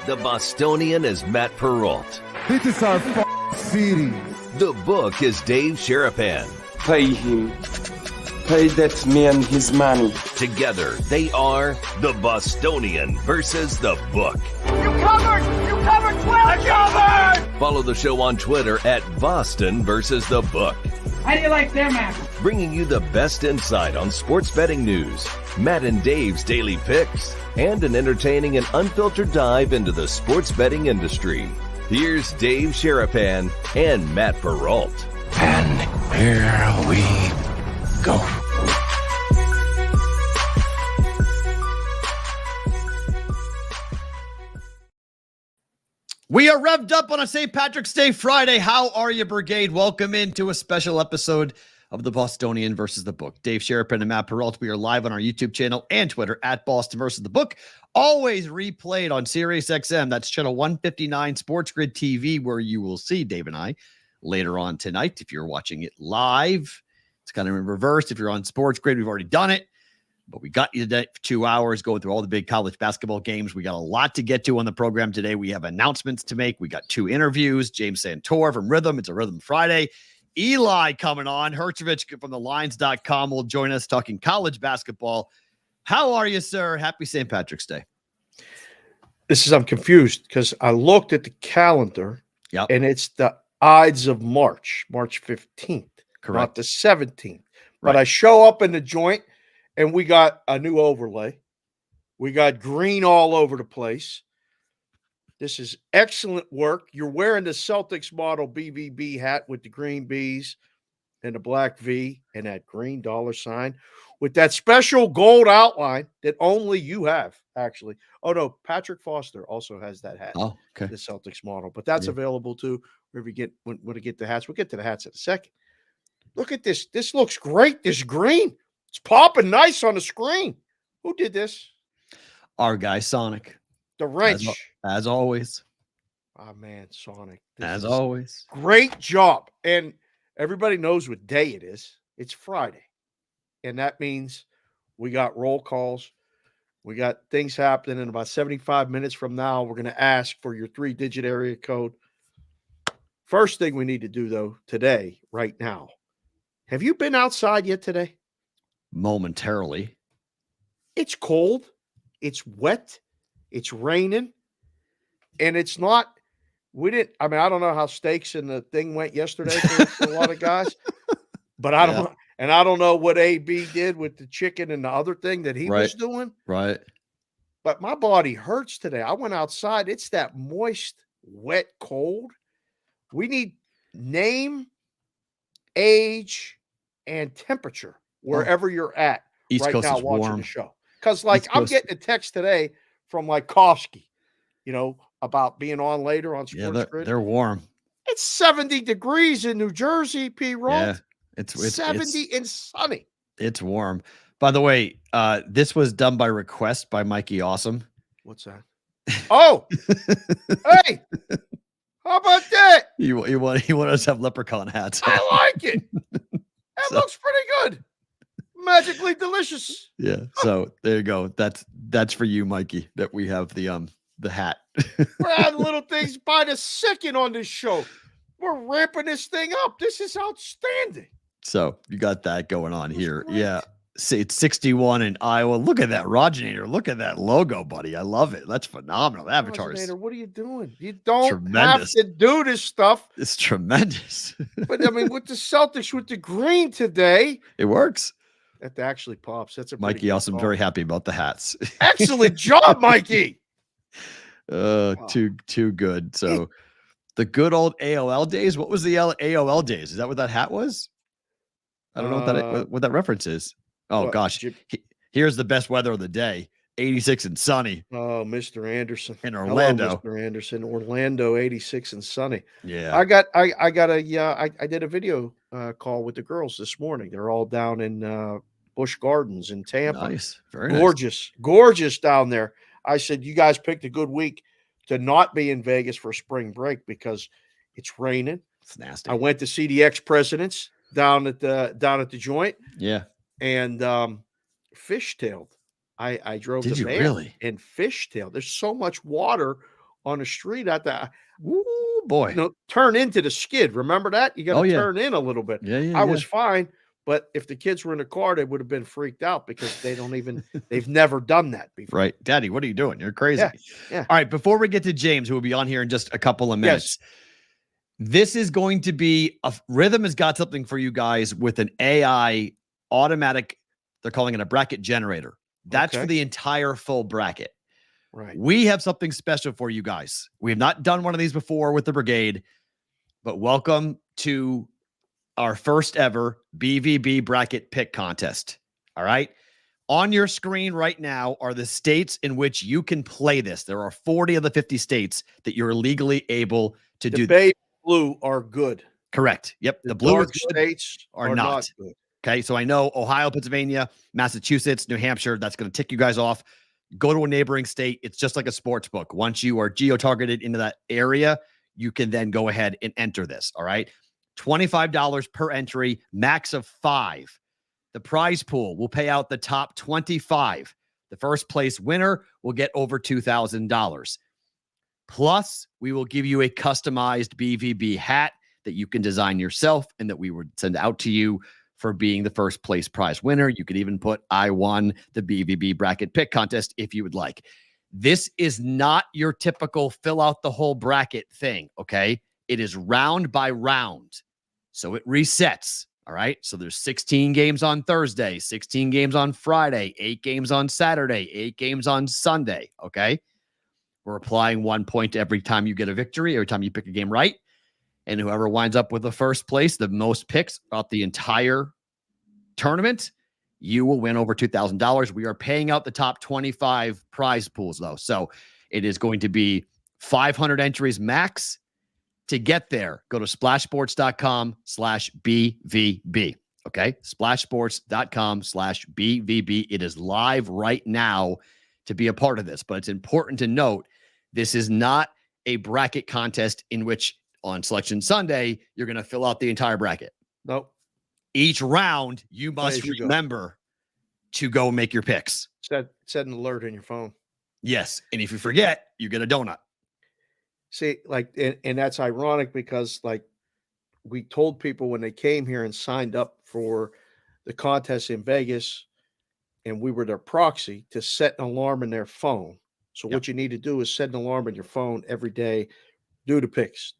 The Bostonian is Matt Perrault. This is our city. The book is Dave Sharapan. Pay him. Pay that man his money. Together, they are the Bostonian versus the book. You covered! You covered 12! I covered! Follow the show on Twitter at Boston versus the book. How do you like them apples? Bringing you the best insight on sports betting news, Matt and Dave's daily picks, and an entertaining and unfiltered dive into the sports betting industry. Here's Dave Sharapan and Matt Perrault. And here we go. We are revved up on a St. Patrick's Day Friday. How are you, Brigade? Welcome into a special episode of the Bostonian versus the book. Dave Sharapan and Matt Perrault. We are live on our YouTube channel and Twitter at Boston versus the book. Always replayed on Sirius XM. That's channel 159 Sports Grid TV, where you will see Dave and I later on tonight. If you're watching it live, it's kind of in reverse. If you're on Sports Grid, we've already done it. But we got you today for 2 hours going through all the big college basketball games. We got a lot to get to on the program today. We have announcements to make. We got 2 interviews. James Santore from Rithmm. It's a Rithmm Friday. Eli coming on. Hershkovich from TheLines.com will join us talking college basketball. How are you, sir? Happy St. Patrick's Day. I'm confused because I looked at the calendar and it's the Ides of March 15th, correct, not the 17th. Right. But I show up in the joint and we got a new overlay. We got green all over the place. This is excellent work. You're wearing the Celtics model BvB hat with the green B's and the black V and that green $ with that special gold outline that only you have, actually. Oh, no, Patrick Foster also has that hat. Oh, okay. The Celtics model. But that's available, too, wherever you get when to get the hats. We'll get to the hats in a second. Look at this. This looks great, this green. It's popping nice on the screen. Who did this? Our guy, Sonic. The wrench. As always. Oh, man, Sonic. As always. Great job. And everybody knows what day it is. It's Friday. And that means we got roll calls. We got things happening. In about 75 minutes from now, we're going to ask for your 3-digit area code. First thing we need to do, though, today, right now. Have you been outside yet today? Momentarily. It's cold. It's wet. It's raining. And it's not, I don't know how steaks and the thing went yesterday for a lot of guys, but I don't know what AB did with the chicken and the other thing that he was doing. Right. But my body hurts today. I went outside. It's that moist, wet, cold. We need name, age, and temperature wherever you're at East right Coast now is watching warm. the show. Because, I'm getting a text today from, Kofsky, about being on later on Sports Grid. They're warm. It's 70 degrees in New Jersey, P. Roll. Yeah, it's 70 and sunny. It's warm. By the way, this was done by request by Mikey Awesome. What's that? Oh, hey, how about that? He wanted us to have leprechaun hats. I like it. That looks pretty good. Magically delicious. Yeah. So there you go. That's for you, Mikey, that we have the hat. We're adding little things by the second on this show. We're ramping this thing up. This is outstanding. So you got that going on here. Great. Yeah. See, it's 61 in Iowa. Look at that Roginator. Look at that logo, buddy. I love it. That's phenomenal. Avatars. Roginator, what are you doing? You don't have to do this stuff. It's tremendous. But with the Celtics with the green today, it works. That actually pops. That's a Mikey Awesome. Very happy about the hats. Excellent job, Mikey. Too good. So the good old AOL days. What was the AOL days? Is that what that hat was? I don't know what that reference is. Oh gosh. Here's the best weather of the day. 86 and sunny. Oh, Mr. Anderson. In Orlando. Hello, Mr. Anderson. Orlando, 86 and sunny. Yeah. I did a video call with the girls this morning. They're all down in Busch Gardens in Tampa. Nice. Very gorgeous. Nice. Gorgeous down there. I said, you guys picked a good week to not be in Vegas for spring break because it's raining. It's nasty. I went to see the ex-presidents down at the joint. Yeah. And fishtailed. I drove Did the you van really? and fishtailed. There's so much water on the street at the Ooh, boy. turn into the skid. Remember that? You got to Oh, yeah. turn in a little bit. Yeah. I was fine, but if the kids were in the car, they would have been freaked out because they've never done that before. Right. Daddy, what are you doing? You're crazy. Yeah. All right. Before we get to James, who will be on here in just a couple of minutes, this is going to be Rithmm has got something for you guys with an AI automatic. They're calling it a bracket generator. That's for the entire full bracket. Right. We have something special for you guys. We have not done one of these before with the brigade, but welcome to our first ever BvB bracket pick contest. All right. On your screen right now are the states in which you can play this. There are 40 of the 50 states that you're legally able to do. The baby blue are good. Correct. Yep. The blue dark states are not good. Okay. So I know Ohio, Pennsylvania, Massachusetts, New Hampshire, that's going to tick you guys off. Go to a neighboring state. It's just like a sports book. Once you are geo-targeted into that area, you can then go ahead and enter this. All right. $25 per entry, max of 5. The prize pool will pay out the top 25. The first place winner will get over $2,000. Plus, we will give you a customized BvB hat that you can design yourself and that we would send out to you for being the first place prize winner. You could even put I won the BvB bracket pick contest if you would like. This is not your typical fill out the whole bracket thing, okay? It is round by round. So it resets, all right? So there's 16 games on Thursday, 16 games on Friday, 8 games on Saturday, 8 games on Sunday, okay? We're applying 1 point every time you get a victory, every time you pick a game right. And whoever winds up with the first place, the most picks throughout the entire tournament, you will win over $2,000. We are paying out the top 25 prize pools, though. So it is going to be 500 entries max. To get there, go to splashsports.com/BVB. Okay. Splashsports.com/BVB. It is live right now to be a part of this, but it's important to note this is not a bracket contest in which on Selection Sunday, you're going to fill out the entire bracket. Nope. Each round, you must remember to go make your picks. Set an alert in your phone. Yes. And if you forget, you get a donut. See, like, and that's ironic because, like, we told people when they came here and signed up for the contest in Vegas, and we were their proxy, to set an alarm in their phone. So what you need to do is set an alarm in your phone every day. Do the picks.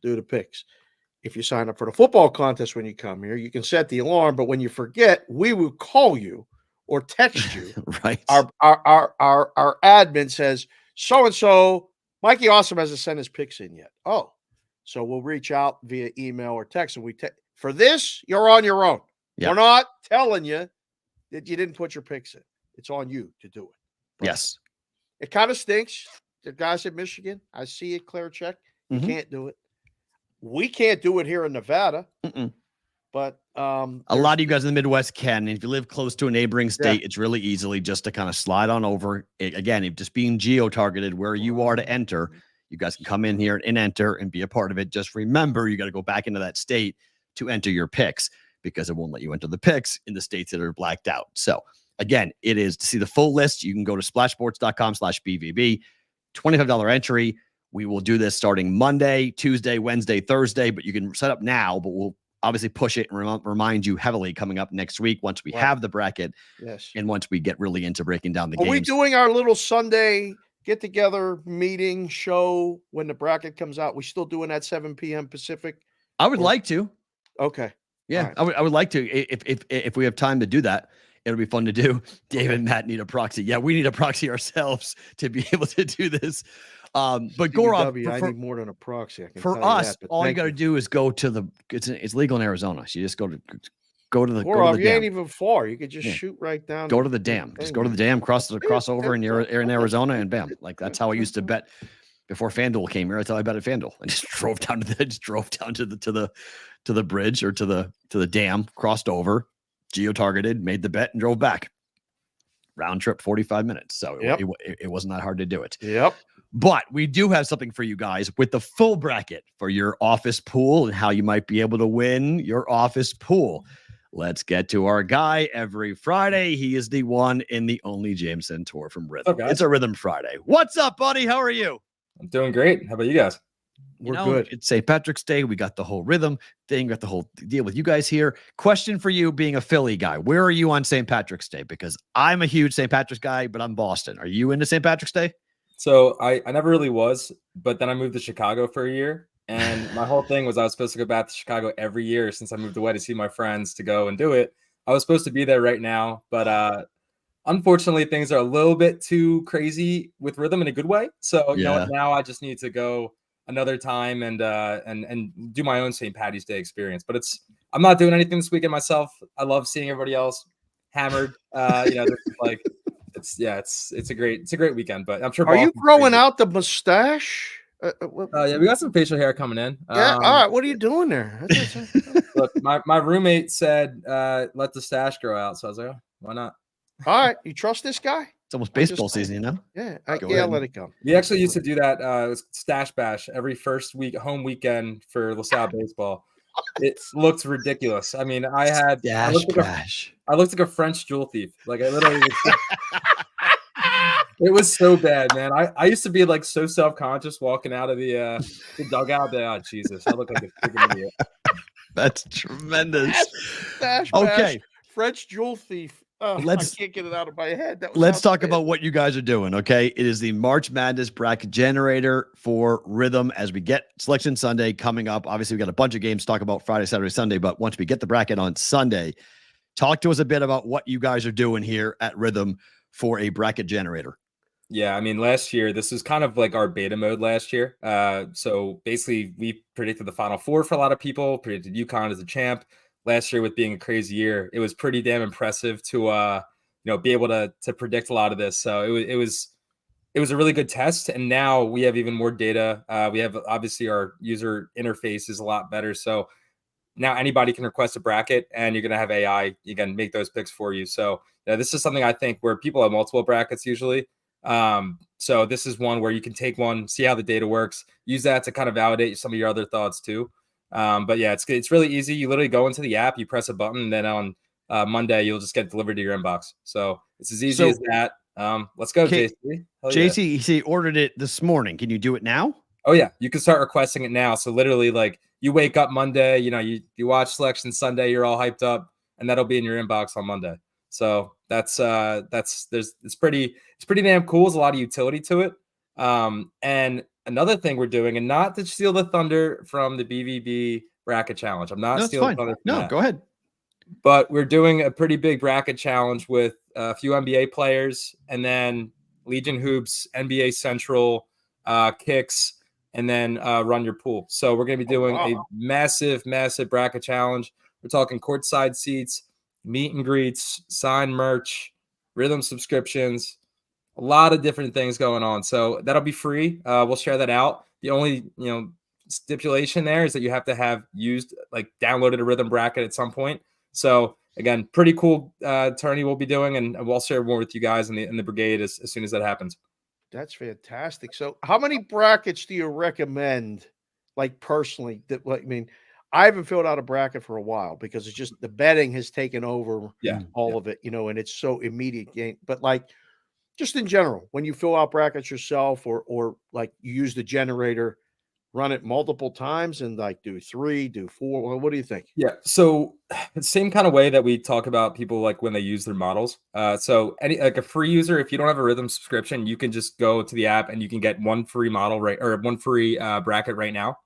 If you sign up for the football contest when you come here, you can set the alarm, but when you forget, we will call you or text you. Right. Our admin says, so-and-so, Mikey Awesome hasn't sent his picks in yet. Oh, so we'll reach out via email or text, and for this, you're on your own. Yep. We're not telling you that you didn't put your picks in. It's on you to do it. But yes. It kind of stinks. The guys at Michigan, I see it, clear check. You can't do it. We can't do it here in Nevada. But a lot of you guys in the Midwest can. And if you live close to a neighboring state, it's really easily just to kind of slide on over. Again, if just being geo-targeted where you are to enter, you guys can come in here and enter and be a part of it. Just remember, you got to go back into that state to enter your picks because it won't let you enter the picks in the states that are blacked out. So again, it is to see the full list. You can go to splashsports.com/BVB, $25 entry. We will do this starting Monday, Tuesday, Wednesday, Thursday, but you can set up now, but we'll obviously push it and remind you heavily coming up next week once we have the bracket. Yes. And once we get really into breaking down the games. Are we doing our little Sunday get-together meeting show when the bracket comes out? We still doing that 7 p.m. Pacific? I would like to. Okay. Yeah, right. I would like to. If we have time to do that, it'll be fun to do. Dave and Matt need a proxy. Yeah, we need a proxy ourselves to be able to do this. But Gaurav, I need more than a proxy. I can for us, all you got to do is go to the. It's legal in Arizona. So you just go to the. Gaurav, you ain't even far. You could just shoot right down. Go to the dam. Just go to the dam. Cross over in Arizona, and bam. Like that's how I used to bet before FanDuel came here. That's how I bet at FanDuel. I just drove down to the bridge or to the dam, crossed over, geo-targeted, made the bet, and drove back. Round trip, 45 minutes. So it wasn't that hard to do it. Yep. But we do have something for you guys with the full bracket for your office pool and how you might be able to win your office pool. Let's get to our guy every Friday. He is the one and the only James Santore from Rithmm. It's a Rithmm Friday. What's up, buddy? How are you? I'm doing great. How about you guys? We're good. It's St. Patrick's Day. We got the whole rhythm thing, got the whole deal with you guys here. Question for you, being a Philly guy, where are you on St. Patrick's Day? Because I'm a huge St. Patrick's guy, but I'm Boston. Are you into St. Patrick's Day? So I never really was, but then I moved to Chicago for a year. And my whole thing was I was supposed to go back to Chicago every year since I moved away to see my friends to go and do it. I was supposed to be there right now, but unfortunately things are a little bit too crazy with Rithmm in a good way. So you know what, now I just need to go another time and do my own St. Patty's Day experience. But I'm not doing anything this weekend myself. I love seeing everybody else hammered. Like it's a great weekend. But I'm sure. Are you growing out the mustache? Yeah, we got some facial hair coming in. Yeah. All right. What are you doing there? Look, my roommate said let the stash grow out, so I was like, oh, why not? All right. You trust this guy? It's almost baseball season, you know? Yeah. I'll let it go. We actually used to do that. It was Stash Bash every first home weekend for LaSalle baseball. It looked ridiculous. I mean, I looked like a French jewel thief. Like I literally it was so bad, man. I used to be like so self-conscious walking out of the dugout that, oh, Jesus, I look like a freaking idiot. That's tremendous. Stash Bash, French jewel thief. I can't get it out of my head. Let's talk about what you guys are doing, okay? It is the March Madness bracket generator for Rithmm as we get Selection Sunday coming up. Obviously, we got a bunch of games to talk about Friday, Saturday, Sunday, but once we get the bracket on Sunday, talk to us a bit about what you guys are doing here at Rithmm for a bracket generator. Yeah, I mean, last year, this was kind of like our beta mode last year. So basically, we predicted the Final Four for a lot of people, predicted UConn as a champ. Last year, with being a crazy year, it was pretty damn impressive to be able to predict a lot of this. So it was a really good test. And now we have even more data. We have obviously our user interface is a lot better. So now anybody can request a bracket, and you're going to have AI. You can make those picks for you. So this is something I think where people have multiple brackets usually. So this is one where you can take one, see how the data works, use that to kind of validate some of your other thoughts too. But yeah, it's really easy. You literally go into the app, you press a button, and then on Monday you'll just get delivered to your inbox. So it's as easy as that. Let's go, JC. JC, he ordered it this morning. Can you do it now? Oh yeah, you can start requesting it now. So literally, like you wake up Monday, you watch Selection Sunday, you're all hyped up, and that'll be in your inbox on Monday. So it's pretty damn cool. There's a lot of utility to it. And another thing we're doing, and not to steal the thunder from the BvB bracket challenge. I'm not stealing thunder from that. Go ahead. But we're doing a pretty big bracket challenge with a few NBA players, and then Legion Hoops, NBA Central, Kicks, and then Run Your Pool. So we're going to be doing a massive bracket challenge. We're talking courtside seats, meet and greets, signed merch, Rithmm subscriptions, a lot of different things going on. So that'll be free. We'll share that out. The only, stipulation there is that you have to have downloaded a Rithmm bracket at some point. So again, pretty cool tourney we'll be doing, and we'll share more with you guys in the brigade as soon as that happens. That's fantastic. So how many brackets do you recommend, like personally, I haven't filled out a bracket for a while because it's just the betting has taken over all of it, and it's so immediate game. But just in general, when you fill out brackets yourself or like you use the generator, run it multiple times and do 3, do 4. Well, what do you think? Yeah. So the same kind of way that we talk about people when they use their models. So a free user, if you don't have a Rithmm subscription, you can just go to the app and you can get one free model or one free bracket right now.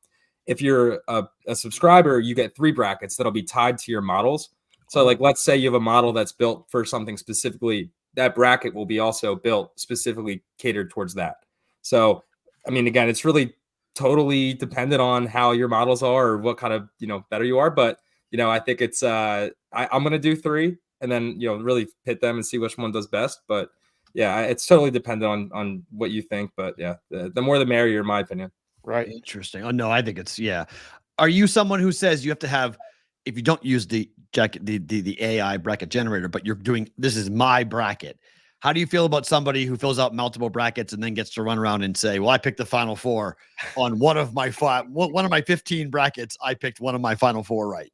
If you're a subscriber, you get 3 brackets that'll be tied to your models. So let's say you have a model that's built for something specifically, that bracket will be also built specifically catered towards that. So, I mean, again, it's really totally dependent on how your models are or what kind of, better you are. But, I think it's, I'm going to do 3 and then, really pit them and see which one does best. But yeah, it's totally dependent on what you think. But yeah, the more the merrier, in my opinion. Right. Interesting. Oh, no, I think it's, Are you someone who says you have to have, if you don't use the AI bracket generator, but you're doing, this is my bracket. How do you feel about somebody who fills out multiple brackets and then gets to run around and say, well, I picked the Final Four on one of my 15 brackets. I picked one of my Final Four right.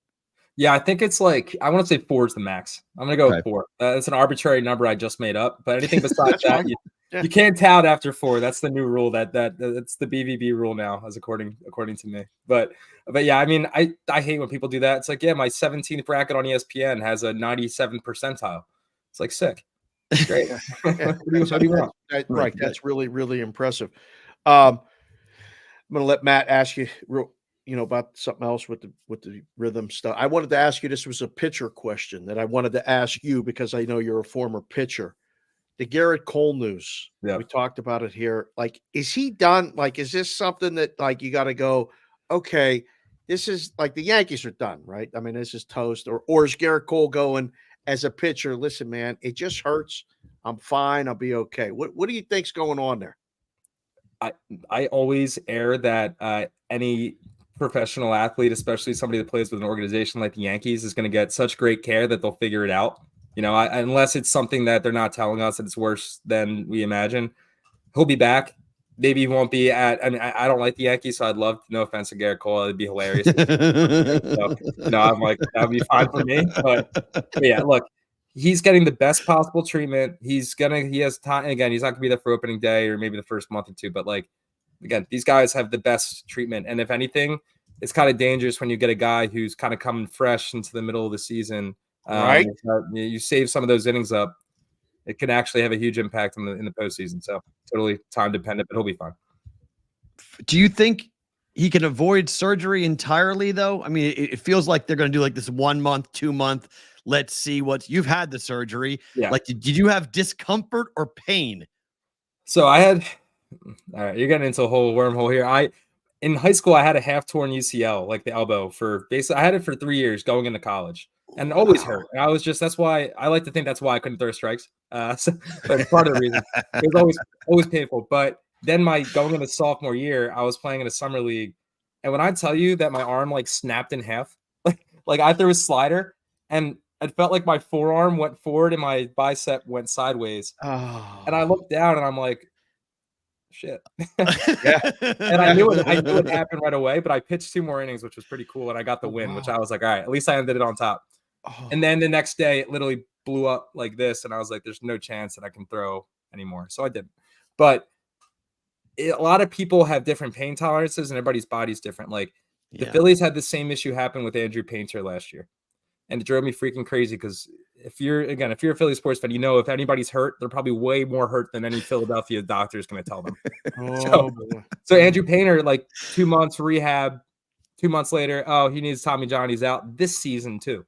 Yeah, I think it's I want to say 4 is the max. I'm going to go with 4. It's an arbitrary number I just made up, but anything besides that, You can't tout after 4. That's the new rule. That's the BvB rule now, as according to me. But yeah, I mean, I hate when people do that. It's like, yeah, my 17th bracket on ESPN has a 97 percentile. It's like sick. Great. What do you want? Right. That's really, really impressive. I'm going to let Matt ask you about something else with the rhythm stuff. I wanted to ask you, this was a pitcher question that I wanted to ask you because I know you're a former pitcher. The Garrett Cole news. Yeah. We talked about it here. Like, is he done? Like, is this something that like you got to go, okay, this is like the Yankees are done, right? I mean, this is toast. Or is Garrett Cole going as a pitcher? Listen, man, it just hurts. I'm fine. I'll be okay. What do you think's going on there? I always err that any professional athlete, especially somebody that plays with an organization like the Yankees, is going to get such great care that they'll figure it out. Unless it's something that they're not telling us that it's worse than we imagine. He'll be back. Maybe he won't be at. I mean, I don't like the Yankees, so I'd love. No offense to Garrett Cole, it'd be hilarious. I'm like, that'd be fine for me. But yeah, look, he's getting the best possible treatment. He has time. Again, he's not gonna be there for opening day or maybe the first month or two. But like, again, these guys have the best treatment. And if anything, it's kind of dangerous when you get a guy who's kind of coming fresh into the middle of the season. Right. You save some of those innings up. It can actually have a huge impact in the postseason. So totally time dependent, but he'll be fine. Do you think he can avoid surgery entirely, though? I mean, it feels like they're going to do like this 1 month, 2 month. Let's see what you've had the surgery. Yeah. Like, did you have discomfort or pain? So I had. All right, you're getting into a whole wormhole here. In high school, I had a half torn UCL, like the elbow, for basically I had it for 3 years going into college, and it always hurt. And I was that's why I like to think that's why I couldn't throw strikes. But part of the reason it was always painful. But then going into sophomore year, I was playing in a summer league, and when I tell you that my arm like snapped in half, like I threw a slider, and it felt like my forearm went forward and my bicep went sideways. Oh. And I looked down and I'm like, shit. Yeah. And I knew it happened right away, but I pitched 2 more innings, which was pretty cool. And I got the win, which I was like, all right, at least I ended it on top. Oh. And then the next day it literally blew up like this. And I was like, there's no chance that I can throw anymore. So I didn't. But a lot of people have different pain tolerances and everybody's body's different. Like the Phillies had the same issue happen with Andrew Painter last year. And it drove me freaking crazy because if you're a Philly sports fan, if anybody's hurt, they're probably way more hurt than any Philadelphia doctor is going to tell them. So Andrew Painter, like 2 months rehab, 2 months later, he needs Tommy John. He's out this season too.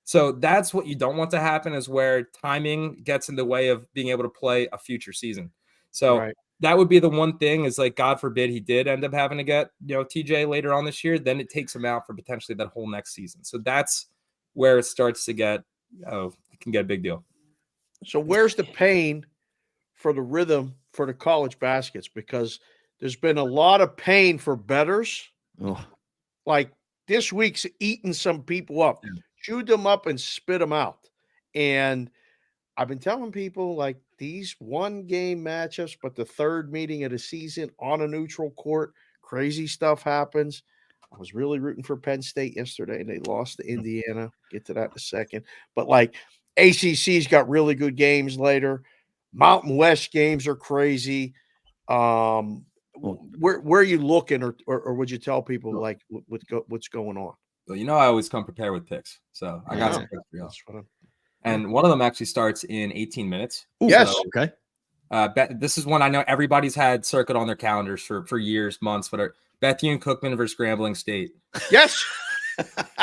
So that's what you don't want to happen, is where timing gets in the way of being able to play a future season. So that would be the one thing, is like, God forbid he did end up having to get, TJ later on this year, then it takes him out for potentially that whole next season. So that's where it starts to get, it can get a big deal. So where's the pain for the Rhythm for the college baskets? Because there's been a lot of pain for bettors. Oh. Like this week's eating some people up, chewed them up and spit them out. And I've been telling people, like, these 1-game matchups, but the third meeting of the season on a neutral court, crazy stuff happens. I was really rooting for Penn State yesterday, and they lost to Indiana. Get to that in a second. But, like, ACC's got really good games later. Mountain West games are crazy. Where are you looking, or would you tell people, like, what's going on? Well, I always come prepared with picks. So I got some picks for you. And one of them actually starts in 18 minutes. Ooh, yes. So, okay. This is one I know everybody's had circled on their calendars for years, months, whatever. Bethune-Cookman versus Grambling State. Yes.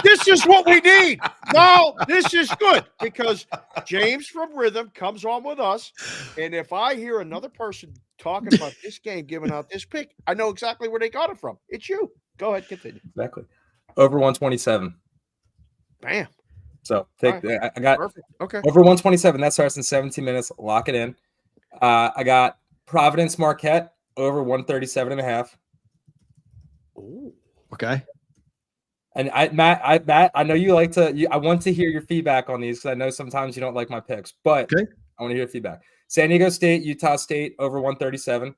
This is what we need. No, this is good, because James from Rhythm comes on with us. And if I hear another person talking about this game, giving out this pick, I know exactly where they got it from. It's you. Go ahead, continue. Exactly. Over 127. Bam. So I got perfect. Okay. Over 127. That starts in 17 minutes. Lock it in. I got Providence Marquette over 137.5. Ooh. Okay. And Matt, I know you like to. I want to hear your feedback on these, because I know sometimes you don't like my picks, but I want to hear your feedback. San Diego State, Utah State over 137.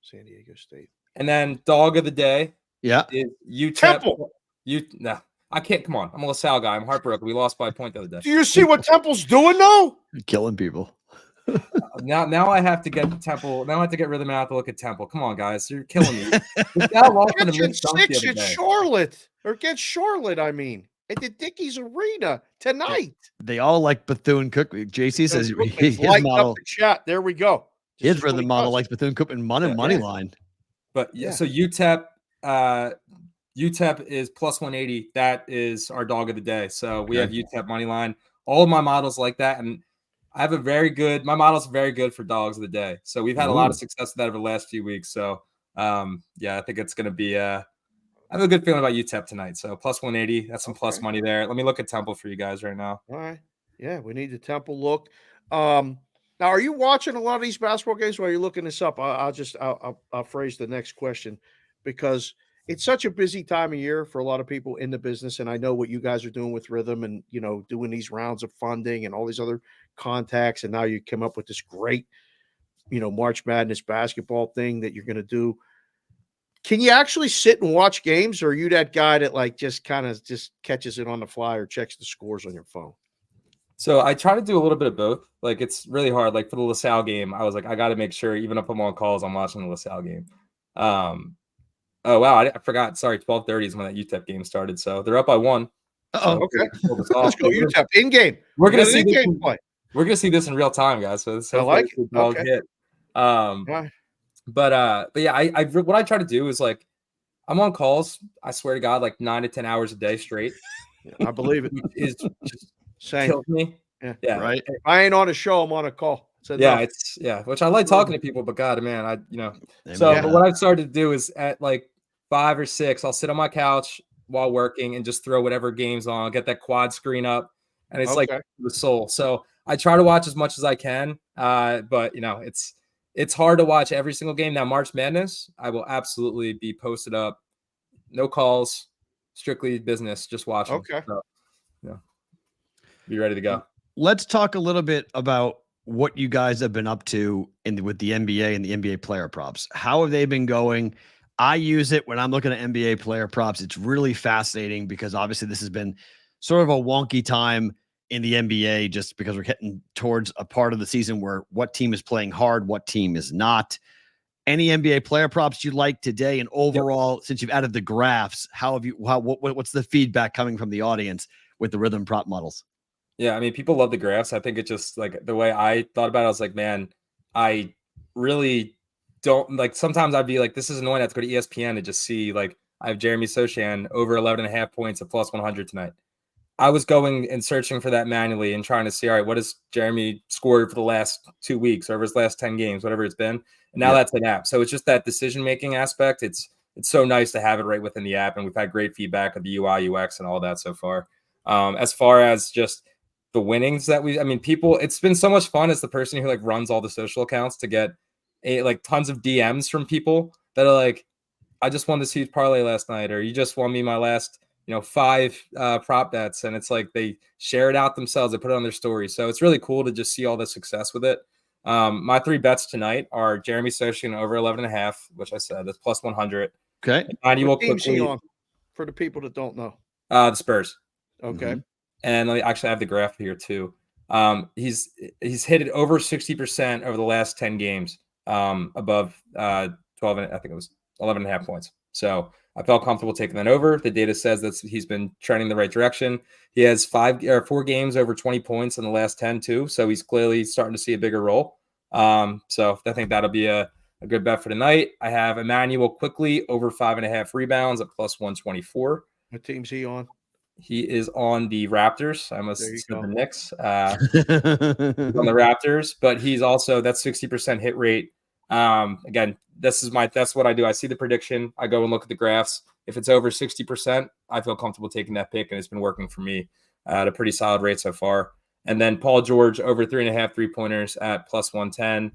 San Diego State. And then dog of the day. Yeah. Is UTEP. Temple. No, I can't. Come on. I'm a LaSalle guy. I'm heartbroken. We lost by a point the other day. Do you see what Temple's doing now? Killing people. Now I have to get Temple. Now I have to get Rithmm out to look at Temple. Come on, guys, you're killing me. Mention 6 at Charlotte, or against Charlotte, I mean, at the Dickies Arena tonight. They all like Bethune-Cookman. JC says his model. Up the chat. There we go. His Rithmm model likes Bethune-Cookman money line. But so UTEP is plus 180. That is our dog of the day. So we have UTEP money line. All of my models like that, and I have my model's very good for dogs of the day. So we've had a lot of success with that over the last few weeks. So I think it's going to be I have a good feeling about UTEP tonight. So plus 180, that's some plus money there. Let me look at Temple for you guys right now. All right. Yeah, we need the Temple look. Now, are you watching a lot of these basketball games while you're looking this up? I'll phrase the next question, because it's such a busy time of year for a lot of people in the business. And I know what you guys are doing with Rithmm and, doing these rounds of funding and all these other contacts. And now you come up with this great, March Madness basketball thing that you're going to do. Can you actually sit and watch games, or are you that guy that just catches it on the fly or checks the scores on your phone? So I try to do a little bit of both. It's really hard. For the LaSalle game, I was like, I got to make sure, even if I'm on calls, I'm watching the LaSalle game. Oh, wow. I forgot. Sorry. 12:30 is when that UTEP game started. So they're up by 1. Oh, okay. Let's go UTEP in game. We're going to see this. We're going to see this in real time, guys. So I like it. Okay. Hit. But yeah, I what I try to do is I'm on calls. I swear to God, 9 to 10 hours a day straight. I believe it. Is just kills me. Yeah. Right. If I ain't on a show, I'm on a call. Which I like talking to people, but God, man, But what I've started to do is at 5 or 6, I'll sit on my couch while working and just throw whatever games on, get that quad screen up, and it's the soul. So I try to watch as much as I can, but it's hard to watch every single game. Now, March Madness, I will absolutely be posted up, no calls, strictly business, just watching. Okay. So, be ready to go. Let's talk a little bit about what you guys have been up to with the NBA and the NBA player props. How have they been going? I use it when I'm looking at NBA player props. It's really fascinating because obviously this has been sort of a wonky time in the NBA just because we're getting towards a part of the season where what team is playing hard, what team is not. Any NBA player props you like today, and overall, since you've added the graphs, what's the feedback coming from the audience with the Rithmm prop models? Yeah, I mean, people love the graphs. I think it just the way I thought about it, I was like, man, I really don't sometimes I'd be like, this is annoying. I have to go to ESPN to just see I have Jeremy Sochan over 11.5 points at plus 100 tonight. I was going and searching for that manually and trying to see, all right, what has Jeremy scored for the last 2 weeks or over his last 10 games, whatever it's been. And now that's an app. So it's just that decision-making aspect. It's so nice to have it right within the app. And we've had great feedback of the UI, UX, and all that so far. As far as just the winnings that people, it's been so much fun as the person who runs all the social accounts to get tons of DMs from people that are like, I just won this huge parlay last night, or you just won me my last 5 prop bets, and it's they share it out themselves. They put it on their story. So it's really cool to just see all the success with it. My 3 bets tonight are Jeremy Sochan over 11.5, which I said that's plus 100. Okay. And what team's he on for the people that don't know? The Spurs. Okay. Mm-hmm. And I have the graph here too. He's hit it over 60% over the last 10 games, above 12, I think it was 11.5 points. So I felt comfortable taking that over. The data says that he's been trending the right direction. He has 4 games over 20 points in the last 10 too. So he's clearly starting to see a bigger role. So I think that'll be a good bet for tonight. I have Emmanuel Quickly over 5.5 rebounds at plus 124. What team's he on? He is on the Raptors. I almost said the Knicks. He's on the Raptors, but he's also that 60% hit rate. Again, that's what I do. I see the prediction. I go and look at the graphs. If it's over 60%, I feel comfortable taking that pick, and it's been working for me at a pretty solid rate so far. And then Paul George over 3.5 3-pointers at plus 110.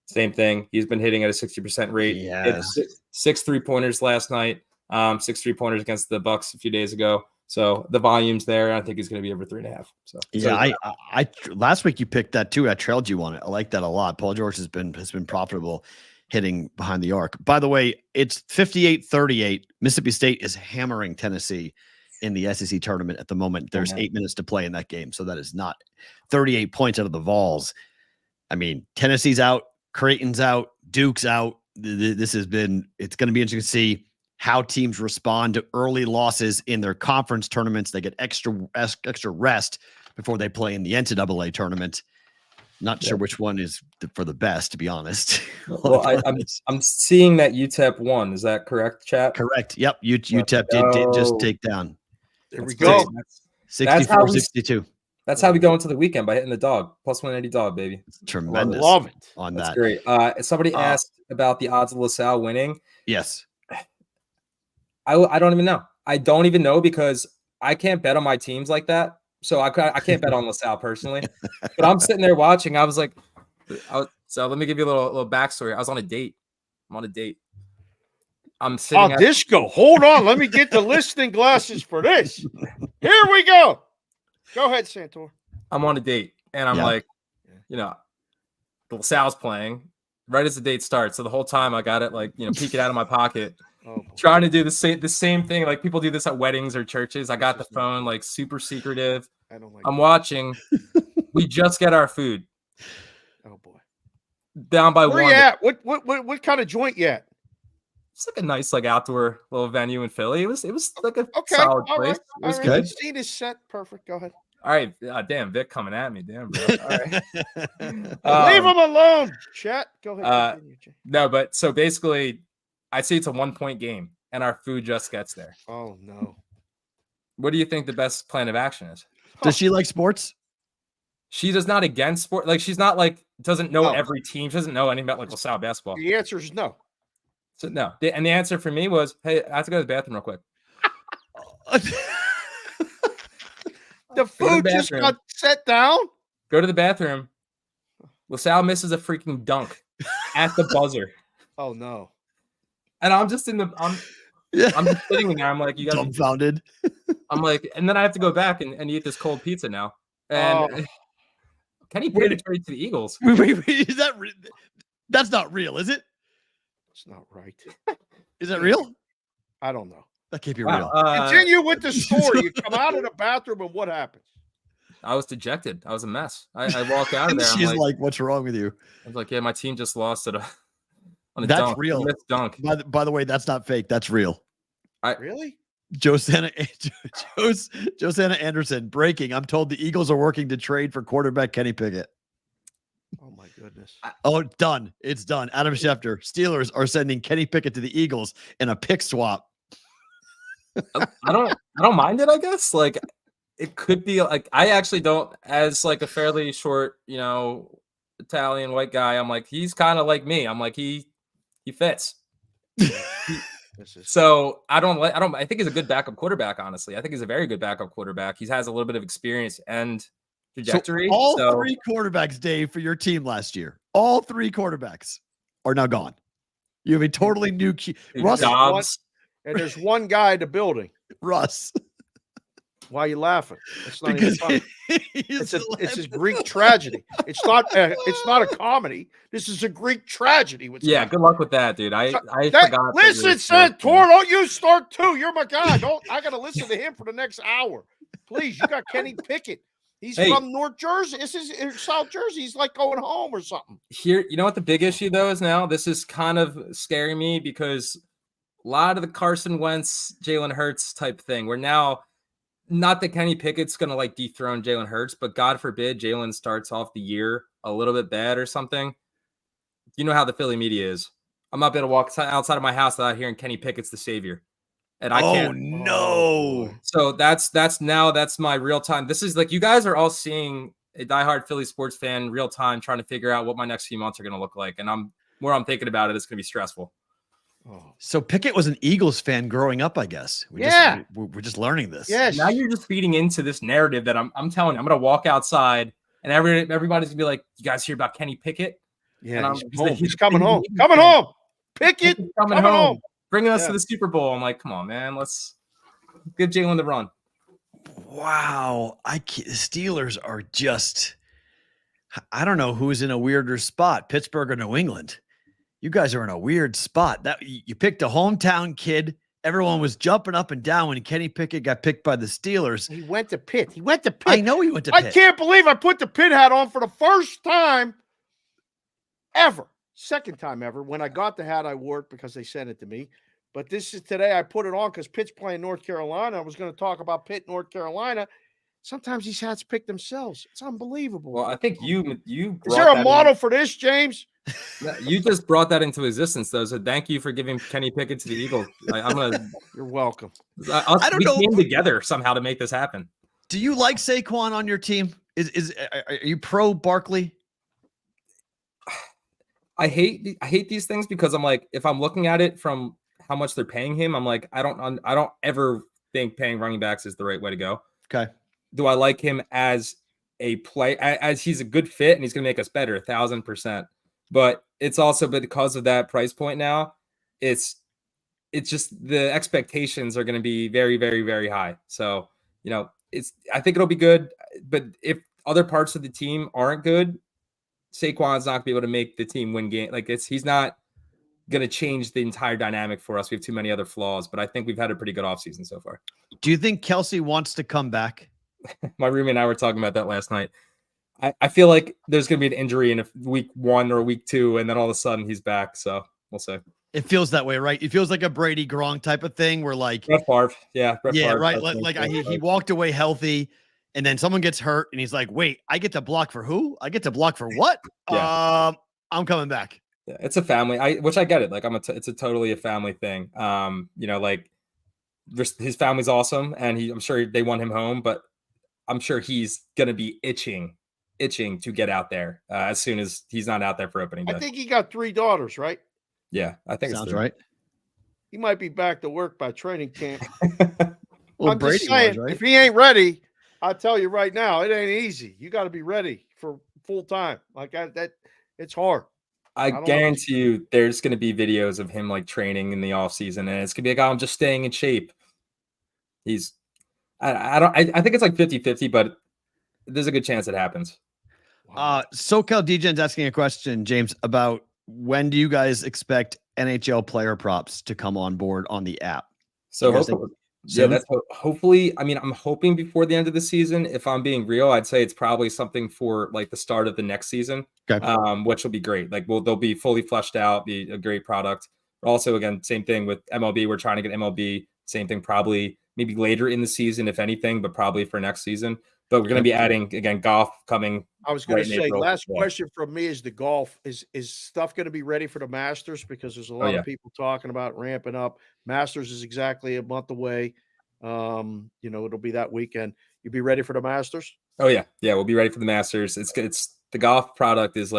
Same thing. He's been hitting at a 60% rate. Yes. 6 3-pointers last night. 6 3-pointers against the Bucks a few days ago. So the volume's there. I think he's going to be over 3.5. So yeah, I last week you picked that too. I trailed you on it. I like that a lot. Paul George has been profitable hitting behind the arc. By the way, it's 58-38. Mississippi State is hammering Tennessee in the SEC tournament at the moment. There's 8 minutes to play in that game, so that is not 38 points out of the Vols. I mean, Tennessee's out, Creighton's out, Duke's out. It's going to be interesting to see how teams respond to early losses in their conference tournaments. They get extra rest before they play in the NCAA tournament. Not sure which one is for the best, to be honest. Well, I'm seeing that UTEP won. Is that correct, chat? Correct. Yep. UTEP did just take down. There we go. 64-62. That's how we go into the weekend, by hitting the dog. Plus 180 dog, baby. It's tremendous. Love it. On That's that. great. Somebody asked about the odds of LaSalle winning. Yes. I don't even know. I don't even know because I can't bet on my teams like that. So I can't bet on LaSalle personally. But I'm sitting there watching. I was like, so let me give you a little backstory. I was on a date. I'm on a date. I'm sitting. Disco. Hold on. Let me get the listening glasses for this. Here we go. Go ahead, Santore. I'm on a date, and I'm like, LaSalle's playing right as the date starts. So the whole time I got it peeking out of my pocket, trying to do the same thing. Like people do this at weddings or churches. I got the phone like super secretive. I'm watching. We just get our food. Oh boy. Down by Where one. you at? What kind of joint you at? It's like a nice outdoor little venue in Philly. It was like a Okay. solid All place. right. It was All good. right. See this set. Perfect. Go ahead. All right. Damn, Vic coming at me. Damn, bro. All right. Leave him alone. Chat. Go ahead. No, but so basically, I see it's a 1-point game, and our food just gets there. Oh no. What do you think the best plan of action is? Does she like sports? She does not against sport. Like she's not doesn't know every team. She doesn't know anything about LaSalle basketball. The answer is no. So no. And the answer for me was, hey, I have to go to the bathroom real quick. The food just got set down. Go to the bathroom. LaSalle misses a freaking dunk at the buzzer. Oh no. And I'm just I'm just sitting there. I'm like, you guys dumbfounded. I'm like, and then I have to go back and eat this cold pizza now. And Kenny Pickett traded to the Eagles. Wait, is that's not real, is it? It's not right. Is that real? I don't know. That can't be real. Continue with the story. You come out of the bathroom and what happens? I was dejected. I was a mess. I walked out of there. She's like, what's wrong with you? I was like, yeah, my team just lost on a that's dunk. Real. Dunk. By the way, that's not fake. That's real. Really? Joe Santa Anderson breaking. I'm told the Eagles are working to trade for quarterback Kenny Pickett. Oh my goodness. It's done. It's done. Adam Schefter. Steelers are sending Kenny Pickett to the Eagles in a pick swap. I don't mind it, I guess. Like it could be like I actually don't, as like a fairly short, Italian white guy. I'm like, he's kind of like me. I'm like, he fits. So I think he's a good backup quarterback, honestly. I think he's a very good backup quarterback. He has a little bit of experience and trajectory. So all three quarterbacks, Dave, for your team last year, all three quarterbacks are now gone. You have a totally new Russ Dobbs. And there's one guy in the building. Russ. Why are you laughing? It's not because even funny. It's a Greek tragedy. It's not a comedy. This is a Greek tragedy. Yeah, good luck with that, dude. I forgot. Listen, Santore, don't you start too. You're my guy. I gotta listen to him for the next hour. Please, you got Kenny Pickett. He's from North Jersey. This is South Jersey. He's like going home or something. Here, you know what the big issue though is now? This is kind of scaring me because a lot of the Carson Wentz, Jalen Hurts type thing. We're now, not that Kenny Pickett's going to dethrone Jalen Hurts, but God forbid Jalen starts off the year a little bit bad or something. You know how the Philly media is. I'm not going to walk outside of my house without hearing Kenny Pickett's the savior. And I can't. Oh, no. So that's my real time. This is you guys are all seeing a diehard Philly sports fan real time trying to figure out what my next few months are going to look like. And I'm thinking about it, it's going to be stressful. Oh. So Pickett was an Eagles fan growing up, I guess. We're just learning this. Yes. Now you're just feeding into this narrative that I'm telling you. I'm going to walk outside and everybody's going to be like, you guys hear about Kenny Pickett? Yeah, he's coming home. Coming home. Pickett coming home. Bringing us to the Super Bowl. I'm like, come on, man. Let's give Jalen the run. Wow. The Steelers are just, I don't know who's in a weirder spot, Pittsburgh or New England. You guys are in a weird spot. That you picked a hometown kid. Everyone was jumping up and down when Kenny Pickett got picked by the Steelers. He went to Pitt. I know he went to Pitt. I can't believe I put the Pitt hat on for the first time ever. Second time ever. When I got the hat, I wore it because they sent it to me. But this is today. I put it on because Pitt's playing North Carolina. I was going to talk about Pitt, North Carolina. Sometimes these hats pick themselves. It's unbelievable. Well, I think you is there a model for this, James? You just brought that into existence, though. So thank you for giving Kenny Pickett to the Eagles. I'm gonna. You're welcome. I don't know. We came together somehow to make this happen. Do you like Saquon on your team? Are you pro Barkley? I hate these things because I'm like, if I'm looking at it from how much they're paying him, I'm like, I don't ever think paying running backs is the right way to go. Okay. Do I like him as a play? As he's a good fit and he's going to make us better, 1,000%. But it's also because of that price point now, it's just the expectations are going to be very, very, very high. So, I think it'll be good. But if other parts of the team aren't good, Saquon's not going to be able to make the team win game. He's not going to change the entire dynamic for us. We have too many other flaws, but I think we've had a pretty good offseason so far. Do you think Kelsey wants to come back? My roommate and I were talking about that last night. I feel like there's going to be an injury in week 1 or week 2, and then all of a sudden he's back. So we'll see. It feels that way, right? It feels like a Brady Gronk type of thing where Brett Favre. Yeah. Favre, right. He walked away healthy, and then someone gets hurt, and he's like, wait, I get to block for who? I get to block for what? Yeah. I'm coming back. Yeah, it's a family. Which I get it. It's a totally a family thing. His family's awesome, and I'm sure they want him home, but I'm sure he's going to be itching to get out there as soon as he's not out there for opening day. I think he got 3 daughters, right? Yeah, I think sounds it's right. He might be back to work by training camp. Well, I'm Brady just saying, was, right? if he ain't ready, I'll tell you right now, it ain't easy. You got to be ready for full time. That it's hard. I guarantee you there's going to be videos of him training in the off season, and it's going to be like, oh, I'm just staying in shape. I think it's 50-50, but there's a good chance it happens. SoCal DJ's asking a question, James, about when do you guys expect NHL player props to come on board on the app? So hopefully, I'm hoping before the end of the season. If I'm being real, I'd say it's probably something for the start of the next season, which will be great. They'll be fully fleshed out, be a great product. Also, again, same thing with MLB. We're trying to get MLB. Same thing, probably maybe later in the season, if anything, but probably for next season. But we're going to be adding, again, golf coming. I was going to say, last question from me is the golf. Is stuff going to be ready for the Masters? Because there's a lot of people talking about ramping up. Masters is exactly a month away. It'll be that weekend. You be ready for the Masters? Oh, yeah. Yeah, we'll be ready for the Masters. It's the golf product is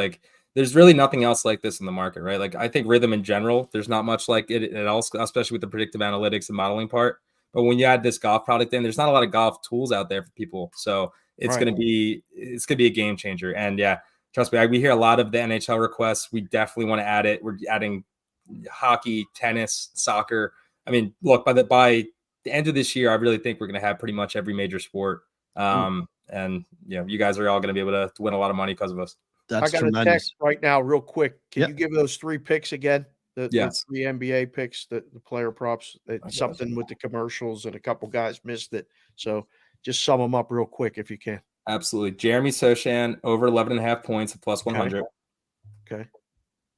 there's really nothing else like this in the market, right? I think Rithmm in general, there's not much like it at all, especially with the predictive analytics and modeling part. But when you add this golf product in, there's not a lot of golf tools out there for people. So it's going to be a game changer. And yeah, trust me, we hear a lot of the NHL requests. We definitely want to add it. We're adding hockey, tennis, soccer. Look, by the end of this year, I really think we're going to have pretty much every major sport. And you guys are all going to be able to win a lot of money because of us. That's I got tremendous. a text right now, real quick. Can you give those 3 picks again? The 3 NBA picks, the player props, something with the commercials, and a couple guys missed it. So just sum them up real quick if you can. Absolutely. Jeremy Sochan over 11.5 points at plus 100. Okay.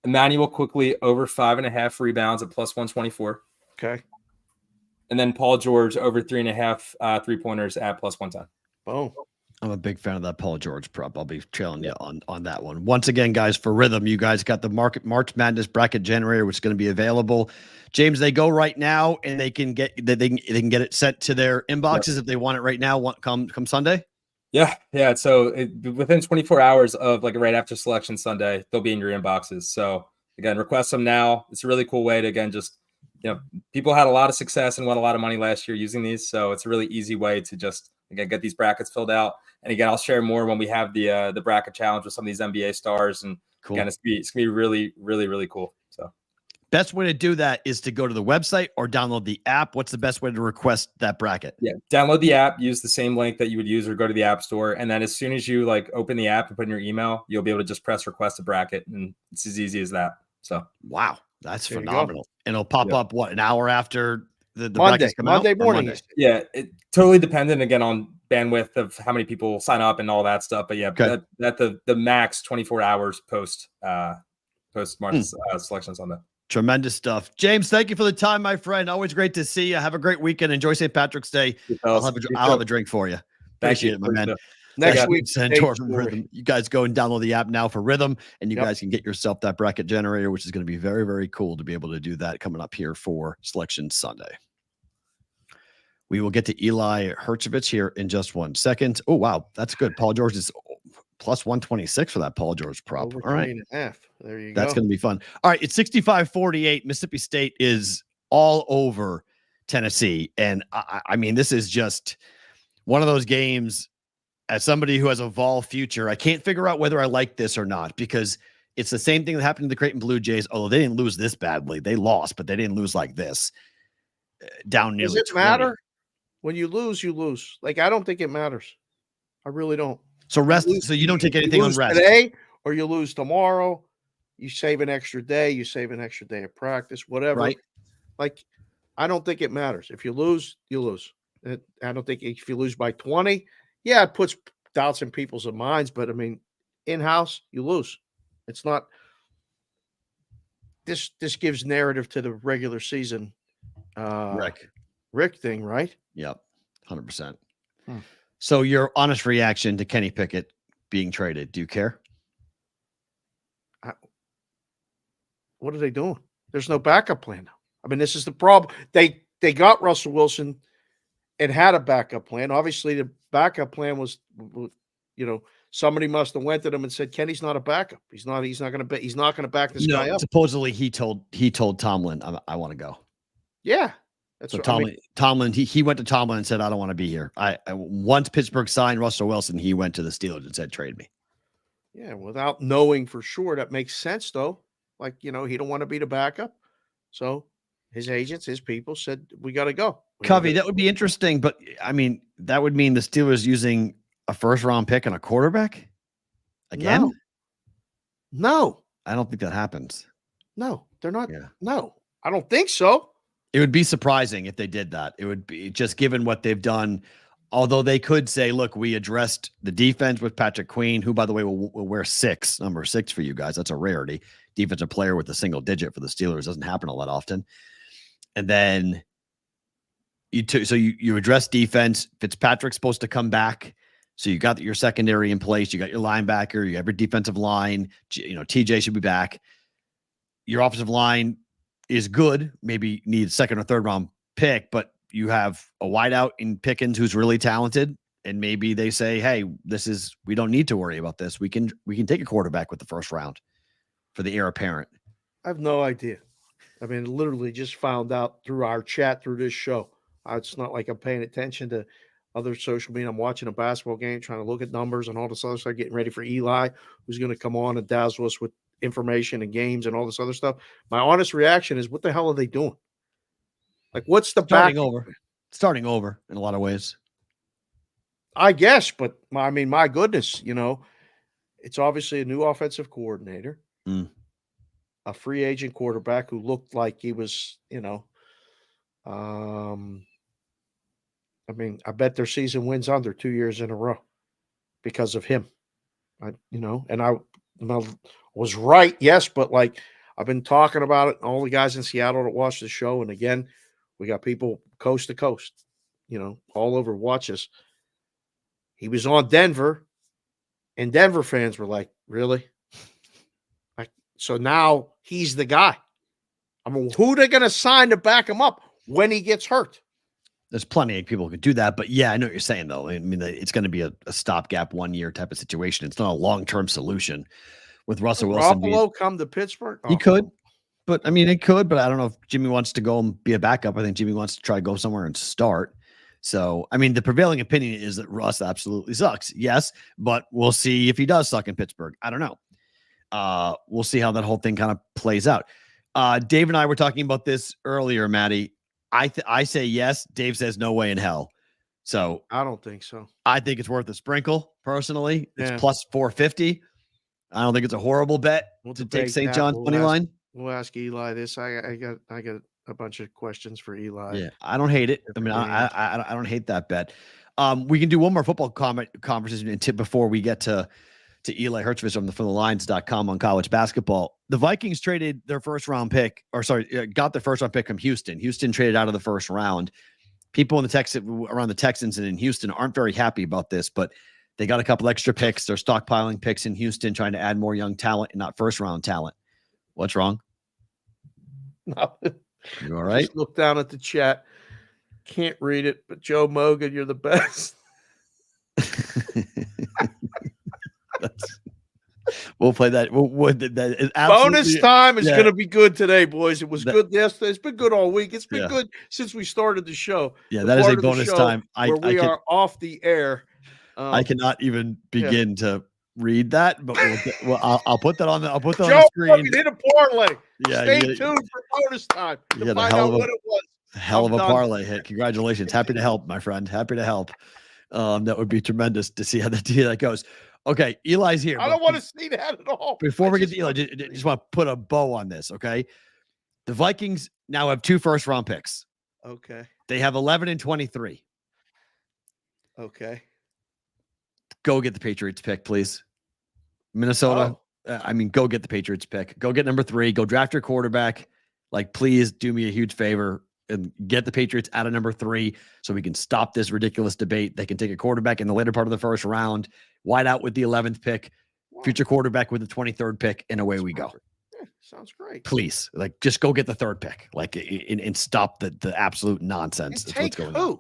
Emmanuel Quickly over 5.5 rebounds at plus 124. Okay. And then Paul George over 3.5 3-pointers at plus 110. Boom. I'm a big fan of that Paul George prop. I'll be trailing you on that one. Once again, guys, for Rithmm, you guys got the March Madness bracket generator, which is going to be available. James, they go right now, and they can get it sent to their inboxes if they want it right now. Come Sunday. Yeah. So within 24 hours of right after selection Sunday, they'll be in your inboxes. So again, request them now. It's a really cool way to just people had a lot of success and won a lot of money last year using these. So it's a really easy way to just get these brackets filled out. And again, I'll share more when we have the bracket challenge with some of these NBA stars. And cool. Again, it's gonna be really, really, really cool. So best way to do that is to go to the website or download the app. What's the best way to request that bracket? Yeah, download the app, use the same link that you would use, or go to the app store. And then as soon as you open the app and put in your email, you'll be able to just press request a bracket. And it's as easy as that. So wow, that's phenomenal. And it'll pop up an hour after the Monday morning. Yeah, it totally dependent again on bandwidth of how many people sign up and all that stuff. But yeah, at the max 24 hours post post March selection Sunday. Tremendous stuff. James, thank you for the time, my friend. Always great to see you. Have a great weekend. Enjoy St. Patrick's Day. I'll have a drink for you. Appreciate it, my man. Next week, Santore from Rithmm. You guys go and download the app now for Rithmm, and you guys can get yourself that bracket generator, which is going to be very, very cool to be able to do that coming up here for Selection Sunday. We will get to Eli Hershkovich here in just 1 second. Oh, wow. That's good. Paul George is plus 126 for that Paul George prop. Over all right. 3.5. There you go. That's going to be fun. All right. It's 65-48. Mississippi State is all over Tennessee. And I mean, this is just one of those games. As somebody who has a Vol future, I can't figure out whether I like this or not, because it's the same thing that happened to the Creighton Blue Jays. Although they didn't lose this badly. They lost, but they didn't lose like this. Down nearly. Does it matter? When you lose, you lose. Like, I don't think it matters. I really don't. So rest. So you don't take anything on rest today, or you lose tomorrow. You save an extra day. You save an extra day of practice. Whatever. Right. Like, I don't think it matters. If you lose, you lose. I don't think if you lose by 20, yeah, it puts doubts in people's minds. But I mean, in-house, you lose. It's not. This gives narrative to the regular season. Rick thing, right? Yep, 100%. So your honest reaction to Kenny Pickett being traded? Do you care? What are they doing? There's no backup plan. I mean, this is the problem. They got Russell Wilson and had a backup plan. Obviously, the backup plan was, somebody must have went to them and said, "Kenny's not a backup. He's not going to back this guy up." Supposedly, he told Tomlin, "I want to go." Yeah. So Tomlin, he went to Tomlin and said, "I don't want to be here." I once Pittsburgh signed Russell Wilson, he went to the Steelers and said, "Trade me." Yeah, without knowing for sure, that makes sense though. Like, he don't want to be the backup, so his agents, his people said, "We got to go." Covey, that would be interesting, but I mean, that would mean the Steelers using a first-round pick and a quarterback again. No, I don't think that happens. No, they're not. Yeah. No, I don't think so. It would be surprising if they did that. It would be, just given what they've done. Although they could say, look, we addressed the defense with Patrick Queen, who, by the way, will wear number 6 for you guys. That's a rarity. Defensive player with a single digit for the Steelers doesn't happen a lot often. And then you address defense. Fitzpatrick's supposed to come back. So you got your secondary in place. You got your linebacker. You have your defensive line. TJ should be back. Your offensive line is good. Maybe need a second or third round pick, but you have a wideout in Pickens who's really talented, and maybe they say, "Hey, we don't need to worry about this. We can take a quarterback with the first round for the heir apparent." I have no idea. I mean, literally just found out through our chat through this show. It's not like I'm paying attention to other social media. I'm watching a basketball game, trying to look at numbers and all this other stuff, getting ready for Eli, who's going to come on and dazzle us with information and games and all this other stuff. My honest reaction is, what the hell are they doing? Like, what's the starting over in a lot of ways, I guess, but I mean, my goodness, it's obviously a new offensive coordinator, a free agent quarterback who looked like he was, I mean, I bet their season wins under 2 years in a row because of him. And I was right, yes, but like, I've been talking about it. All the guys in Seattle that watch the show, and again, we got people coast to coast, all over watch us. He was on Denver, and Denver fans were like, "Really?" So now he's the guy. I mean, who are they going to sign to back him up when he gets hurt? There's plenty of people who could do that, but yeah, I know what you're saying though. I mean, it's going to be a stopgap 1 year type of situation. It's not a long-term solution with Russell Wilson. Garoppolo come to Pittsburgh? He could, but I mean, it could, but I don't know if Jimmy wants to go and be a backup. I think Jimmy wants to try to go somewhere and start. So, I mean, the prevailing opinion is that Russ absolutely sucks. Yes, but we'll see if he does suck in Pittsburgh. I don't know. We'll see how that whole thing kind of plays out. Dave and I were talking about this earlier, Maddie. I say yes. Dave says no way in hell. So I don't think so. I think it's worth a sprinkle personally. It's Yeah. plus 450. I don't think it's a horrible bet to take St. John's money line. We'll ask Eli this. I got a bunch of questions for Eli. Yeah, I don't hate it. I mean, I don't hate that bet. We can do one more football conversation and tip before we get to to Eli Hershkovich from TheLines.com on college basketball. The Vikings traded their first round pick, got their first round pick from Houston. Houston traded out of the first round. People in the around the Texans and in Houston aren't very happy about this, but they got a couple extra picks. They're stockpiling picks in Houston, trying to add more young talent and not first round talent. What's wrong? No. You all right? Just look down at the chat. Can't read it, but Joe Mogan, you're the best. We'll play that. Bonus time is going to be good today, boys. It was good yesterday. It's been good all week. It's been good since we started the show. Yeah, that is a bonus time. We are off the air. I cannot even begin to read that, but I'll put that on the. I'll put that Joe on the screen. Hit a parlay. Yeah, stay tuned for bonus time to find out what it was. Hell of a parlay hit. Congratulations. Happy to help, my friend. Happy to help. That would be tremendous to see how that goes. Okay, Eli's here. I don't want to see that at all. Before we get to Eli, just want to put a bow on this, okay? The Vikings now have 2 first-round picks. Okay. They have 11 and 23. Okay. Go get the Patriots pick, please. Minnesota, go get the Patriots pick. Go get number 3. Go draft your quarterback. Like, please do me a huge favor and get the Patriots out of number 3 so we can stop this ridiculous debate. They can take a quarterback in the later part of the first round, wide out with the 11th pick, future quarterback with the 23rd pick, and away we go. Yeah, sounds great. Please, just go get the 3rd pick, and stop the absolute nonsense. That's what's going on.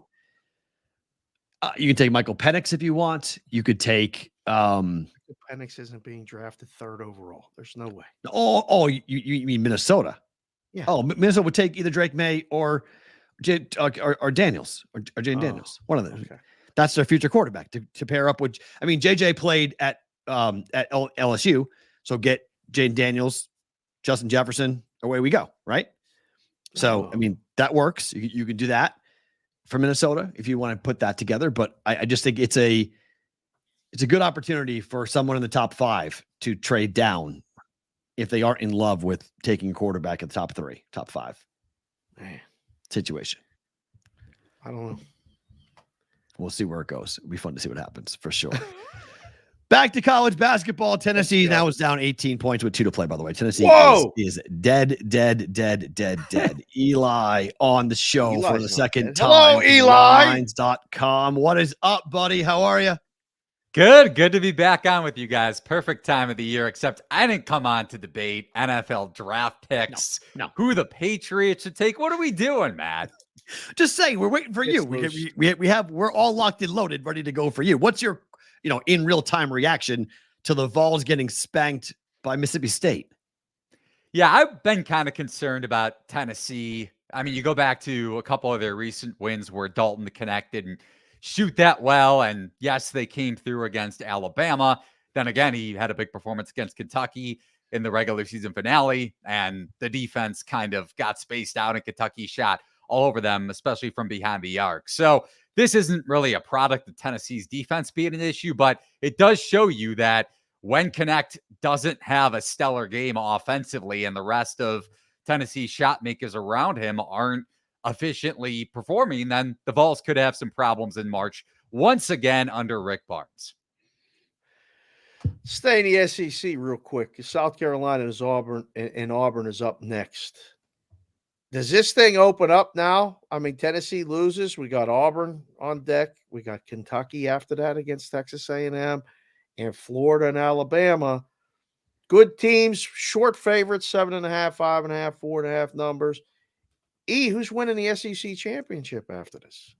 You can take Michael Penix if you want. You could take Penix isn't being drafted 3rd overall. There's no way. You mean Minnesota? Yeah. Oh, Minnesota would take either Drake May or Daniels or Jane Daniels. One of them. Okay. That's their future quarterback to pair up with. I mean, JJ played at LSU, so get Jane Daniels, Justin Jefferson. Away we go, right? So I mean that works. You can do that for Minnesota if you want to put that together. But I just think it's a good opportunity for someone in the top 5 to trade down if they aren't in love with taking a quarterback at the top 3, top 5 situation. I don't know. We'll see where it goes. It'll be fun to see what happens for sure. Back to college basketball. Tennessee now is down 18 points with 2 to play, by the way. Tennessee is dead. Eli on the show for the second time. Hello, Eli. Lines.com. What is up, buddy? How are you? Good to be back on with you guys. Perfect time of the year, except I didn't come on to debate NFL draft picks. No. Who the Patriots should take. What are we doing, Matt? Just saying, we're waiting for you. We're all locked and loaded, ready to go for you. What's your, in real time reaction to the Vols getting spanked by Mississippi State? Yeah, I've been kind of concerned about Tennessee. I mean, you go back to a couple of their recent wins where Dalton connected and shoot that well. And yes, they came through against Alabama. Then again, he had a big performance against Kentucky in the regular season finale. And the defense kind of got spaced out and Kentucky shot all over them, especially from behind the arc. So this isn't really a product of Tennessee's defense being an issue, but it does show you that when Connect doesn't have a stellar game offensively and the rest of Tennessee's shot makers around him aren't efficiently performing, then the Vols could have some problems in March once again under Rick Barnes. Stay in the SEC real quick. South Carolina is Auburn, and Auburn is up next. Does this thing open up now? I mean, Tennessee loses. We got Auburn on deck. We got Kentucky after that against Texas A&M, and Florida and Alabama. Good teams, short favorites, 7.5, 5.5, 4.5 numbers. Who's winning the SEC championship after this?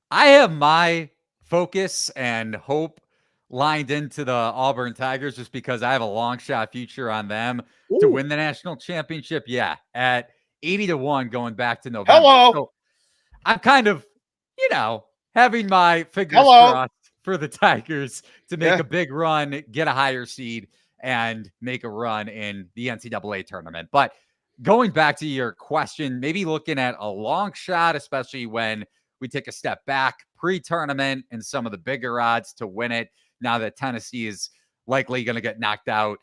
I have my focus and hope lined into the Auburn Tigers just because I have a long shot future on them to win the national championship. Yeah, at 80-1 going back to November. Hello. So I'm kind of, having my fingers crossed for the Tigers to make a big run, get a higher seed, and make a run in the NCAA tournament. But going back to your question, maybe looking at a long shot, especially when we take a step back pre-tournament and some of the bigger odds to win it now that Tennessee is likely going to get knocked out.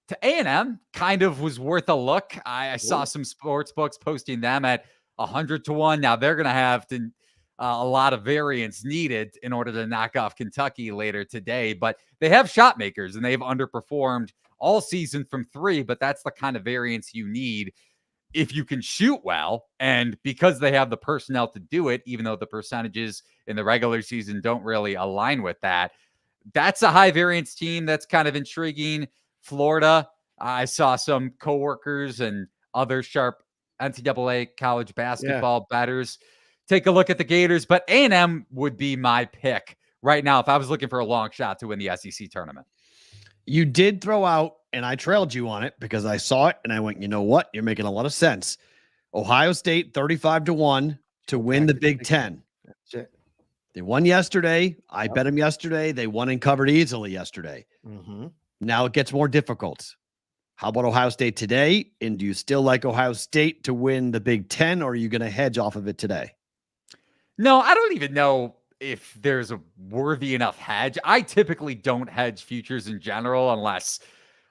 To A&M kind of was worth a look. I saw some sports books posting them at 100-1. Now they're going to have to a lot of variance needed in order to knock off Kentucky later today. But they have shot makers, and they've underperformed all season from 3, but that's the kind of variance you need if you can shoot well. And because they have the personnel to do it, even though the percentages in the regular season don't really align with that, that's a high variance team that's kind of intriguing. Florida, I saw some coworkers and other sharp NCAA college basketball bettors take a look at the Gators, but A&M would be my pick right now if I was looking for a long shot to win the SEC tournament. You did throw out, and I trailed you on it because I saw it and I went, you know what? You're making a lot of sense. Ohio State 35-1 to win the Big Ten. That's it. They won yesterday. I bet them yesterday. They won and covered easily yesterday. Mm-hmm. Now it gets more difficult. How about Ohio State today? And do you still like Ohio State to win the Big Ten, or are you going to hedge off of it today? No, I don't even know if there's a worthy enough hedge. I typically don't hedge futures in general unless,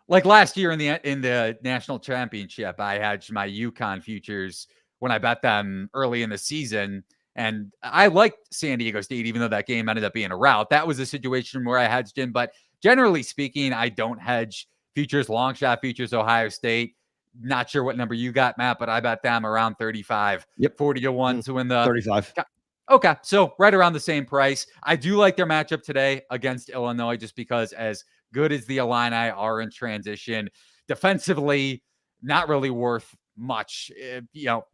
like last year in the national championship, I hedged my UConn futures when I bet them early in the season. And I liked San Diego State, even though that game ended up being a rout. That was a situation where I hedged in. But generally speaking, I don't hedge futures, long shot futures, Ohio State. Not sure what number you got, Matt, but I bet them around 35. Yep. 40-1 to win the 35. Okay, so right around the same price. I do like their matchup today against Illinois just because as good as the Illini are in transition, defensively, not really worth much,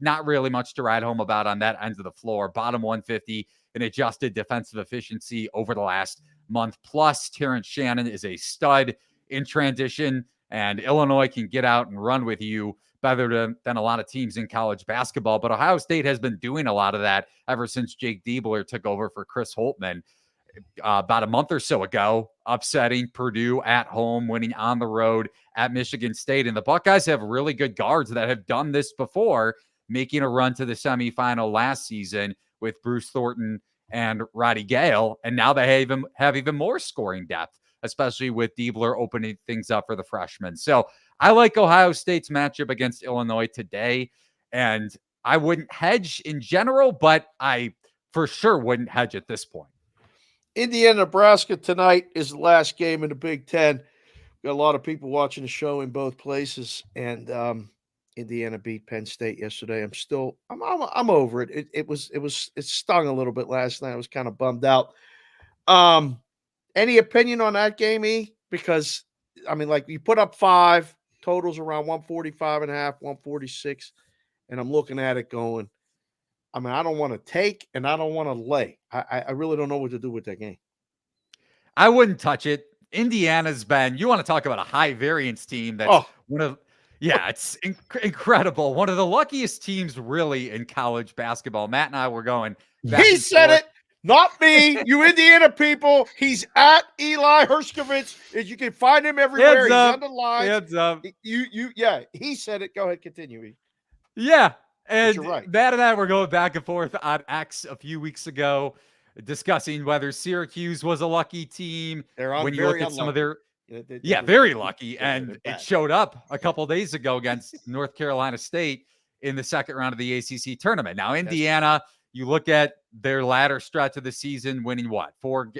not really much to ride home about on that end of the floor. Bottom 150 in adjusted defensive efficiency over the last month. Plus, Terrence Shannon is a stud in transition, and Illinois can get out and run with you better than a lot of teams in college basketball. But Ohio State has been doing a lot of that ever since Jake Diebler took over for Chris Holtmann about a month or so ago, upsetting Purdue at home, winning on the road at Michigan State. And the Buckeyes have really good guards that have done this before, making a run to the semifinal last season with Bruce Thornton and Roddy Gale. And now they have even more scoring depth, especially with Diebler opening things up for the freshmen. So I like Ohio State's matchup against Illinois today, and I wouldn't hedge in general, but I for sure wouldn't hedge at this point. Indiana, Nebraska tonight is the last game in the Big Ten. Got a lot of people watching the show in both places, and Indiana beat Penn State yesterday. I'm over it. It stung a little bit last night. I was kind of bummed out. Any opinion on that game, E? Because I mean, like, you put up 5, totals around 145.5, 146, and I'm looking at it going, I mean, I don't want to take and I don't want to lay. I really don't know what to do with that game. I wouldn't touch it. Indiana's been, you want to talk about a high variance team that's it's incredible. One of the luckiest teams really in college basketball. Matt and I were going back He said it, not me, you Indiana people. He's at Eli Hershkovich. You can find him everywhere. He's on the line. Heads up. He said it. Go ahead, continue. Yeah. And right. Matt and I were going back and forth on X a few weeks ago, discussing whether Syracuse was a lucky team. They're on when you very look at unlucky. some of their They're very lucky. And it showed up a couple days ago against North Carolina State in the second round of the ACC tournament. Now, Indiana, you look at their latter stretch of the season, winning what? 4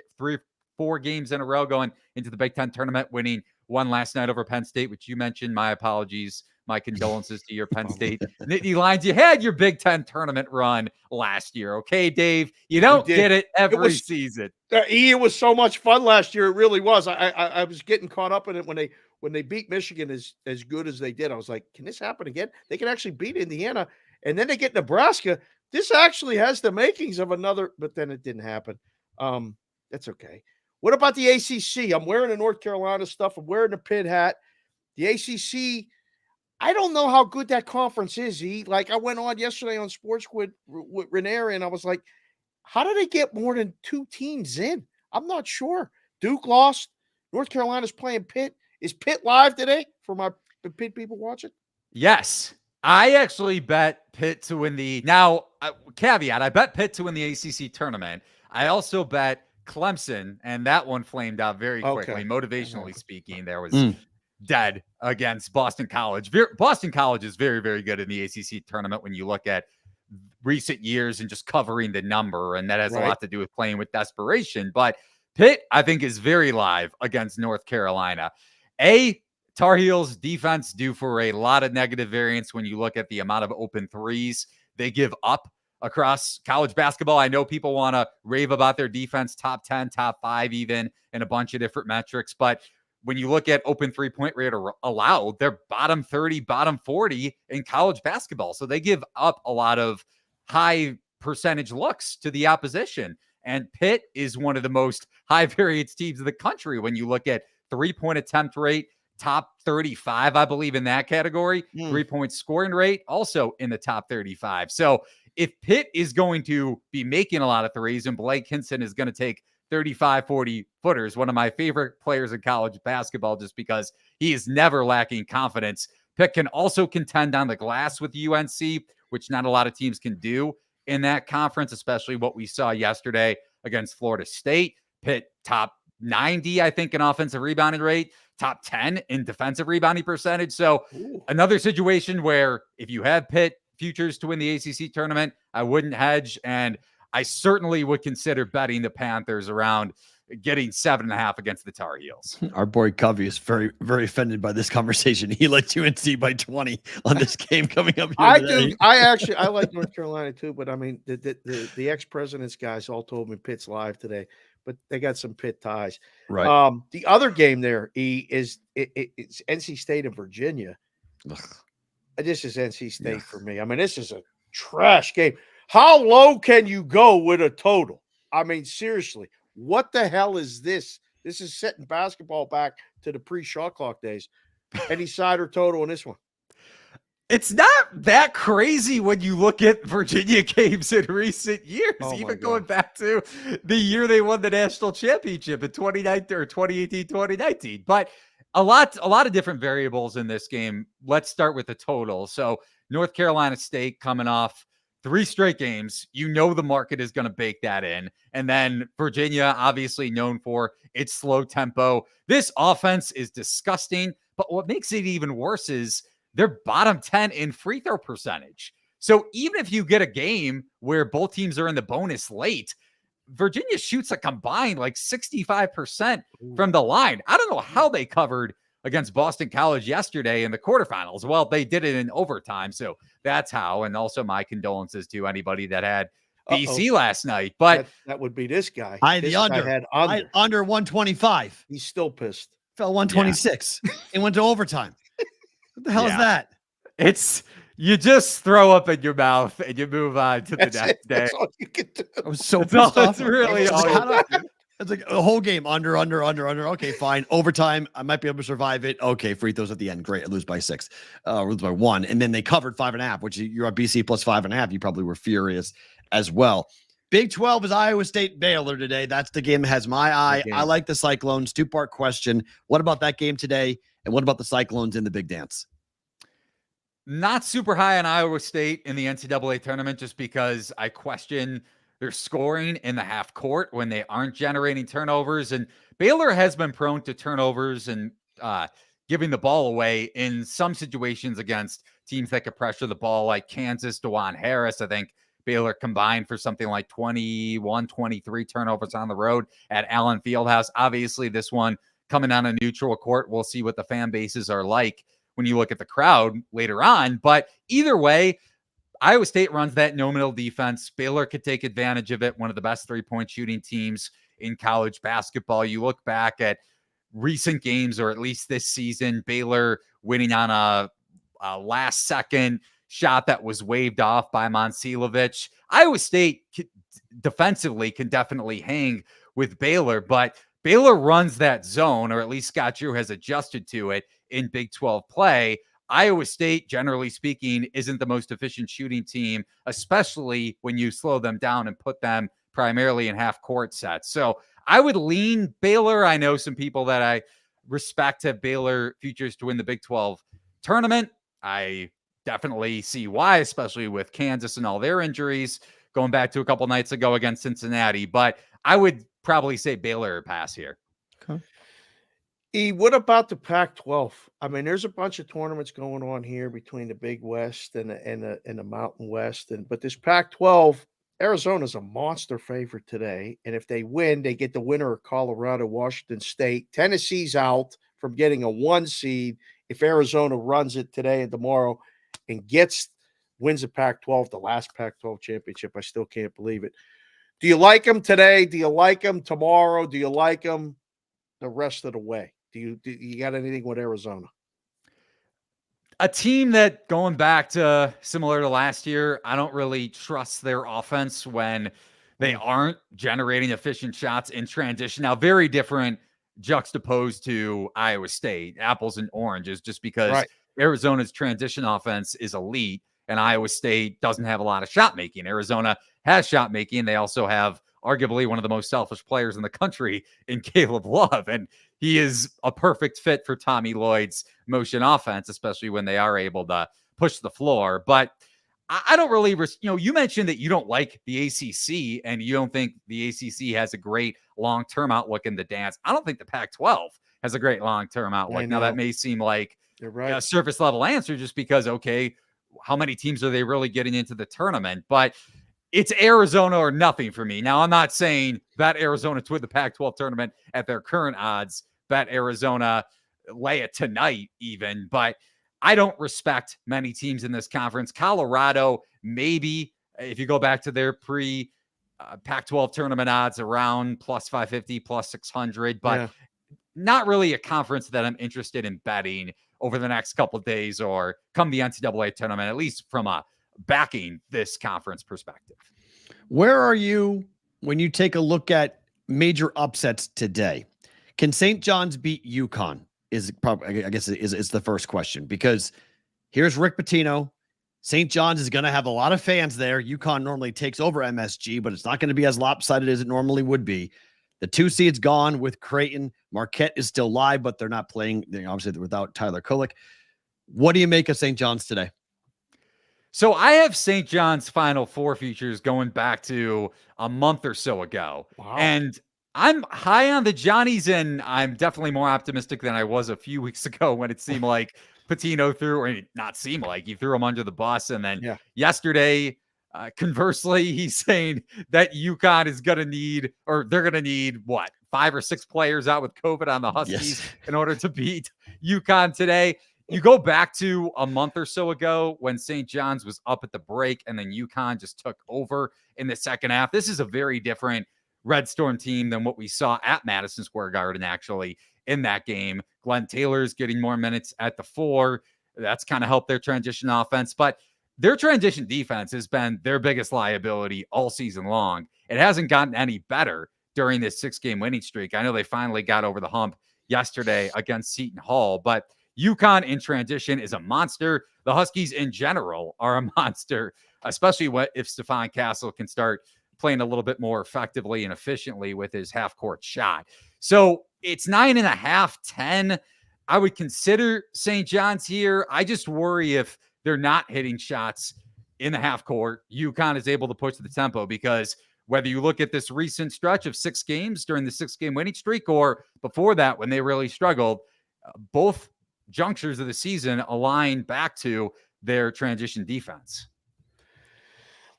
games in a row going into the Big Ten tournament, winning one last night over Penn State, which you mentioned. My apologies. My condolences to your Penn State Nittany Lions. You had your Big Ten tournament run last year. Okay, Dave? You don't get it every season. It was so much fun last year. It really was. I was getting caught up in it when they beat Michigan as good as they did. I was like, can this happen again? They can actually beat Indiana. And then they get Nebraska. This actually has the makings of another, but then it didn't happen. That's okay. What about the ACC? I'm wearing the North Carolina stuff. I'm wearing the Pitt hat. The ACC, I don't know how good that conference is. Like, I went on yesterday on Sports with Ranieri, and I was like, how do they get more than 2 teams in? I'm not sure. Duke lost. North Carolina's playing Pitt. Is Pitt live today for my Pitt people watching? Yes. I actually bet Pitt to win caveat, I bet Pitt to win the ACC tournament. I also bet Clemson, and that one flamed out very quickly. Okay. Motivationally speaking, there was dead against Boston College. Boston College is very, very good in the ACC tournament when you look at recent years and just covering the number. And that has a lot to do with playing with desperation. But Pitt, I think, is very live against North Carolina. Tar Heels defense due for a lot of negative variance when you look at the amount of open threes they give up across college basketball. I know people want to rave about their defense, top 10, top 5, even in a bunch of different metrics. But when you look at open 3-point rate allowed, they're bottom 30, bottom 40 in college basketball. So they give up a lot of high percentage looks to the opposition. And Pitt is one of the most high variance teams in the country when you look at 3-point attempt rate, top 35, I believe, in that category. 3-point scoring rate, also in the top 35. So if Pitt is going to be making a lot of threes and Blake Hinson is going to take 35, 40 footers, one of my favorite players in college basketball, just because he is never lacking confidence. Pitt can also contend on the glass with UNC, which not a lot of teams can do in that conference, especially what we saw yesterday against Florida State. Pitt top 90, I think, in offensive rebounding rate, top 10 in defensive rebounding percentage. So another situation where if you have Pitt futures to win the ACC tournament, I wouldn't hedge. And I certainly would consider betting the Panthers around getting 7.5 against the Tar Heels. Our boy Covey is very, very offended by this conversation. He likes UNC by 20 on this game coming up. I do. I like North Carolina too, but I mean, the ex-president's guys all told me Pitt's live today, but they got some Pitt ties. Right. The other game there, it's NC State and Virginia. This is NC State for me. I mean, this is a trash game. How low can you go with a total? I mean, seriously, what the hell is this? This is setting basketball back to the pre-shot clock days. Any side or total in this one? It's not that crazy when you look at Virginia games in recent years, even going back to the year they won the national championship in 2018, 2019. But a lot of different variables in this game. Let's start with the total. So North Carolina State coming off 3 straight games. You know the market is going to bake that in. And then Virginia, obviously known for its slow tempo. This offense is disgusting. But what makes it even worse is they're bottom 10 in free throw percentage. So even if you get a game where both teams are in the bonus late, Virginia shoots a combined like 65% from the line. I don't know how they covered against Boston College yesterday in the quarterfinals. Well, they did it in overtime. So that's how. And also my condolences to anybody that had BC last night. But that would be this guy. The under. Had under 125. He's still pissed. Fell 126. It went to overtime. What the hell is that? It's you just throw up in your mouth and you move on to the next day. That's all you can do. I was so pissed off. It's really all. It's like a whole game under. Okay, fine. Overtime, I might be able to survive it. Okay, free throws at the end. Great. I lose by 6. Lose by 1. And then they covered 5.5, which you're at BC plus 5.5. You probably were furious as well. Big 12 is Iowa State Baylor today. That's the game that has my eye. I like the Cyclones. 2-part question. What about that game today? And what about the Cyclones in the big dance? Not super high on Iowa State in the NCAA tournament just because I question their scoring in the half court when they aren't generating turnovers. And Baylor has been prone to turnovers and giving the ball away in some situations against teams that could pressure the ball, like Kansas, DeJuan Harris. I think Baylor combined for something like 21, 23 turnovers on the road at Allen Fieldhouse. Obviously, this one coming on a neutral court. We'll see what the fan bases are like when you look at the crowd later on. But either way, Iowa State runs that nominal defense. Baylor could take advantage of it. One of the best 3-point shooting teams in college basketball. You look back at recent games, or at least this season, Baylor winning on a last-second shot that was waved off by Monsilovic. Iowa State defensively can definitely hang with Baylor, but Baylor runs that zone, or at least Scott Drew has adjusted to it in Big 12 play. Iowa State, generally speaking, isn't the most efficient shooting team, especially when you slow them down and put them primarily in half-court sets. So I would lean Baylor. I know some people that I respect have Baylor futures to win the Big 12 tournament. I definitely see why, especially with Kansas and all their injuries going back to a couple nights ago against Cincinnati. But I would probably say Baylor or pass here. Okay. What about the Pac-12? I mean, there's a bunch of tournaments going on here between the Big West and the Mountain West, but this Pac-12, Arizona's a monster favorite today, and if they win, they get the winner of Colorado, Washington State. Tennessee's out from getting a 1 seed if Arizona runs it today and tomorrow and wins the Pac-12, the last Pac-12 championship. I still can't believe it. Do you like them today? Do you like them tomorrow? Do you like them the rest of the way? Do you got anything with Arizona? A team that, going back to similar to last year, I don't really trust their offense when they aren't generating efficient shots in transition. Now, very different juxtaposed to Iowa State, apples and oranges, just because Arizona's transition offense is elite and Iowa State doesn't have a lot of shot making. Arizona has shot making. They also have arguably one of the most selfish players in the country in Caleb Love. And he is a perfect fit for Tommy Lloyd's motion offense, especially when they are able to push the floor. But I don't really, you mentioned that you don't like the ACC and you don't think the ACC has a great long-term outlook in the dance. I don't think the Pac-12 has a great long-term outlook. Now, that may seem like a surface level answer just because, okay, how many teams are they really getting into the tournament? But it's Arizona or nothing for me. Now, I'm not saying bet Arizona to win the Pac-12 tournament at their current odds, bet Arizona lay it tonight even, but I don't respect many teams in this conference. Colorado, maybe, if you go back to their Pac-12 tournament odds, around plus 550, plus 600, but not really a conference that I'm interested in betting over the next couple of days or come the NCAA tournament, at least from a backing this conference perspective. Where are you when you take a look at major upsets today? Can St. John's beat UConn? Is probably, I guess, is the first question, because here's Rick Pitino. St. John's is going to have a lot of fans there. UConn normally takes over MSG, but it's not going to be as lopsided as it normally would be. The 2 seed's gone with Creighton. Marquette is still live, but they're not playing. Obviously, they're without Tyler Kulik. What do you make of St. John's today? So I have St. John's Final Four futures going back to a month or so ago. Wow. And I'm high on the Johnnies, and I'm definitely more optimistic than I was a few weeks ago when it seemed like Pitino he threw him under the bus. And then yesterday, conversely, he's saying that UConn is going to need, or they're going to need, 5 or 6 players out with COVID on the Huskies in order to beat UConn today. You go back to a month or so ago when St. John's was up at the break and then UConn just took over in the second half. This is a very different Red Storm team than what we saw at Madison Square Garden, actually, in that game. Glenn Taylor's getting more minutes at the 4. That's kind of helped their transition offense. But their transition defense has been their biggest liability all season long. It hasn't gotten any better during this 6-game winning streak. I know they finally got over the hump yesterday against Seton Hall, but UConn in transition is a monster. The Huskies in general are a monster, especially if Stephon Castle can start playing a little bit more effectively and efficiently with his half-court shot. So it's 9.5, 10. I would consider St. John's here. I just worry if they're not hitting shots in the half-court, UConn is able to push the tempo, because whether you look at this recent stretch of 6 games during the 6-game winning streak or before that when they really struggled, both junctures of the season align back to their transition defense.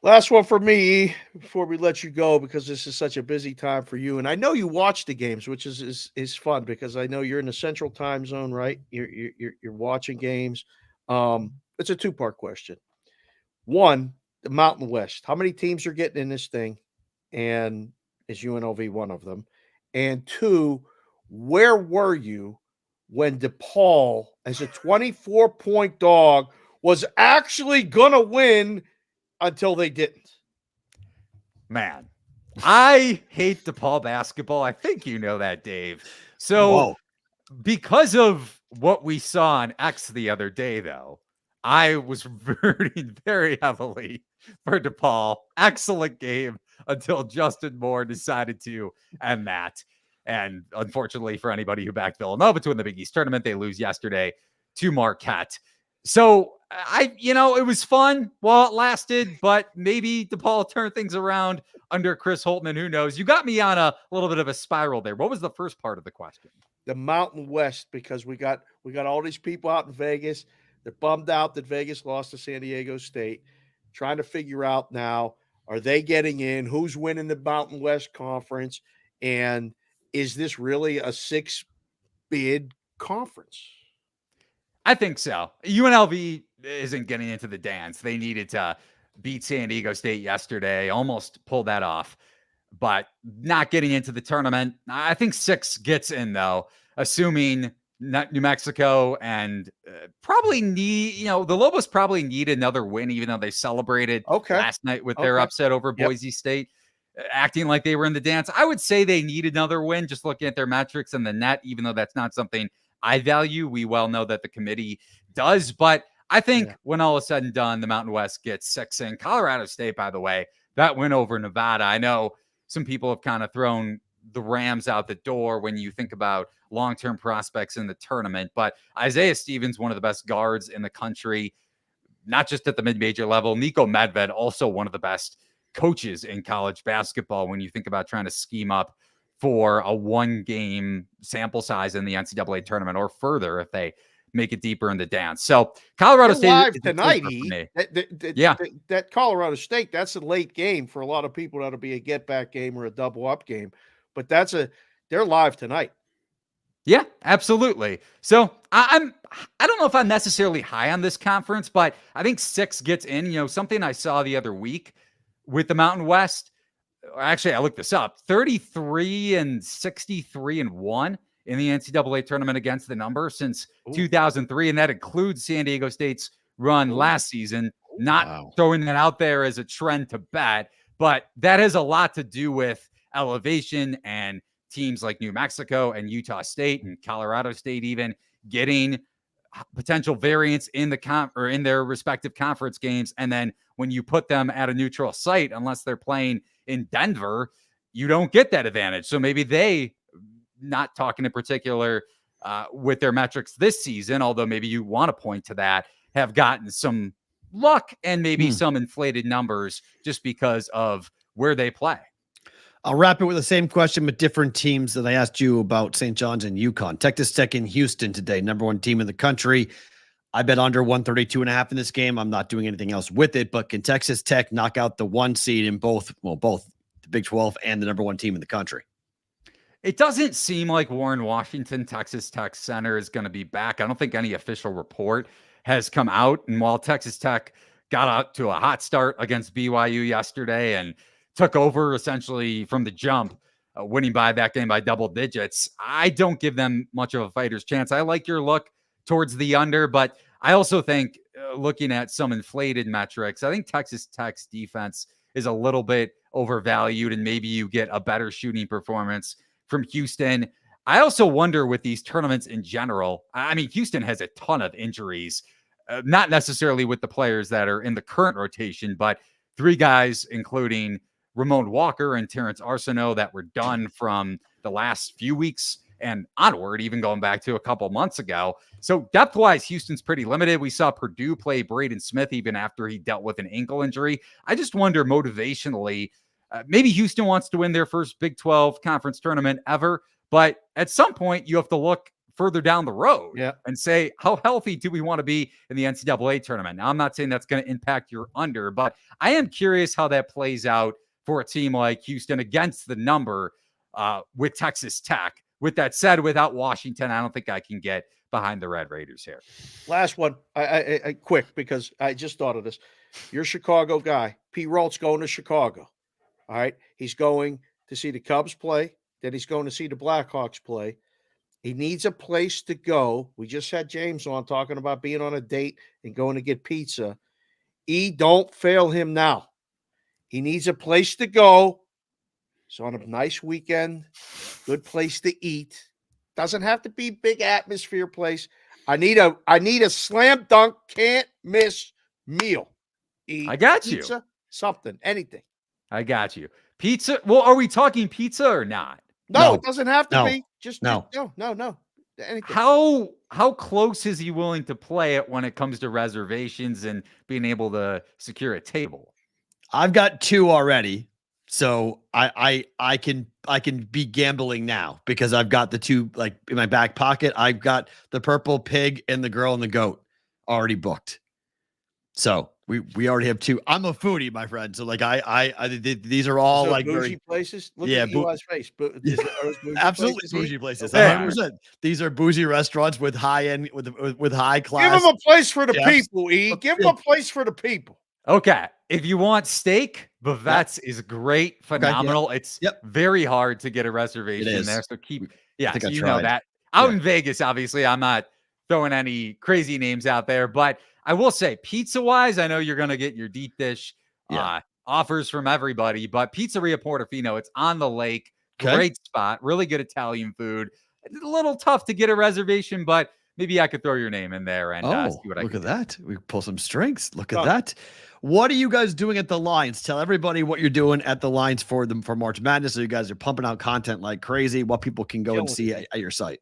Last one for me before we let you go, because this is such a busy time for you. And I know you watch the games, which is fun, because I know you're in the central time zone, right? You're watching games. It's a 2-part question. One, the Mountain West. How many teams are getting in this thing? And is UNLV one of them? And 2, where were you when DePaul, as a 24-point dog, was actually going to win until they didn't? Man, I hate DePaul basketball. I think you know that, Dave. So because of what we saw on X the other day, though, I was rooting very heavily for DePaul. Excellent game until Justin Moore decided to end that. And unfortunately for anybody who backed Villanova to win the Big East tournament, they lose yesterday to Marquette. So it was fun while it lasted, but maybe DePaul turned things around under Chris Holtmann. Who knows? You got me on a little bit of a spiral there. What was the first part of the question? the Mountain West, because we got all these people out in Vegas. They're bummed out that Vegas lost to San Diego State. Trying to figure out now, are they getting in? Who's winning the Mountain West Conference? And is this really a 6-bid conference? I think so. UNLV isn't getting into the dance. They needed to beat San Diego State yesterday, almost pulled that off, but not getting into the tournament. I think 6 gets in, though, assuming New Mexico and probably need, the Lobos probably need another win, even though they celebrated last night with their upset over Boise State, acting like they were in the dance. I would say they need another win, just looking at their metrics and the net, even though that's not something I value. We well know that the committee does, but I think when all is said and done, the Mountain West gets 6 in. Colorado State, by the way, that win over Nevada. I know some people have kind of thrown the Rams out the door when you think about long-term prospects in the tournament, but Isaiah Stevens, one of the best guards in the country, not just at the mid-major level. Niko Medved, also one of the best coaches in college basketball when you think about trying to scheme up for a 1-game sample size in the NCAA tournament or further if they make it deeper in the dance. So Colorado State live tonight. That Colorado State, that's a late game for a lot of people. That'll be a get back game or a double up game, but they're live tonight. Yeah, absolutely. So I don't know if I'm necessarily high on this conference, but I think 6 gets in. Something I saw the other week with the Mountain West. Actually, I looked this up: 33-63-1 in the NCAA tournament against the number since 2003, and that includes San Diego State's run last season. Not throwing that out there as a trend to bet, but that has a lot to do with elevation and teams like New Mexico and Utah State and Colorado State even getting potential variance in in their respective conference games. And then when you put them at a neutral site, unless they're playing in Denver, you don't get that advantage. So maybe they, not talking in particular with their metrics this season, although maybe you want to point to that, have gotten some luck and maybe some inflated numbers just because of where they play. I'll wrap it with the same question, but different teams that I asked you about St. John's and UConn. Texas Tech in Houston today, number 1 team in the country. I bet under 132.5 in this game. I'm not doing anything else with it, but can Texas Tech knock out the 1 seed in both the Big 12 and the number 1 team in the country? It doesn't seem like Warren Washington, Texas Tech center, is going to be back. I don't think any official report has come out. And while Texas Tech got out to a hot start against BYU yesterday and took over essentially from the jump, winning by that game by double digits, I don't give them much of a fighter's chance. I like your look towards the under, but I also think looking at some inflated metrics, I think Texas Tech's defense is a little bit overvalued, and maybe you get a better shooting performance from Houston. I also wonder with these tournaments in general, I mean, Houston has a ton of injuries, not necessarily with the players that are in the current rotation, but 3 guys, including Ramon Walker and Terrence Arsenault, that were done from the last few weeks and onward, even going back to a couple months ago. So depth-wise, Houston's pretty limited. We saw Purdue play Braden Smith even after he dealt with an ankle injury. I just wonder motivationally, maybe Houston wants to win their first Big 12 conference tournament ever, but at some point you have to look further down the road and say, how healthy do we want to be in the NCAA tournament? Now, I'm not saying that's going to impact your under, but I am curious how that plays out for a team like Houston against the number with Texas Tech. With that said, without Washington, I don't think I can get behind the Red Raiders here. Last one, I quick, because I just thought of this. You're a Chicago guy. Pete Rolt's going to Chicago. All right. He's going to see the Cubs play. Then he's going to see the Blackhawks play. He needs a place to go. We just had James on talking about being on a date and going to get pizza. Don't fail him now. He needs a place to go. So on a nice weekend, good place to eat. Doesn't have to be big atmosphere place. I need a slam dunk, can't miss meal. I got pizza, you. Something, anything. I got you. Pizza. Well, are we talking pizza or not? No, it doesn't have to be. No. Anything. How close is he willing to play it when it comes to reservations and being able to secure a table? I've got 2 already. So I can be gambling now because I've got the two like in my back pocket. I've got the purple pig and the girl and the goat already booked. So we already have two. I'm a foodie, my friend. So like these are all like bougie very places. Look yeah, at Eli's face. But absolutely places bougie places. Okay. 100%. These are bougie restaurants with high end with high class. Give them a place for the chefs. people. E. Give them a place for the people. Okay. If you want steak, Bavette's is great, phenomenal. It's very hard to get a reservation there. So so you know that. Out in Vegas, obviously, I'm not throwing any crazy names out there, but I will say pizza-wise, I know you're going to get your deep dish offers from everybody, but Pizzeria Portofino, it's on the lake. Great spot. Really good Italian food. It's a little tough to get a reservation, but maybe I could throw your name in there and see what I can look at that. We pull some strings. Look at that. What are you guys doing at the Lines? Tell everybody what you're doing at the Lines for March Madness. So you guys are pumping out content like crazy. What people can go and see at your site.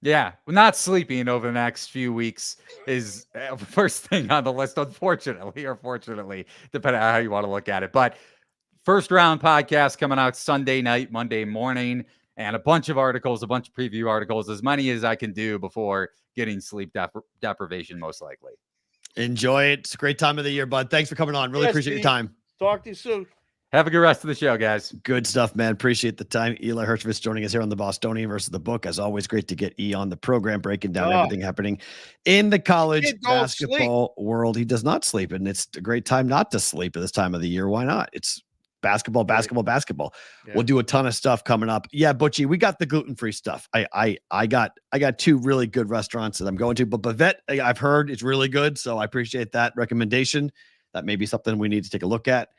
Yeah, not sleeping over the next few weeks is first thing on the list, unfortunately, or fortunately, depending on how you want to look at it. But first round podcast coming out Sunday night, Monday morning, and a bunch of articles, a bunch of preview articles, as many as I can do before getting sleep deprivation, most likely. Enjoy it. It's a great time of the year, bud. Thanks for coming on. Really appreciate your time. Talk to you soon. Have a good rest of the show, guys. Good stuff, man. Appreciate the time. Eli Hershkovich joining us here on the Bostonian versus the Book. As always, great to get E on the program, breaking down everything happening in the college basketball world. He does not sleep, and it's a great time not to sleep at this time of the year. Why not? It's basketball. Yeah. We'll do a ton of stuff coming up. Yeah, Butchie, we got the gluten-free stuff. I got two really good restaurants that I'm going to, but Bavette, I've heard it's really good, so I appreciate that recommendation. That may be something we need to take a look at.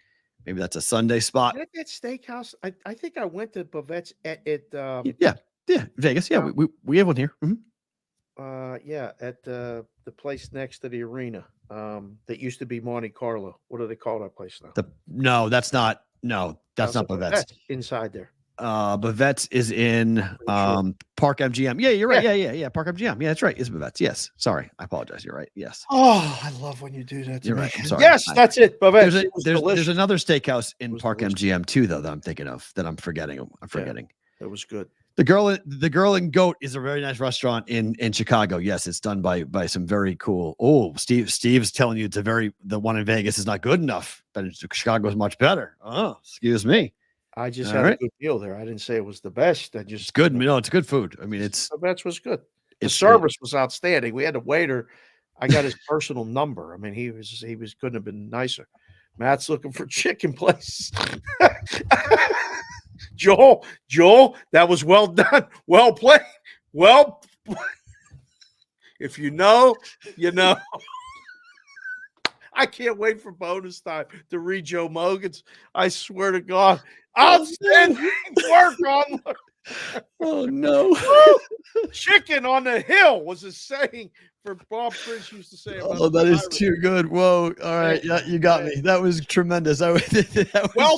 Maybe that's a Sunday spot. At that steakhouse, I think I went to Bavette's at Vegas. Yeah, we have one here. At the place next to the arena that used to be Monte Carlo. What do they call that place now? That's not Bavette's. Inside there. Bavette's is in Park MGM. Yeah, you're right. Yeah. Park MGM. Yeah, that's right. It's Bavette's. Yes. Sorry. I apologize. You're right. Yes. Oh, I love when you do that. You're right. I'm sorry. Yes, that's it. Bavette's. There's another steakhouse in Park MGM too, though, that I'm thinking of that I'm forgetting. It was good. The Girl and Goat is a very nice restaurant in Chicago. Yes, it's done by some very cool. Oh, Steve's telling you the one in Vegas is not good enough, but Chicago is much better. Oh, excuse me. I just had a good meal there. I didn't say it was the best. It's good. No, it's good food. I mean, Bavette's was good. The service was outstanding. We had a waiter. I got his personal number. I mean, he couldn't have been nicer. Matt's looking for chicken place. Joel, that was well done. Well played. Well, if you know, you know. I can't wait for bonus time to read Joe Mogan's. I swear to God, outstanding work on. Oh no! Chicken on the hill was a saying for Bob Prince used to say. Oh, that is too good. Whoa! All right, yeah, you got me. That was tremendous. Well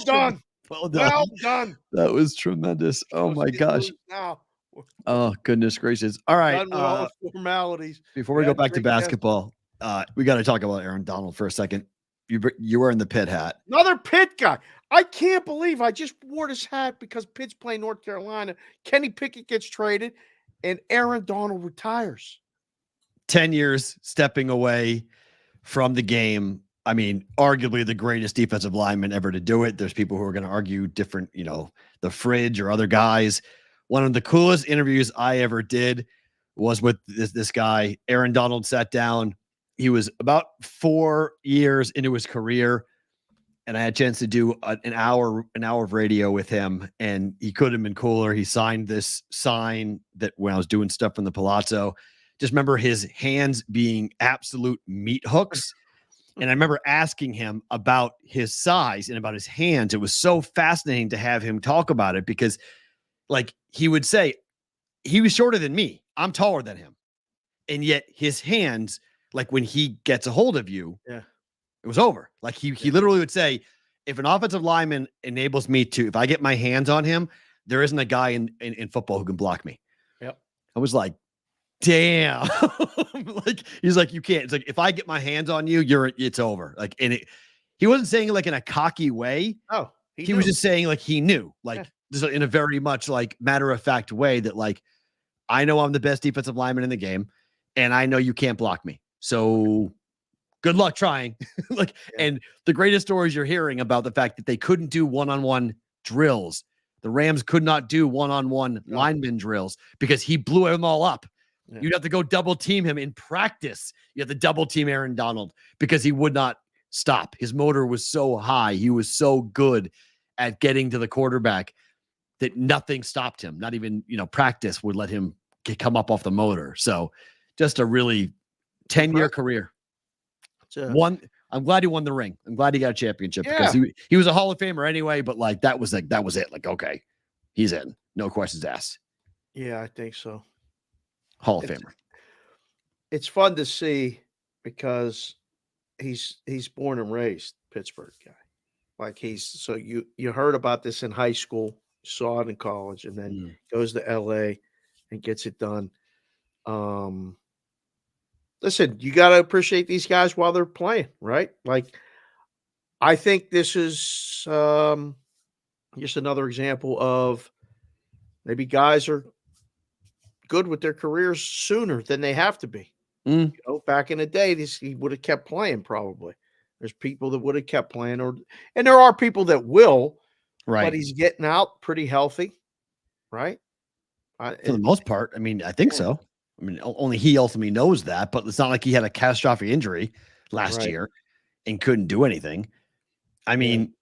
done. Well done. That was tremendous. Oh my gosh. Now. Oh goodness gracious! All right. Done with all the formalities. Before we go back to basketball. We got to talk about Aaron Donald for a second. You were in the Pitt hat. Another Pitt guy. I can't believe I just wore this hat because Pitt's playing North Carolina. Kenny Pickett gets traded, and Aaron Donald retires. 10 years stepping away from the game. I mean, arguably the greatest defensive lineman ever to do it. There's people who are going to argue different, the Fridge or other guys. One of the coolest interviews I ever did was with this guy. Aaron Donald sat down. He was about 4 years into his career, and I had a chance to do an hour of radio with him, and he couldn't have been cooler. He signed this sign that when I was doing stuff from the Palazzo, just remember his hands being absolute meat hooks. And I remember asking him about his size and about his hands. It was so fascinating to have him talk about it because he would say he was shorter than me. I'm taller than him. And yet his hands, when he gets a hold of you, it was over. He literally would say, if an offensive lineman enables me to, if I get my hands on him, there isn't a guy in football who can block me. Yep. I was like, damn. He's like, you can't. It's like, if I get my hands on you, it's over. He wasn't saying it in a cocky way. Oh, He was just saying like he knew, like just in a very much like matter of fact way that like I know I'm the best defensive lineman in the game, and I know you can't block me. So good luck trying. And the greatest stories you're hearing about the fact that they couldn't do one-on-one drills. The Rams could not do one-on-one lineman drills because he blew them all up. Yeah. You'd have to go double team him in practice. You have to double team Aaron Donald because he would not stop. His motor was so high. He was so good at getting to the quarterback that nothing stopped him. Not even, practice would let him come up off the motor. So just a really 10-year career. I'm glad he won the ring. I'm glad he got a championship because he was a Hall of Famer anyway, but like that was it. Like, okay, he's in. No questions asked. Yeah, I think so. Hall of Famer. It's fun to see because he's born and raised Pittsburgh guy. Like so you heard about this in high school, saw it in college, and then goes to LA and gets it done. Listen, you got to appreciate these guys while they're playing, right? Like, I think this is just another example of maybe guys are good with their careers sooner than they have to be. Back in the day, he would have kept playing probably. There's people that would have kept playing, and there are people that will, right? But he's getting out pretty healthy, right? For the most part, I mean, I think so. I mean, only he ultimately knows that, but it's not like he had a catastrophic injury last year and couldn't do anything. I mean,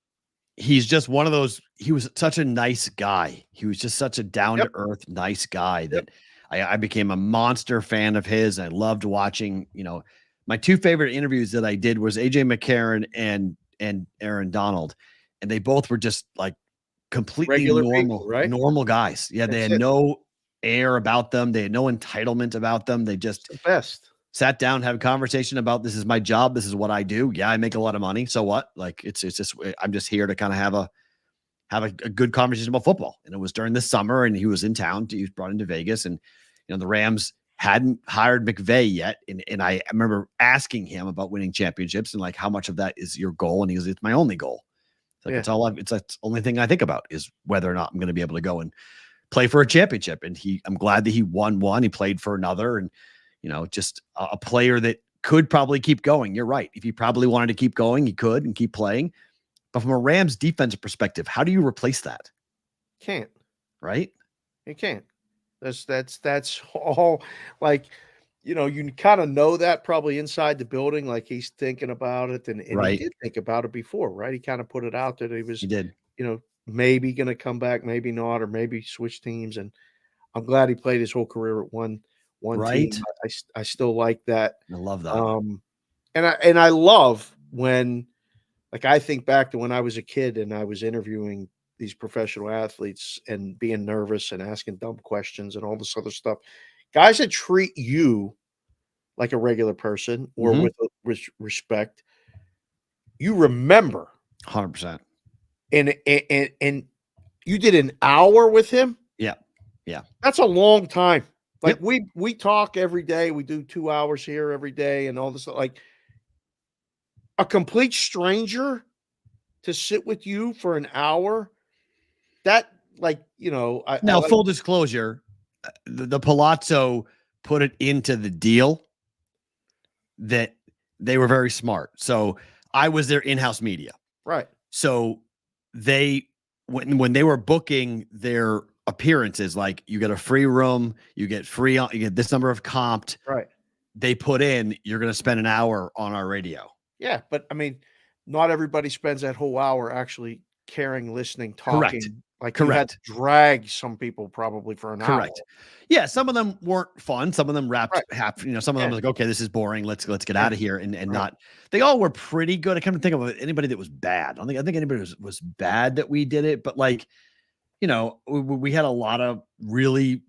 he's just one of those. He was such a nice guy. He was just such a down-to-earth, nice guy that I became a monster fan of his. I loved watching, my two favorite interviews that I did was AJ McCarron and Aaron Donald. And they both were just like completely regular normal, people, right? Normal guys. Yeah. They had no air about them. They had no entitlement about them. They just sat down, had a conversation about, this is my job. This is what I do. Yeah. I make a lot of money. So what? Like, it's just, I'm just here to kind of have a good conversation about football. And it was during the summer and he was in town. He was brought into Vegas and, the Rams hadn't hired McVay yet. And I remember asking him about winning championships and like, how much of that is your goal? And he goes, it's my only goal. It's like, it's the only thing I think about is whether or not I'm going to be able to go and play for a championship. And I'm glad that he won one. He played for another and, just a player that could probably keep going. You're right. If he probably wanted to keep going, he could and keep playing. But from a Rams defensive perspective, how do you replace that? Can't. Right? You can't. That's all like, you kind of know that probably inside the building, like he's thinking about it and he did think about it before, right? He kind of put it out that he did, maybe going to come back, maybe not, or maybe switch teams. And I'm glad he played his whole career at one team. I still like that. I love that. And I love when, like, I think back to when I was a kid and I was interviewing these professional athletes and being nervous and asking dumb questions and all this other stuff. Guys that treat you like a regular person or with respect, you remember 100%. And you did an hour with him. Yeah. That's a long time. Like we talk every day. We do 2 hours here every day and all this. Like a complete stranger to sit with you for an hour. That, like, now, full disclosure, the Palazzo put it into the deal that they were very smart. So I was their in-house media. Right. So they, when they were booking their appearances, like you get a free room, you get this number of comped. Right. They put in, you're going to spend an hour on our radio. Yeah. But I mean, not everybody spends that whole hour actually caring, listening, talking. Correct. Like you had to drag some people probably for an hour. Yeah, some of them weren't fun. Some of them wrapped half. Some of them was like, okay, this is boring. Let's get out of here and not. They all were pretty good. I can't think of anybody that was bad. I think anybody was bad that we did it. But like, we had a lot of really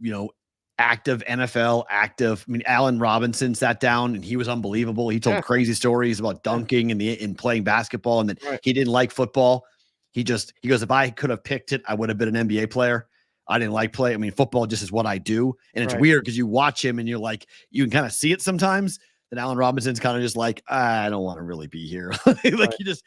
active NFL active. I mean, Allen Robinson sat down and he was unbelievable. He told crazy stories about dunking and playing basketball and that he didn't like football. He goes, if I could have picked it, I would have been an NBA player. I didn't like play. I mean, football just is what I do. And it's weird because you watch him and you're like, you can kind of see it sometimes. then Allen Robinson's kind of just like, I don't want to really be here. Like you just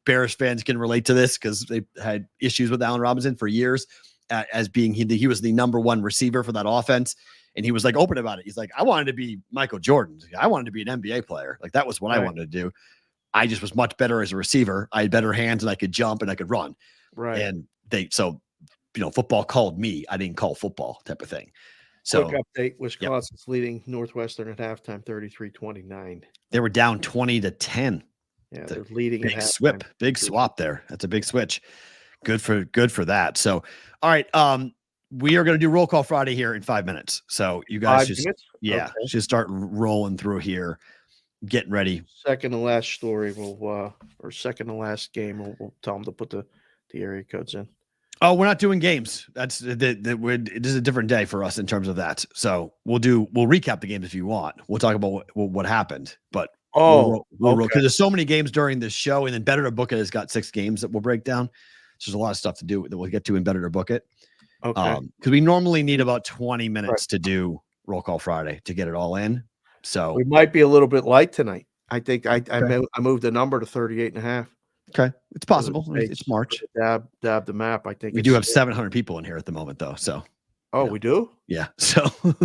Bears fans can relate to this because they had issues with Allen Robinson for years as being he was the number one receiver for that offense. And he was like open about it. He's like, I wanted to be Michael Jordan. I wanted to be an NBA player. Like that was what I wanted to do. I just was much better as a receiver. I had better hands and I could jump and I could run. Right. And football called me. I didn't call football type of thing. So quick update, Wisconsin's leading Northwestern at halftime 33-29. They were down 20-10. Yeah, they're leading big at swip, big swap there. That's a big switch. Good for that. So all right. We are going to do roll call Friday here in 5 minutes. So you guys just start rolling through here, getting ready. Second to last story or second to last game. We'll tell them to put the area codes in. Oh, we're not doing games. That's this is a different day for us in terms of that. So we'll recap the games if you want. We'll talk about what happened, but we'll because there's so many games during this show, and then Better to Book It has got 6 games that we'll break down. So there's a lot of stuff to do that we'll get to in Better to Book It. Okay. Because we normally need about 20 minutes to do Roll Call Friday to get it all in. So we might be a little bit light tonight. I think I moved the number to 38.5. Okay. It's possible. It's March. Dab the map. I think we do have 700 people in here at the moment though. So we do? Yeah. So we'll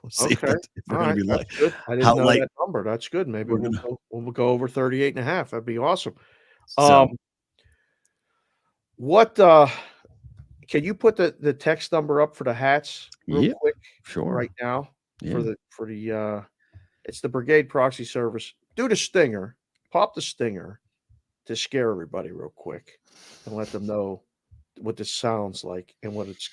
see. Okay. If we're gonna be light. Good. I didn't know that number. That's good. Maybe we'll go over 38.5. That'd be awesome. So, what can you put the text number up for the hats real quick? Sure. Right now Yeah. for the it's the Brigade Proxy Service. Do the stinger, pop the stinger to scare everybody real quick and let them know what this sounds like and what it's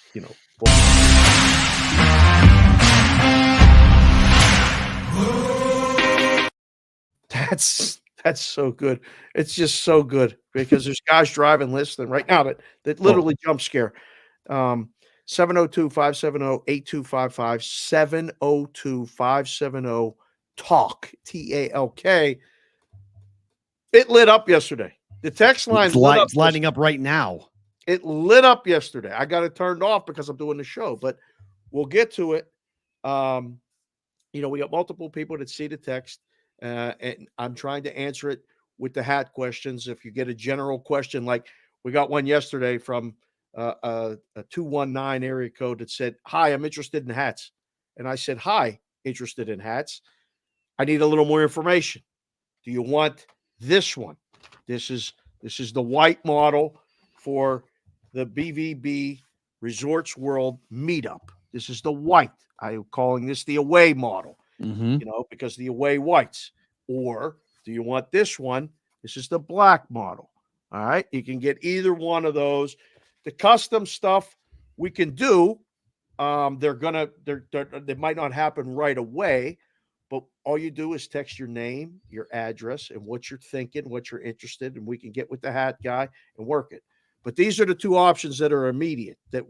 That's so good. It's just so good because there's guys driving listening right now that literally jump scare. 702-570-8255, 702-570 TALK, TALK. It lit up yesterday. The text line it's lighting up right now. It lit up yesterday. I got it turned off because I'm doing the show, but we'll get to it. We got multiple people that see the text. And I'm trying to answer it with the hat questions. If you get a general question, like we got one yesterday from a 219 area code that said, "Hi, I'm interested in hats." And I said, "Hi, interested in hats. I need a little more information. Do you want this one? This is the white model for the BvB Resorts World meetup. This is the white. I'm calling this the away model." Because the away whites. Or do you want this one? This is the black model. All right. You can get either one of those. The custom stuff we can do. They might not happen right away, but all you do is text your name, your address, and what you're thinking, what you're interested in, and we can get with the hat guy and work it. But these are the two options that are immediate that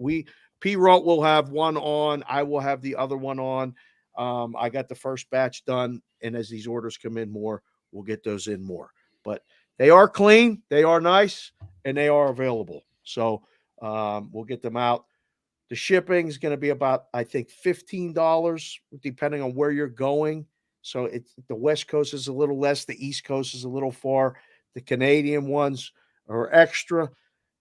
P-Ralt will have one on. I will have the other one on. I got the first batch done, and as these orders come in more, we'll get those in more. But they are clean, they are nice, and they are available. So we'll get them out. The shipping is going to be about, I think, $15, depending on where you're going. So the West Coast is a little less, the East Coast is a little far. The Canadian ones are extra.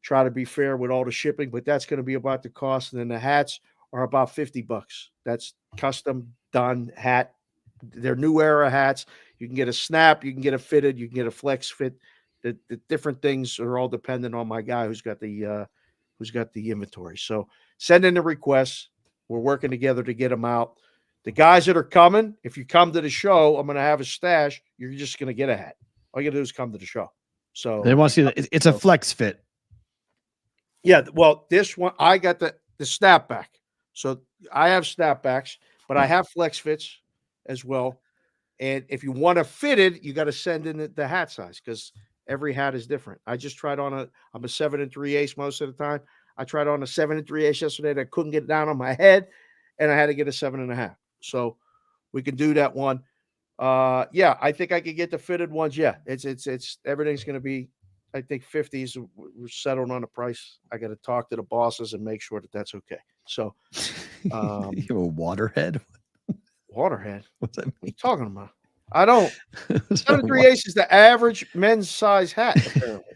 Try to be fair with all the shipping, but that's going to be about the cost. And then the hats are about $50. That's custom done hat. They're new era hats. You can get a snap, you can get a fitted, you can get a flex fit. The different things are all dependent on my guy who's got the inventory. So send in the requests. We're working together to get them out. The guys that are coming, if you come to the show, I'm going to have a stash. You're just going to get a hat. All you got to do is come to the show. So they want to see that it's a flex fit. Yeah. Well, this one, I got the snapback. So I have snapbacks, but I have flex fits as well. And if you want to fit it, you got to send in the hat size because every hat is different. I just tried on I'm a 7 3/8 most of the time. I tried on a 7 3/8 yesterday that I couldn't get down on my head, and I had to get a 7.5. So we can do that one. I think I could get the fitted ones. Yeah, it's everything's going to be, I think 50s. We're settled on a price. I got to talk to the bosses and make sure that that's okay. So, you have a waterhead? Waterhead? What's that mean? What are you talking about? I don't. 7 and 3/8 is the average men's size hat, apparently.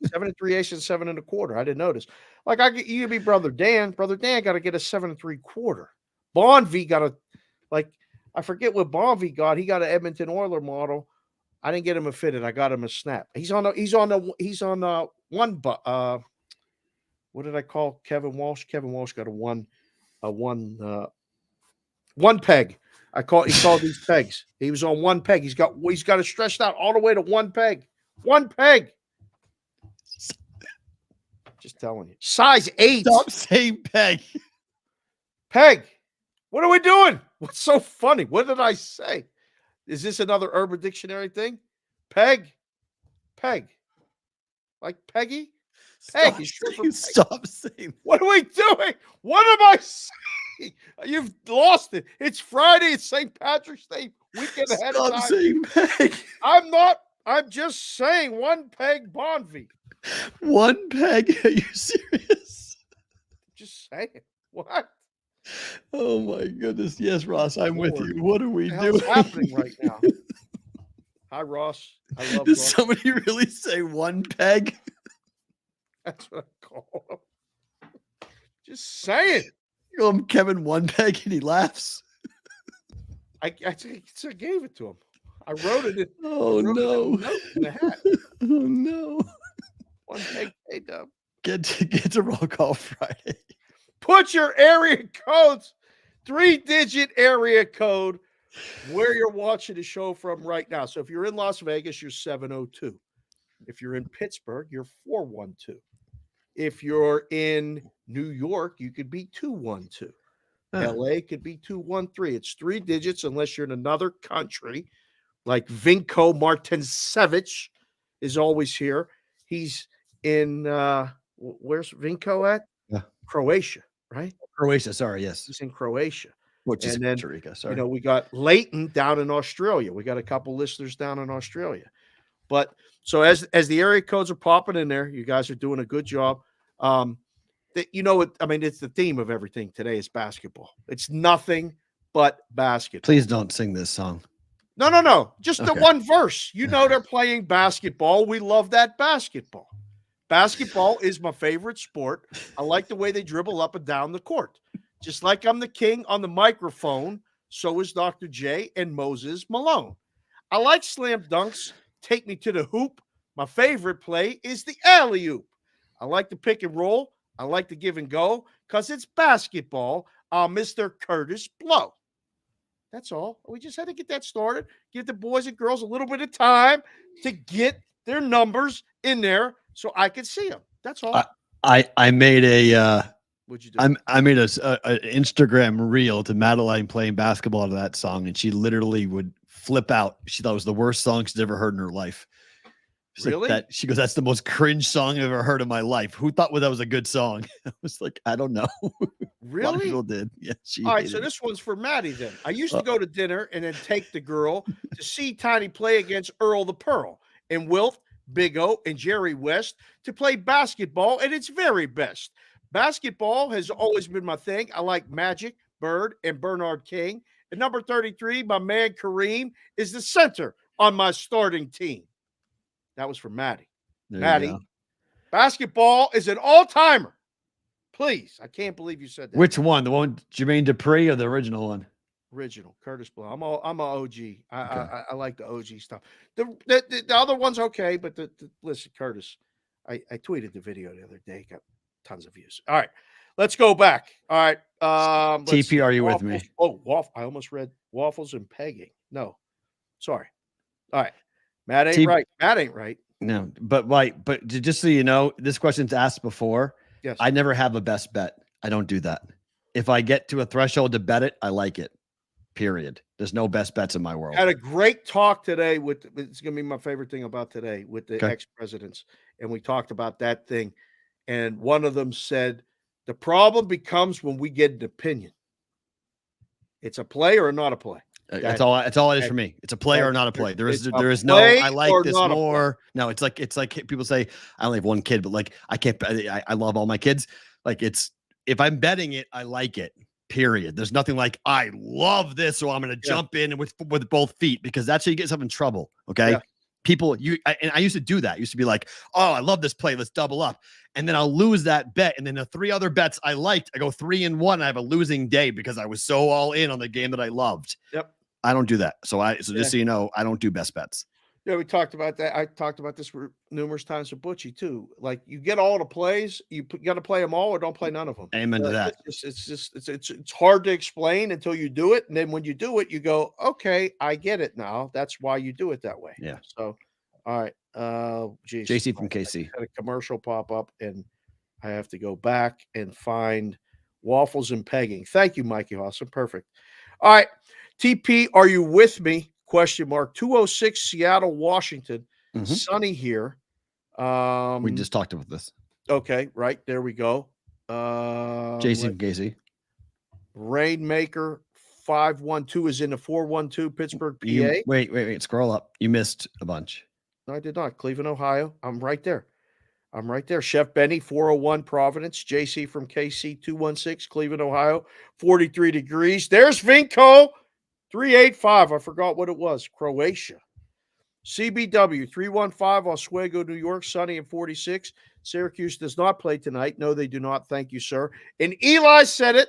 7 and 3/8 and 7 1/4. I didn't notice. Like you could be Brother Dan. Brother Dan got to get a 7 3/4. Bonvie got a I forget what Bonvie got. He got an Edmonton Oiler model. I didn't get him a fitted. I got him a snap. He's on one what did I call Kevin Walsh? Kevin Walsh got a one peg. He called these pegs. He was on one peg. He's got it stretched out all the way to one peg. One peg. Just telling you. Size 8. Stop saying peg. Peg. What are we doing? What's so funny? What did I say? Is this another Urban Dictionary thing? Peg. Peg. Like Peggy? Peg. Stop saying. What are we doing? What am I saying? You've lost it. It's Friday. It's St. Patrick's Day weekend ahead of time. Stop saying peg. I'm not. I'm just saying one peg Bonvie. One peg? Are you serious? Just saying. What? Oh my goodness. Yes, Ross, I'm with you. What are we doing? What's happening right now? Hi, Ross. I love Did Ross. somebody really say one peg? That's what I call him. Just saying. You call him Kevin One Peg and he laughs. I gave it to him. I wrote it. Oh no. In the hat. Oh no. One peg K-Dub. Get to Roll Call Friday. Put your area codes, 3-digit area code, where you're watching the show from right now. So if you're in Las Vegas, you're 702. If you're in Pittsburgh, you're 412. If you're in New York, you could be 212. LA could be 213. It's 3 digits unless you're in another country, like Vinko Martinsevich is always here. He's in where's Vinko at? Yeah. Croatia, right? Croatia, sorry, yes. He's in Croatia. Which is And then, Costa Rica, sorry. we got Leighton down in Australia. We got a couple listeners down in Australia. But so as the area codes are popping in there, you guys are doing a good job. It's the theme of everything today is basketball. It's nothing but basketball. Please don't sing this song. No. Just the one verse. They're playing basketball. We love that basketball. Basketball is my favorite sport. I like the way they dribble up and down the court. Just like I'm the king on the microphone, so is Dr. J and Moses Malone. I like slam dunks. Take me to the hoop. My favorite play is the alley-oop. I like the pick and roll. I like the give and go because it's basketball. Mr. Curtis Blow. That's all. We just had to get that started. Give the boys and girls a little bit of time to get their numbers in there so I could see them. That's all. I made a What'd you do? I made a Instagram reel to Madeline playing basketball to that song, and she literally would flip out. She thought it was the worst song she's ever heard in her life. She's Really? Like that. She goes, "That's the most cringe song I've ever heard in my life." Who thought that was a good song? I was like, I don't know. A lot of Really? people did. Yeah. All right, so this one's for Maddie then. I used to go to dinner and then take the girl to see Tiny play against Earl the Pearl and Wilt, Big O, and Jerry West to play basketball at its very best. Basketball has always been my thing. I like Magic, Bird, and Bernard King. At number 33, my man Kareem is the center on my starting team. That was for Maddie. Maddie, basketball is an all-timer. Please, I can't believe you said that. Which one? The one Jermaine Dupri or the original one? Original Curtis Blow. I'm a OG. I like the OG stuff. The other one's okay, but listen, Curtis. I tweeted the video the other day. Got tons of views. All right, let's go back. All right, TP, are you with me? Oh, I almost read waffles and pegging. No, sorry. All right, Matt ain't right. Matt ain't right. No, but just so you know, this question's asked before. Yes, I never have a best bet. I don't do that. If I get to a threshold to bet it, I like it. Period. There's no best bets in my world. Had a great talk today it's going to be my favorite thing about today with the ex-presidents. And we talked about that thing. And one of them said, the problem becomes when we get an opinion. It's a play or not a play. That's all it is for me. It's a play or not a play. There is no, I like this more. No, it's like people say, I only have one kid, but like, I love all my kids. Like if I'm betting it, I like it. period. There's nothing like, I love this, so I'm going to jump in with both feet, because that's how you get yourself in trouble. Okay. Yeah. People, and I used to do that. I used to be like, oh, I love this play, let's double up. And then I'll lose that bet. And then the 3 other bets I liked, I go 3-1. I have a losing day because I was so all in on the game that I loved. Yep. I don't do that. So just so you know, I don't do best bets. Yeah, we talked about that. I talked about this numerous times with Butchie too. Like, you get all the plays, you got to play them all, or don't play none of them. Amen to that. It's hard to explain until you do it, and then when you do it, you go, okay, I get it now. That's why you do it that way. Yeah. So, all right. Geez, JC from KC had a commercial pop up, and I have to go back and find waffles and pegging. Thank you, Mikey Hawson. Perfect. All right, TP, are you with me? Question mark. 206 Seattle, Washington. Sunny here. We just talked about this. Okay, right. There we go. JC from KC. Rainmaker 512 is in the 412 Pittsburgh, PA. Wait. Scroll up. You missed a bunch. No, I did not. Cleveland, Ohio. I'm right there. Chef Benny, 401 Providence. JC from KC, 216 Cleveland, Ohio. 43 degrees. There's Vinco. 385. I forgot what it was. Croatia. CBW 315 Oswego, New York. Sunny and 46. Syracuse does not play tonight. No, they do not. Thank you, sir. And Eli said it,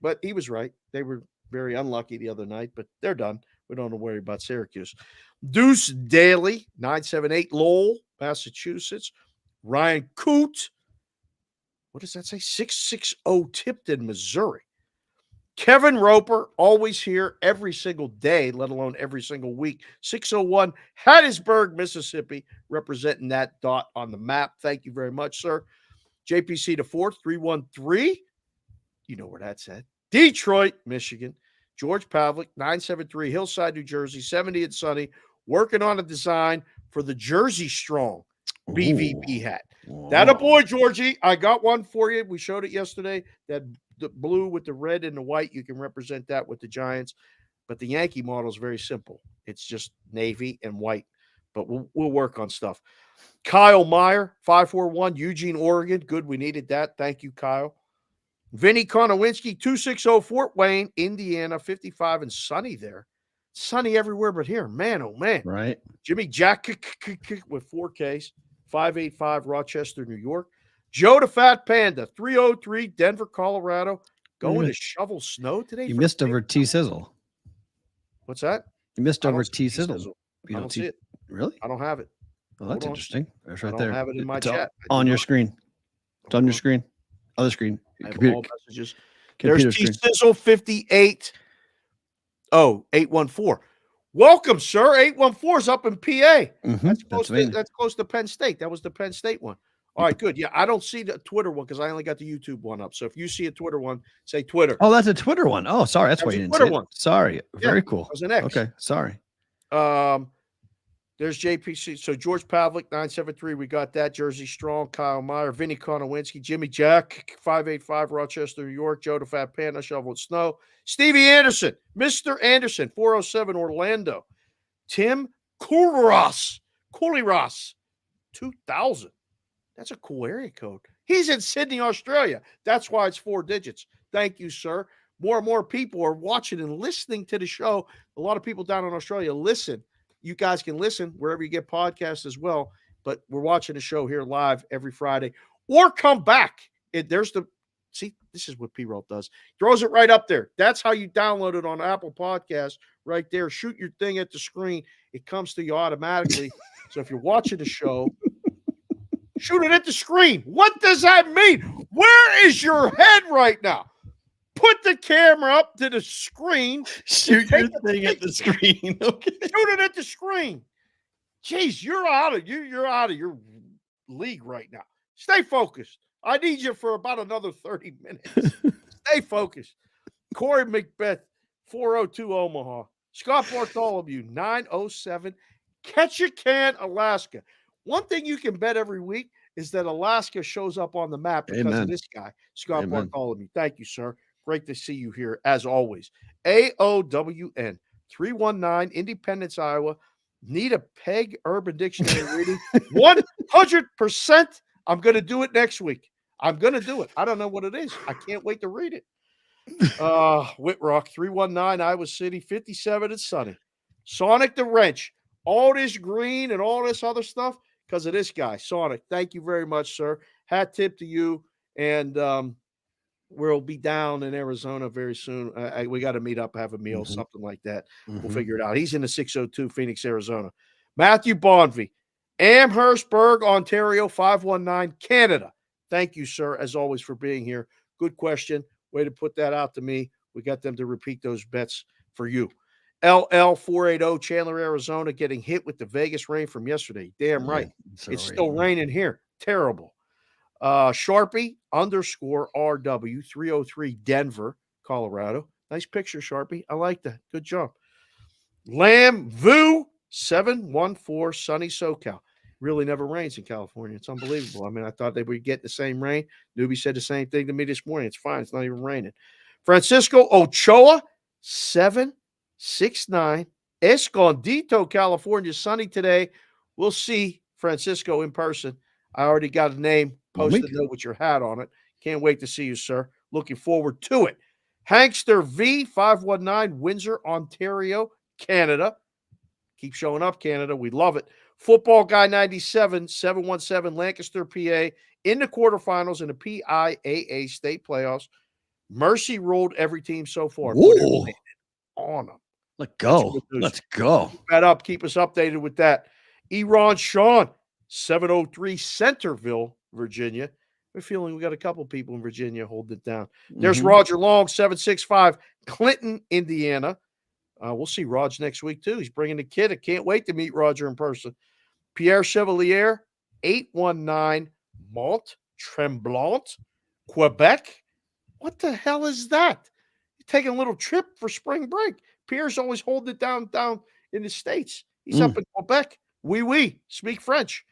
but he was right. They were very unlucky the other night, but they're done. We don't have to worry about Syracuse. Deuce Daly, 978 Lowell, Massachusetts. Ryan Coote. What does that say? 660 Tipton, Missouri. Kevin Roper, always here every single day, let alone every single week. 601 Hattiesburg, Mississippi, representing that dot on the map. Thank you very much, sir. JPC to 4th, 313. You know where that's at. Detroit, Michigan. George Pavlik, 973 Hillside, New Jersey, 70 and sunny. Working on a design for the Jersey Strong BvB hat. That a boy, Georgie. I got one for you. We showed it yesterday. That the blue with the red and the white, you can represent that with the Giants. But the Yankee model is very simple. It's just navy and white. But we'll work on stuff. Kyle Meyer, 541, Eugene, Oregon. Good, we needed that. Thank you, Kyle. Vinny Konowinski, 260 Fort Wayne, Indiana, 55 and sunny there. Sunny everywhere but here. Man, oh, man. Right. Jimmy Jack with 4Ks, 585 Rochester, New York. Joe the Fat Panda, 303 Denver, Colorado. Going to shovel snow today? You missed over T-Sizzle. What's that? You missed over T-Sizzle. I don't see it. Really? I don't have it. Well, that's interesting. It's right I there. don't have it in my It's chat. on your screen. It's on your screen. Other screen. I have Computer, all messages. computer There's screen. T-Sizzle 58. Oh, 814. Welcome, sir. 814 is up in PA. That's close to Penn State. That was the Penn State one. All right, good. Yeah, I don't see the Twitter one because I only got the YouTube one up. So if you see a Twitter one, say Twitter. Oh, that's a Twitter one. Oh, sorry. That's why you didn't see it. Sorry. Very cool. That was an X. Okay, sorry. There's JPC. So George Pavlik, 973. We got that. Jersey Strong, Kyle Meyer, Vinny Konowinski, Jimmy Jack, 585, Rochester, New York, Joe the Fat Panda, Shoveled Snow, Stevie Anderson, Mr. Anderson, 407, Orlando, Tim Kuliras, 2000. That's a cool area code. He's in Sydney, Australia. That's why it's 4 digits. Thank you, sir. More and more people are watching and listening to the show. A lot of people down in Australia listen. You guys can listen wherever you get podcasts as well. But we're watching the show here live every Friday. Or come back. See, this is what P-Roll does. Throws it right up there. That's how you download it on Apple Podcasts right there. Shoot your thing at the screen. It comes to you automatically. So if you're watching the show, shoot it at the screen. What does that mean? Where is your head right now? Put the camera up to the screen. Shoot your thing at the screen. Okay. Shoot it at the screen. Jeez, you're out of your league right now. Stay focused. I need you for about another 30 minutes. Stay focused. Corey Macbeth, 402 Omaha. Scott Bartholomew, 907 Ketchikan, Alaska. One thing you can bet every week is that Alaska shows up on the map because of this guy, Scott Bartholomew. Thank you, sir. Great to see you here, as always. AOWN 319, Independence, Iowa. Need a Peg Urban Dictionary reading? 100%. I'm going to do it next week. I'm going to do it. I don't know what it is. I can't wait to read it. Whitrock, 319, Iowa City, 57 and sunny. Sonic the Wrench. All this green and all this other stuff because of this guy, Sonic. Thank you very much, sir. Hat tip to you. And we'll be down in Arizona very soon. We got to meet up, have a meal, something like that. We'll figure it out. He's in the 602, Phoenix, Arizona. Matthew Bonvie, Amherstburg, Ontario, 519, Canada. Thank you, sir, as always, for being here. Good question. Way to put that out to me. We got them to repeat those bets for you. LL480, Chandler, Arizona, getting hit with the Vegas rain from yesterday. Damn right. It's still raining here. Terrible. Sharpie _RW 303 Denver, Colorado. Nice picture, Sharpie. I like that. Good job. Lamb Vu 714 sunny SoCal. Really never rains in California. It's unbelievable. I mean, I thought they would get the same rain. Newbie said the same thing to me this morning. It's fine. It's not even raining. Francisco Ochoa 769 Escondido, California. Sunny today. We'll see Francisco in person. I already got a name posted there with your hat on it. Can't wait to see you, sir. Looking forward to it. Hankster V 519 Windsor, Ontario, Canada. Keep showing up, Canada. We love it. Football Guy 97 717 Lancaster, PA, in the quarterfinals in the PIAA state playoffs. Mercy ruled every team so far. Put it on them. Let's go. Let's go. Keep that up. Keep us updated with that. Eron Sean 703 Centerville, Virginia. We're feeling we got a couple people in Virginia holding it down. There's Roger Long, 765 Clinton, Indiana. We'll see Raj next week, too. He's bringing the kid. I can't wait to meet Roger in person. Pierre Chevalier, 819 Mont Tremblant, Quebec. What the hell is that? You're taking a little trip for spring break. Pierre's always holding it down in the States. He's up in Quebec. Oui. Speak French.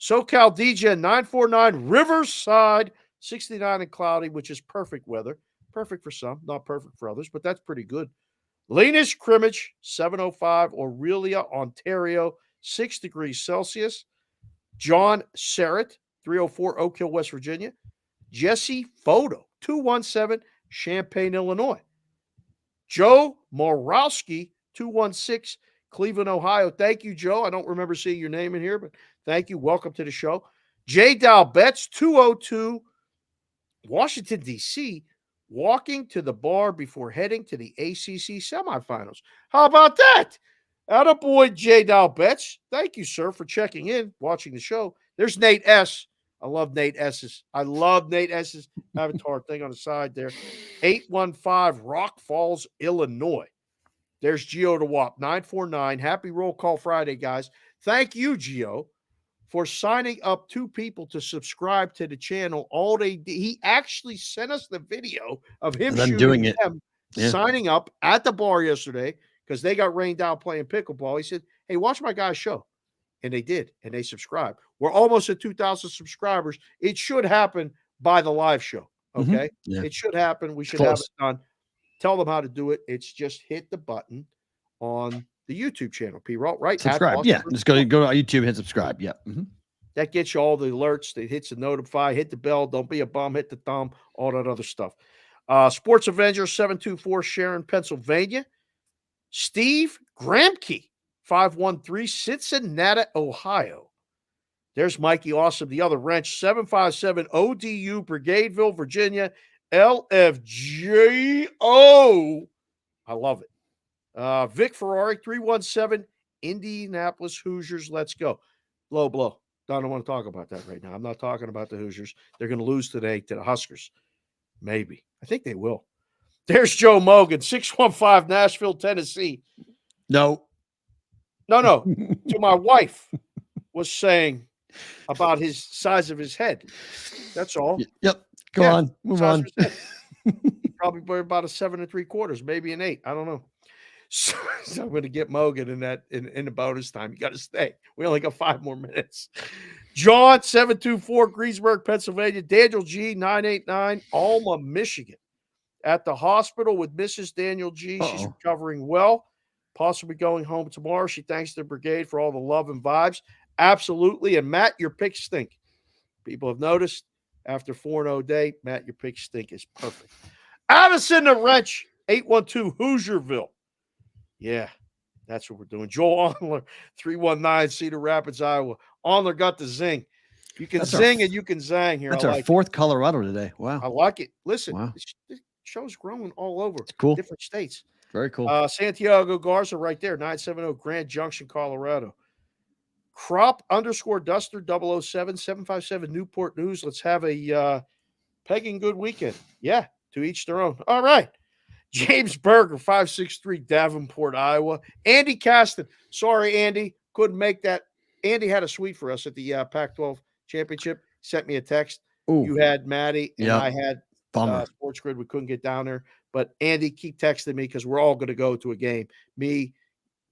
SoCal DJ 949 Riverside, 69 and cloudy, which is perfect weather. Perfect for some, not perfect for others, but that's pretty good. Leanish Crimmage, 705 Aurelia, Ontario, 6 degrees Celsius. John Serrett, 304 Oak Hill, West Virginia. Jesse Photo, 217 Champaign, Illinois. Joe Morowski, 216 Cleveland, Ohio. Thank you, Joe. I don't remember seeing your name in here, but thank you. Welcome to the show. J. Dow Betts, 202 Washington, D.C., walking to the bar before heading to the ACC semifinals. How about that? Attaboy, J. Dow Betts. Thank you, sir, for checking in, watching the show. There's Nate S. I love Nate S's. Avatar thing on the side there. 815 Rock Falls, Illinois. There's Gio DeWap, 949. Happy Roll Call Friday, guys. Thank you, Gio, for signing up 2 people to subscribe to the channel. He actually sent us the video of him doing it, signing up at the bar yesterday because they got rained out playing pickleball. He said, hey, watch my guy's show. And they did, and they subscribed. We're almost at 2,000 subscribers. It should happen by the live show, okay? It should happen. We should have it done. Tell them how to do it. It's just hit the button on the YouTube channel, P-Roll, right? Subscribe. Yeah, just go to YouTube, hit subscribe. Yeah. That gets you all the alerts. That hits the notify, hit the bell. Don't be a bum, hit the thumb, all that other stuff. Sports Avenger 724 Sharon, Pennsylvania. Steve Gramke, 513 Cincinnati, Ohio. There's Mikey Awesome, the other wrench, 757 ODU, Brigadeville, Virginia. LFGO. I love it. Vic Ferrari, 317 Indianapolis Hoosiers. Let's go. Blow. I don't want to talk about that right now. I'm not talking about the Hoosiers. They're going to lose today to the Huskers. Maybe. I think they will. There's Joe Mogan, 615 Nashville, Tennessee. No. To my wife was saying about his size of his head. That's all. Yep. Go on. Move on. Probably about a 7 3/4, maybe an 8. I don't know. So I'm going to get Mogan in the bonus time. You got to stay. We only got 5 more minutes. John 724 Greensburg, Pennsylvania. Daniel G 989 Alma, Michigan. At the hospital with Mrs. Daniel G. She's recovering well. Possibly going home tomorrow. She thanks the brigade for all the love and vibes. Absolutely. And Matt, your picks stink. People have noticed after 4-0 day, Matt, your picks stink is perfect. Addison the Wrench, 812 Hoosierville. Yeah, that's what we're doing. Joel Onler, 319 Cedar Rapids, Iowa. Onler got the zing. You can zing and you can zang here. That's I our like fourth Colorado today. Wow. I like it. Listen, Wow. this show's growing all over. It's cool. Different states. Very cool. Santiago Garza right there, 970 Grand Junction, Colorado. Crop _ Duster 007 757 Newport News. Let's have a pegging good weekend. Yeah, to each their own. All right. James Berger, 563 Davenport, Iowa. Andy Caston. Sorry, Andy. Couldn't make that. Andy had a suite for us at the Pac-12 championship. Sent me a text. Ooh. You had Maddie and I had Sports Grid. We couldn't get down there. But Andy, keep texting me because we're all going to go to a game. Me,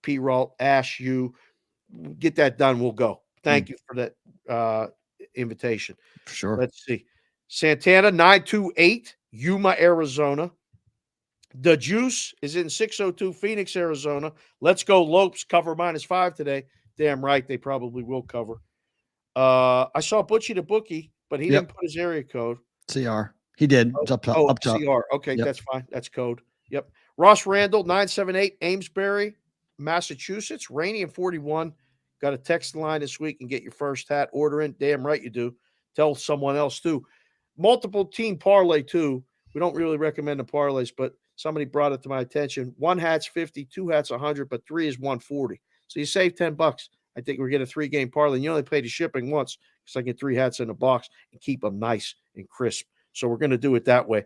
P-Roll, Ash, you. Get that done. We'll go. Thank you for that invitation. For sure. Let's see. Santana, 928, Yuma, Arizona. The Juice is in 602 Phoenix, Arizona. Let's go Lopes, cover -5 today. Damn right, they probably will cover. I saw Butchie the Bookie, but he didn't put his area code. CR. He did. It's up top. CR. Okay, that's fine. That's code. Yep. Ross Randall, 978 Amesbury, Massachusetts. Rainy and 41. Got a text line this week and get your first hat. Order in. Damn right you do. Tell someone else too. Multiple team parlay too. We don't really recommend the parlays, but somebody brought it to my attention. 1 hat's 50, 2 hats 100, but 3 is 140. So you save $10. I think we're getting a 3-game parlay. And you only pay the shipping once because I get 3 hats in a box and keep them nice and crisp. So we're going to do it that way.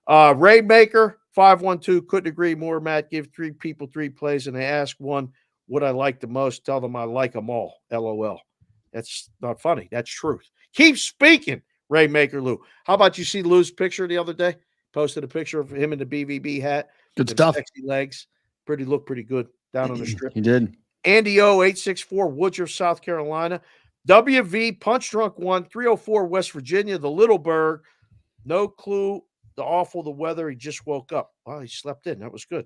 Rainmaker, 512. Couldn't agree more, Matt. Give 3 people 3 plays, and they ask one, what I like the most. Tell them I like them all. LOL. That's not funny. That's truth. Keep speaking, Rainmaker Lou. How about you see Lou's picture the other day? Posted a picture of him in the BvB hat. Good stuff. Sexy legs. Looked pretty good down on the strip. He did. Andy O, 864, Woodruff, South Carolina. WV, Punch Drunk 1, 304, West Virginia. The Littleburg. No clue the weather. He just woke up. Wow, he slept in. That was good.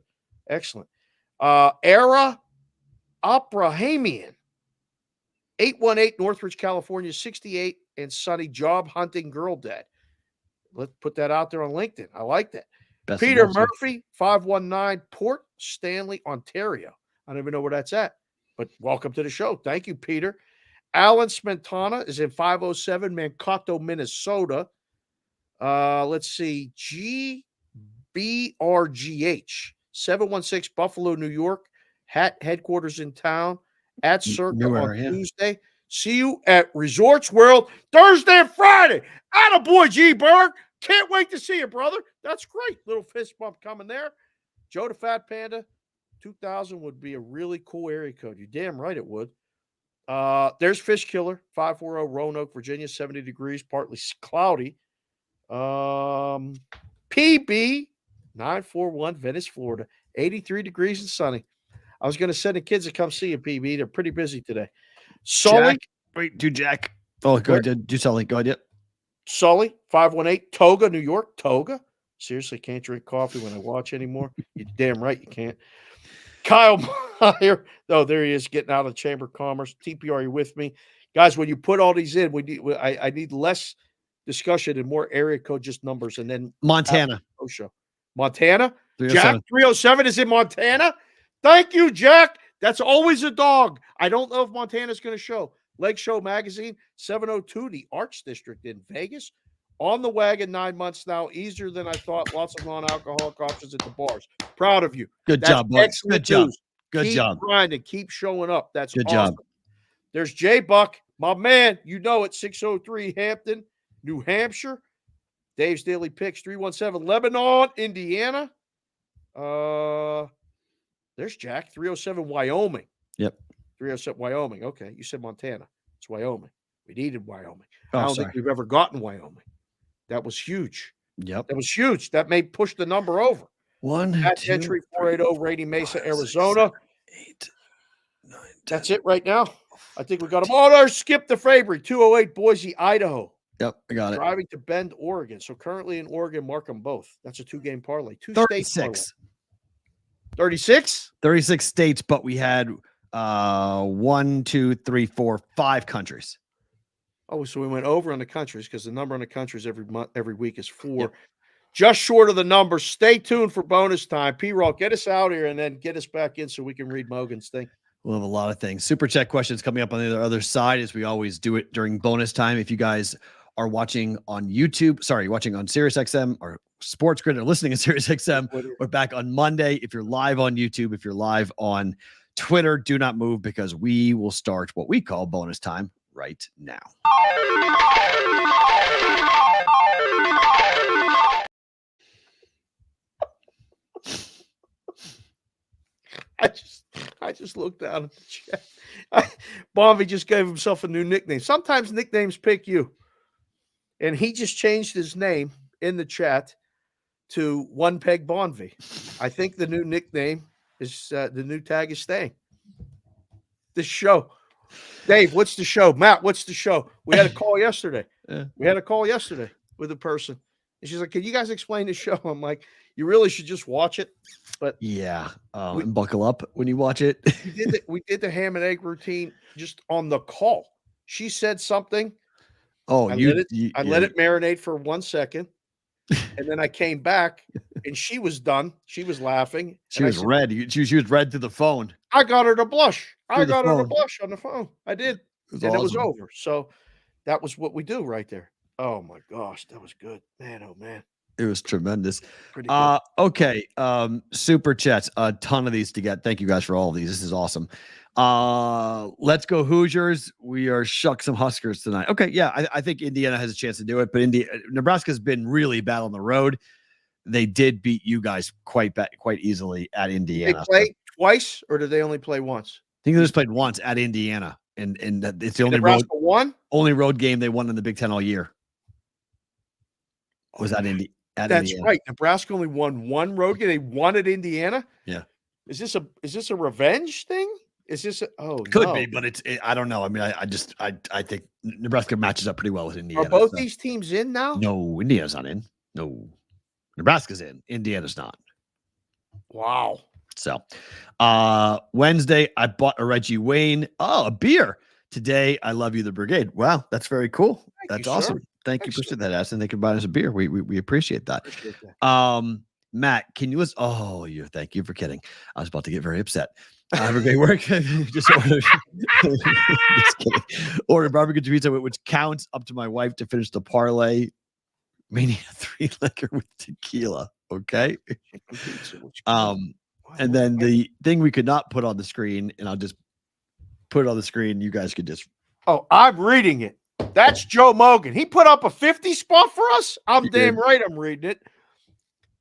Excellent. Era Abrahamian, 818, Northridge, California, 68, and sunny, job hunting girl dad. Let's put that out there on LinkedIn. I like that. Best Peter Murphy, 519, Port Stanley, Ontario. I don't even know where that's at, but welcome to the show. Thank you, Peter. Alan Smentana is in 507, Mankato, Minnesota. Let's see. GBRGH, 716, Buffalo, New York. Hat headquarters in town at Circa on Tuesday. See you at Resorts World Thursday and Friday. Attaboy, G. Berg. Can't wait to see you, brother. That's great. Little fist bump coming there. Joe the Fat Panda, 2000 would be a really cool area code. You're damn right it would. There's Fish Killer, 540 Roanoke, Virginia, 70 degrees, partly cloudy. PB, 941 Venice, Florida, 83 degrees and sunny. I was going to send the kids to come see you, PB. They're pretty busy today. Sully. Jack. Oh, go ahead. Do Sully. Go ahead. Yep. Sully, 518, Toga, New York. Toga. Seriously, can't drink coffee when I watch anymore. You're damn right you can't. Kyle Meyer. Oh, there he is getting out of the Chamber of Commerce. TP, are you with me? Guys, when you put all these in, I need less discussion and more area code, just numbers. And then Montana. Montana? Jack 307 is in Montana? Thank you, Jack. That's always a dog. I don't know if Montana's going to show. Leg Show Magazine, 702, the Arts District in Vegas. On the wagon 9 months now. Easier than I thought. Lots of non-alcoholic options at the bars. Proud of you. Good job, boy. Good job. Good keep job. Grinding. Keep showing up. That's good awesome. job. There's Jay Buck, my man. You know it. 603 Hampton, New Hampshire. Dave's Daily Picks, 317 Lebanon, Indiana. There's Jack, 307 Wyoming. Yep. 307 Wyoming. Okay. You said Montana. It's Wyoming. We needed Wyoming. Oh, I don't think we've ever gotten Wyoming. That was huge. Yep. That was huge. That may push the number over. At entry 480 Rainy Mesa, Arizona. 8, 9, 10. That's it right now. I think we got them. Oh, no, skip the Fabry, 208 Boise, Idaho. Yep, I got it. Driving to Bend, Oregon. So currently in Oregon, mark them both. That's a 2-game parlay. 36. 36? 36 states, but we had 1, 2, 3, 4, 5 countries. Oh, so we went over on the countries because the number on the countries every week is 4. Yep. just short of the numbers. Stay tuned for bonus time. P-Roll, get us out here and then get us back in so we can read Mogan's thing. We'll have a lot of things. Super chat questions coming up on the other side, as we always do it during bonus time. If you guys are watching on YouTube, watching on SiriusXM or Sports Grid, or listening to SiriusXM, we're back on Monday. If you're live on YouTube, if you're live on Twitter, do not move, because we will start what we call bonus time right now. I just looked down at the chat. Bonvy just gave himself a new nickname. Sometimes nicknames pick you. And he just changed his name in the chat to One Peg Bonvy. I think the new nickname is the new tag is staying. The show. Dave, what's the show? Matt, what's the show? We had a call yesterday. We had a call yesterday with a person. And she's like, can you guys explain the show? I'm like, you really should just watch it. But yeah, and buckle up when you watch it. we did the ham and egg routine just on the call. She said something. Oh, I let it marinate for 1 second. And then I came back and she was done. She was laughing. She was red. She was red to the phone. I got her to blush. I got her to blush on the phone. I did. And it was over. So that was what we do right there. Oh my gosh, that was good. Man, oh man. It was tremendous. Pretty good. Okay. Super chats. A ton of these to get. Thank you guys for all of these. This is awesome. Let's go Hoosiers. We are shuck some Huskers tonight. Okay. Yeah. I think Indiana has a chance to do it, but Nebraska's been really bad on the road. They did beat you guys quite easily at Indiana. They played twice, or did they only play once? I think they just played once at Indiana, and it's the only only road game they won in the Big Ten all year. Was that Indiana? That's right. Nebraska only won one road game. They won at Indiana. Yeah. Is this a revenge thing? Is this could be, but I don't know. I mean, I think Nebraska matches up pretty well with Indiana. Are both these teams in now? No, Indiana's not in. No, Nebraska's in. Indiana's not. Wow. So, Wednesday I bought a Reggie Wayne. Oh, a beer. Today I love you, the Brigade. Wow, that's very cool. That's awesome. Sir. Thank you for that, Aston. They can buy us a beer. We appreciate that. Matt, can you listen? Oh, thank you for kidding. I was about to get very upset. Have a great work. Just kidding. Order barbecue chorizo, which counts up to my wife to finish the parlay. Mania 3 liquor with tequila. Okay. And then the thing we could not put on the screen, and I'll just put it on the screen. You guys could just. Oh, I'm reading it. That's Joe Mogan. He put up a 50 spot for us. I'm damn right I'm reading it.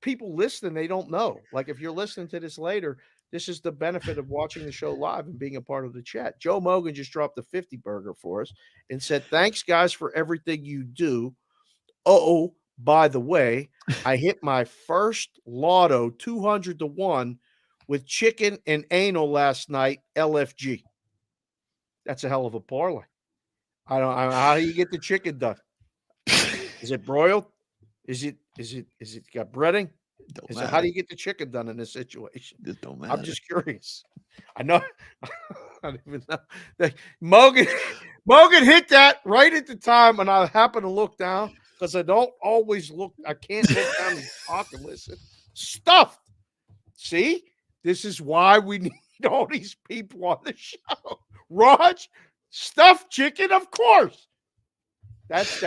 People listening, they don't know. Like, if you're listening to this later, this is the benefit of watching the show live and being a part of the chat. Joe Mogan just dropped a 50 burger for us and said, thanks, guys, for everything you do. Oh, by the way, I hit my first lotto 200 to 1 with chicken and anal last night, LFG. That's a hell of a parlay. I don't know how do you get the chicken done? Is it broiled? Is it got breading? How do you get the chicken done in this situation? It don't matter. I'm just curious. I know. I don't even know. Mogan hit that right at the time, and I happened to look down because I don't always look. I can't look down and talk and listen. Stuffed. See, this is why we need all these people on the show. Raj, stuffed chicken, of course. That's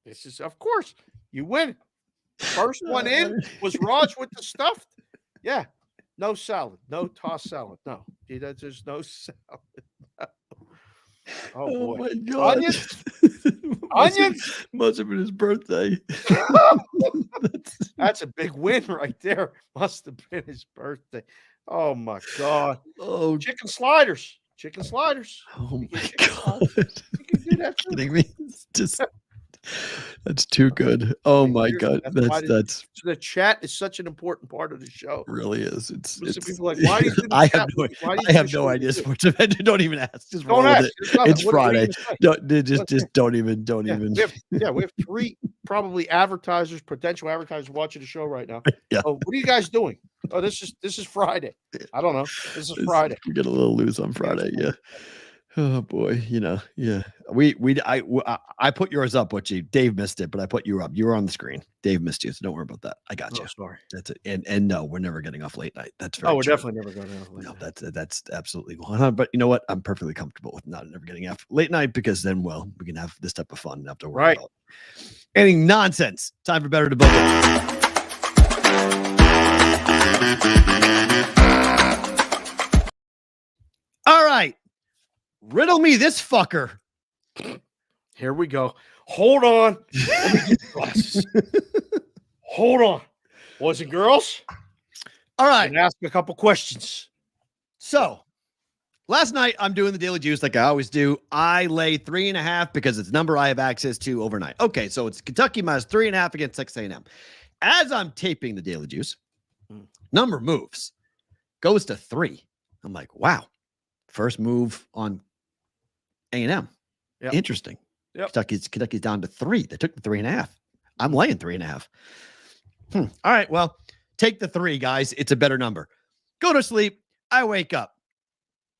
this is of course you win. First one in was Raj with the stuffed. Yeah, no salad, no tossed salad. No, there's no salad. No. Oh boy, my God. Onions. Must have been his birthday. That's a big win right there. Must have been his birthday. Oh my God. Oh, chicken sliders. Oh my God. You can do that. Kidding me? It's just that's too good. Oh my God. That's the chat is such an important part of the show. It really is. It's people like, why do you I have no idea. Sports event. Don't even ask. Just don't ask. It's Friday. Just don't even. We have 3 probably potential advertisers watching the show right now. Yeah. Oh, what are you guys doing? Oh, this is Friday. I don't know. This is Friday. We get a little loose on Friday. Yeah. Oh boy, yeah. I put yours up, Butchie. Dave missed it, but I put you up. You were on the screen. Dave missed you, so don't worry about that. I got you. Sorry. That's it. And no, we're never getting off late night. That's very Oh, we're true. definitely never going to. No, that's absolutely 100. But you know what? I'm perfectly comfortable with not never getting off late night because then, well, we can have this type of fun and have to worry about any nonsense. Time for better to book it. All right. Riddle me this fucker. Here we go. Hold on. Let me get the glasses. Hold on. Boys and girls. All right. Ask a couple questions. So last night I'm doing the Daily Juice like I always do. I lay 3.5 because it's a number I have access to overnight. Okay, so it's Kentucky minus 3.5 against Texas A&M. As I'm taping the Daily Juice, number moves, goes to 3. I'm like, wow. First move on A&M. Yep. Interesting. Yep. Kentucky's down to 3. They took the 3.5. I'm laying 3.5. All right. Well, take the 3, guys. It's a better number. Go to sleep. I wake up.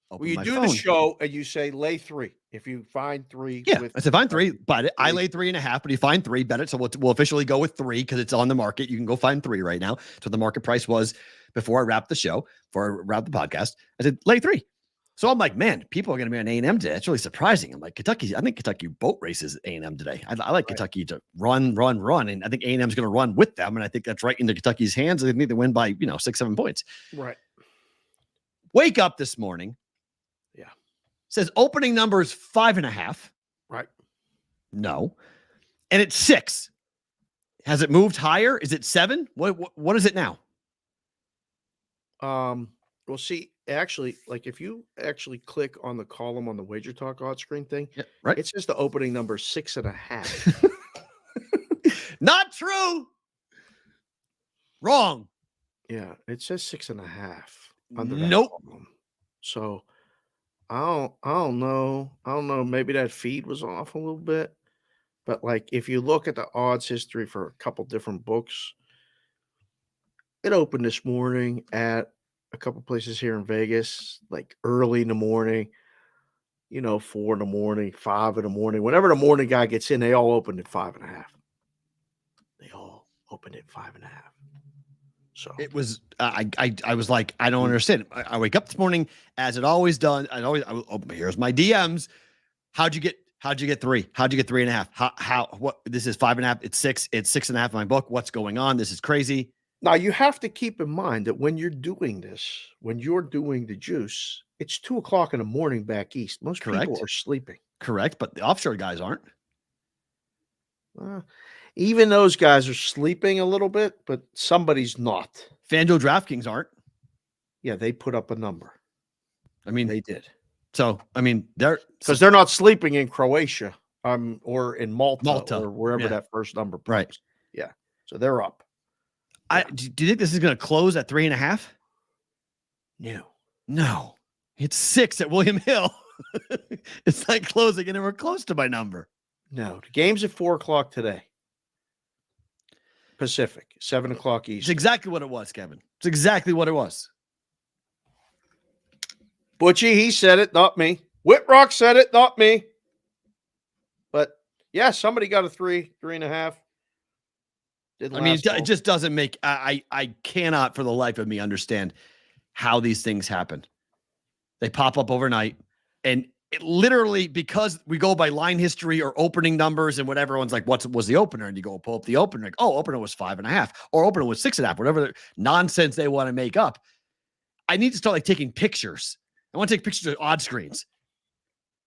Well, you do the show and you say lay 3. If you find 3. Yeah. I said find 3, but I lay 3.5, but you find 3, bet it. So we'll officially go with 3 because it's on the market. You can go find 3 right now. So the market price was before I wrapped the show, before I wrapped the podcast. I said lay 3. So I'm like, man, people are going to be on A&M today. That's really surprising. I'm like, I think Kentucky boat races A&M today. I like Kentucky to run. And I think A&M is going to run with them. And I think that's right into Kentucky's hands. They need to win by, 6-7 points. Right. Wake up this morning. Yeah. Says opening number is 5.5. Right. No. And it's 6. Has it moved higher? Is it 7? What is it now? Well, see, actually, like if you actually click on the column on the Wager Talk odds screen thing, right, it says the opening number 6.5. Not true. Wrong. Yeah, it says 6.5 under nope. that column. So I don't know. Maybe that feed was off a little bit, but like if you look at the odds history for a couple different books, it opened this morning at a couple places here in Vegas, like early in the morning, 4 in the morning, 5 in the morning. Whenever the morning guy gets in, they all opened at 5.5. They all opened at 5.5. So it was, I was like, I don't understand. I wake up this morning as it always done. Here's my DMs. How'd you get 3? How'd you get 3.5? What, this is 5.5. It's 6. It's 6.5 in my book. What's going on? This is crazy. Now, you have to keep in mind that when you're doing this, when you're doing the juice, it's 2:00 in the morning back east. Most people are sleeping. Correct, but the offshore guys aren't. Even those guys are sleeping a little bit, but somebody's not. FanDuel, DraftKings aren't. Yeah, they put up a number. I mean, they did. So, I mean, they're not sleeping in Croatia, or in Malta. Or wherever that first number pops. Right. Yeah, so they're up. Do you think this is going to close at 3.5? No. It's 6 at William Hill. It's like closing anywhere close to my number. No, the game's at 4:00 today. Pacific, 7:00 East. It's exactly what it was, Kevin. It's exactly what it was. Butchie, he said it, not me. Whitrock said it, not me. But yeah, somebody got a 3.5. I mean, it just doesn't make. I cannot for the life of me understand how these things happen. They pop up overnight, and it literally, because we go by line history or opening numbers and whatever. Everyone's like, "What was the opener?" And you go pull up the opener. Like, oh, opener was 5.5, or opener was 6.5. Whatever nonsense they want to make up. I need to start taking pictures. I want to take pictures of odd screens.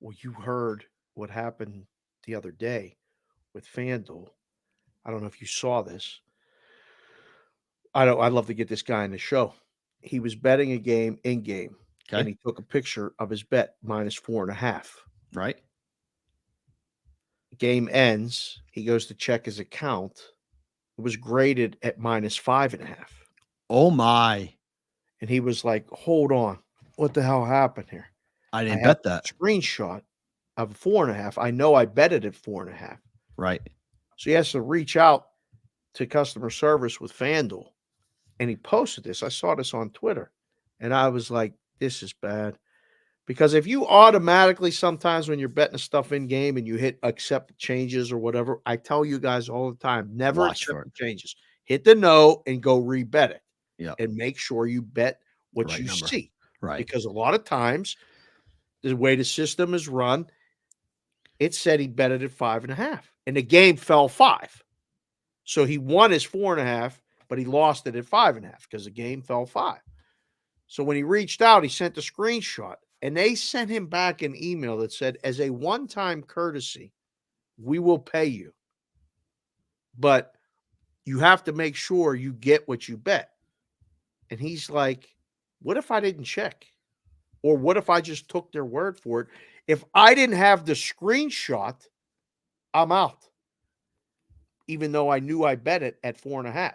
Well, you heard what happened the other day with FanDuel. I don't know if you saw this. I'd love to get this guy in the show. He was betting a game in game, and he took a picture of his bet minus 4.5. Right. Game ends. He goes to check his account. It was graded at minus 5.5. Oh my! And he was like, "Hold on, what the hell happened here?" I didn't bet that. Screenshot of 4.5. I know I betted at 4.5. Right. So he has to reach out to customer service with FanDuel. And he posted this. I saw this on Twitter. And I was like, this is bad. Because if you automatically sometimes when you're betting stuff in game and you hit accept changes or whatever, I tell you guys all the time, never Watch accept for it. the changes. Hit the no and go rebet it. Yeah. And make sure you bet what Right you number. see. Right. Because a lot of times, the way the system is run, it said he bet it at 5.5, and the game fell 5. So he won his 4.5, but he lost it at 5.5 because the game fell 5. So when he reached out, he sent a screenshot, and they sent him back an email that said, as a one-time courtesy, we will pay you, but you have to make sure you get what you bet. And he's like, what if I didn't check? Or what if I just took their word for it? If I didn't have the screenshot, I'm out. Even though I knew I bet it at 4.5.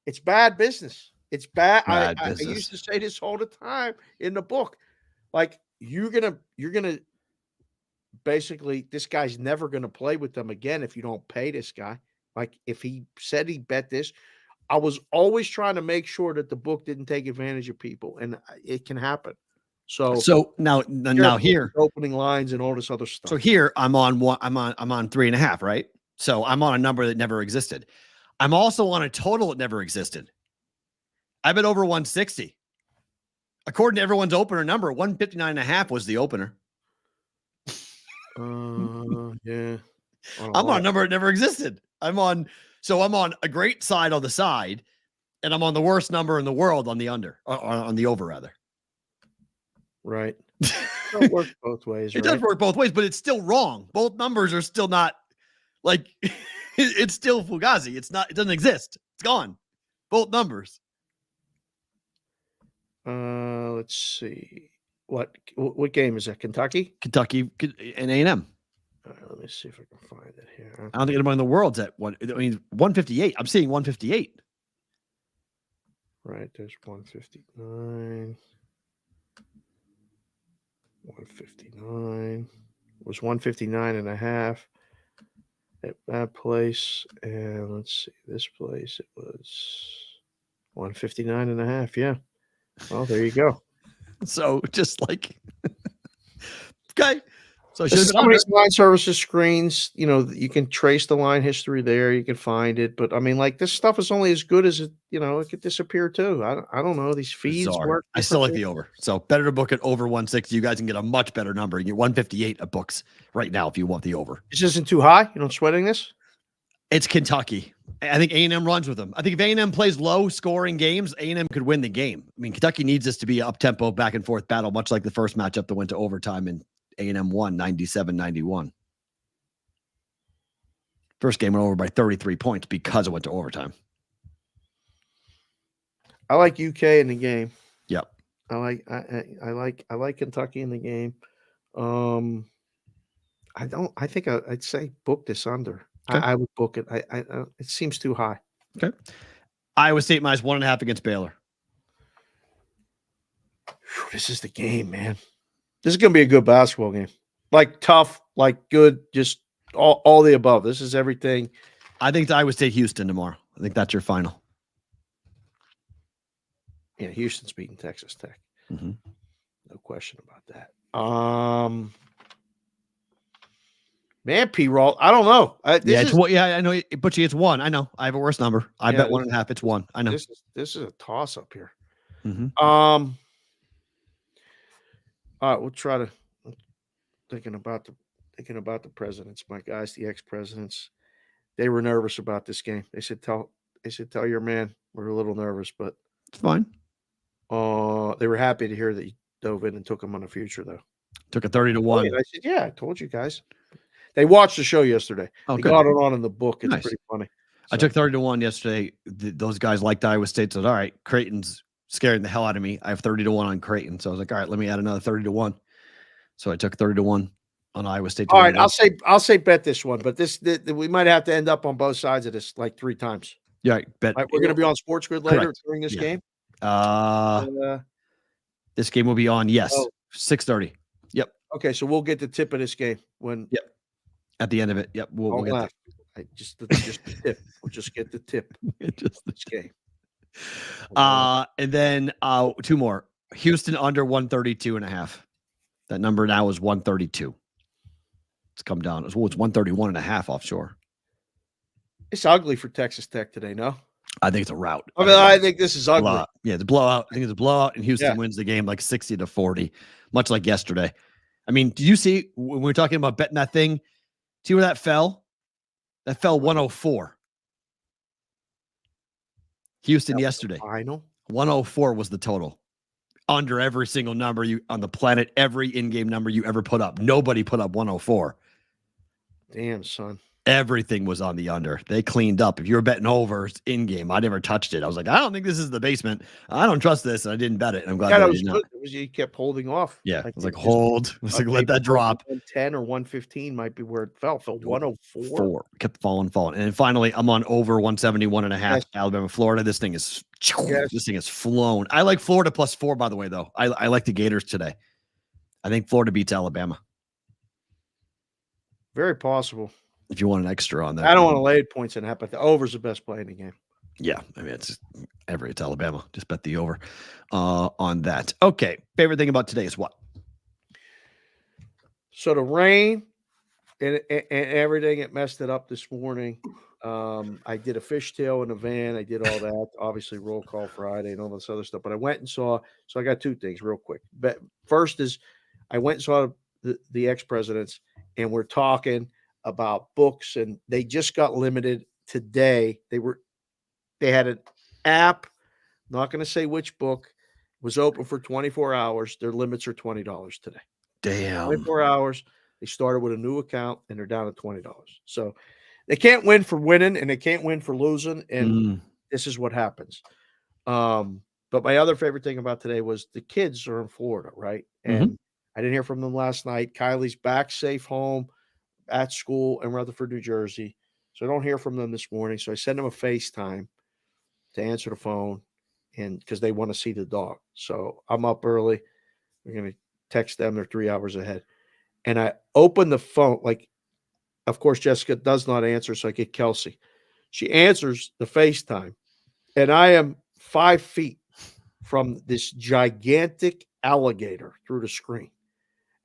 It's bad business. It's bad. I used to say this all the time in the book. Like, you're gonna basically, this guy's never gonna play with them again if you don't pay this guy. Like, if he said he bet this, I was always trying to make sure that the book didn't take advantage of people, and it can happen. So now here opening lines and all this other stuff. So here I'm on 3.5, right? So I'm on a number that never existed. I'm also on a total that never existed. I bet over 160. According to everyone's opener number, 159.5 was the opener. Yeah. I'm on a number that never existed. I'm on a great side on the side, and I'm on the worst number in the world on the under, on the over rather. Right. It works both ways. It does work both ways, but it's still wrong. Both numbers are still not like it's still Fugazi. It doesn't exist. It's gone. Both numbers. Let's see. What game is that? Kentucky and A&M. Let me see if I can find it here. I don't think anyone in the world's at 158. I'm seeing 158. Right. There's 159. 159 was 159.5 at that place, and let's see, this place it was 159.5. Yeah. Well, there you go. So just like okay. So somebody's line services screens, you can trace the line history there. You can find it, but I mean, like, this stuff is only as good as it. It could disappear too. I don't know. These feeds work. I still like the over. So better to book it over 160. You guys can get a much better number. You get 158 at books right now if you want the over. This isn't too high. You don't sweating this. It's Kentucky. I think A&M runs with them. I think if A&M plays low scoring games, A&M could win the game. I mean, Kentucky needs this to be an up tempo, back and forth battle, much like the first matchup that went to overtime and A&M won 97-91. First game went over by 33 points because it went to overtime. I like UK in the game. Yep. I like Kentucky in the game. I think I'd say book this under. Okay. I would book it. It seems too high. Okay. Iowa State minus 1.5 against Baylor. Whew, this is the game, man. This is going to be a good basketball game. Like, tough, like, good, just all the above. This is everything. I think it's Iowa State Houston tomorrow. I think that's your final. Yeah, Houston's beating Texas Tech. Mm-hmm. No question about that. Man, P-Roll, I don't know. I know, Butchie, it's 1. I know. I have a worse number. I bet 1.5. It's 1. I know. This is a toss up here. Mm-hmm. All right, we'll try to thinking about the presidents, my guys, the ex-presidents. They were nervous about this game. They said, tell your man we're a little nervous, but it's fine. They were happy to hear that you dove in and took them on the future, though. Took a 30-1. I said, yeah, I told you guys. They watched the show yesterday. They got it on in the book. It's pretty funny. So. I took 30-1 yesterday. Those guys liked Iowa State. Said, all right, Creighton's scaring the hell out of me. I have 30-1 on Creighton. So I was like, all right, let me add another 30-1. So I took 30-1 on Iowa State. All right, I'll say bet this one, but we might have to end up on both sides of this like 3 times. Yeah, bet. Right, we're going to be on Sports Grid later during this game. This game will be on 6:30. Yep. Okay, so we'll get the tip of this game when. Yep. At the end of it. Yep. We'll get just the tip. We'll just get the tip. Just this game. And then 2 more. Houston under 132.5. That number now is 132. It's come down. It's 131.5 offshore. It's ugly for Texas Tech today, no? I think it's a rout. I think this is ugly. Blowout. Yeah, it's a blowout. I think it's a blowout, and Houston wins the game like 60-40, much like yesterday. I mean, did you see when we were talking about betting that thing? See where that fell? That fell 104. Houston yesterday. Final 104 was the total. Under every single number you on the planet, every in-game number you ever put up. Nobody put up 104. Damn, son. Everything was on the under. They cleaned up. If you were betting overs in game, I never touched it. I was like, I don't think this is the basement. I don't trust this, and I didn't bet it. And I'm glad that was good. You kept holding off. Yeah, I was like, hold. I was like, let that drop. 110 or 115 might be where it fell. Fell 104. Kept falling. And then finally, I'm on over 171.5. Yes. Alabama, Florida. This thing is flown. I like Florida +4. By the way, though, I like the Gators today. I think Florida beats Alabama. Very possible. If you want an extra on that, I don't want to lay points in that, but the over's the best play in the game. Yeah, I mean it's Alabama. Just bet the over on that. Okay, favorite thing about today is what? So the rain and everything, it messed it up this morning. I did a fishtail in a van. I did all that. Obviously, roll call Friday and all this other stuff. But I went and saw. So I got two things real quick. But first is I went and saw the ex-presidents, and we're talking about books, and they just got limited today. They had an app, not going to say which book, was open for 24 hours. Their limits are $20 today. Damn. 24 hours. They started with a new account, and they're down to $20. So they can't win for winning, and they can't win for losing, and this is what happens. But my other favorite thing about today was the kids are in Florida, right? And I didn't hear from them last night. Kylie's back safe home at school in Rutherford, New Jersey. So I don't hear from them this morning. So I send them a FaceTime to answer the phone, and because they want to see the dog. So I'm up early. We're going to text them. They're 3 hours ahead. And I open the phone. Like, of course, Jessica does not answer. So I get Kelsey. She answers the FaceTime. And I am 5 feet from this gigantic alligator through the screen.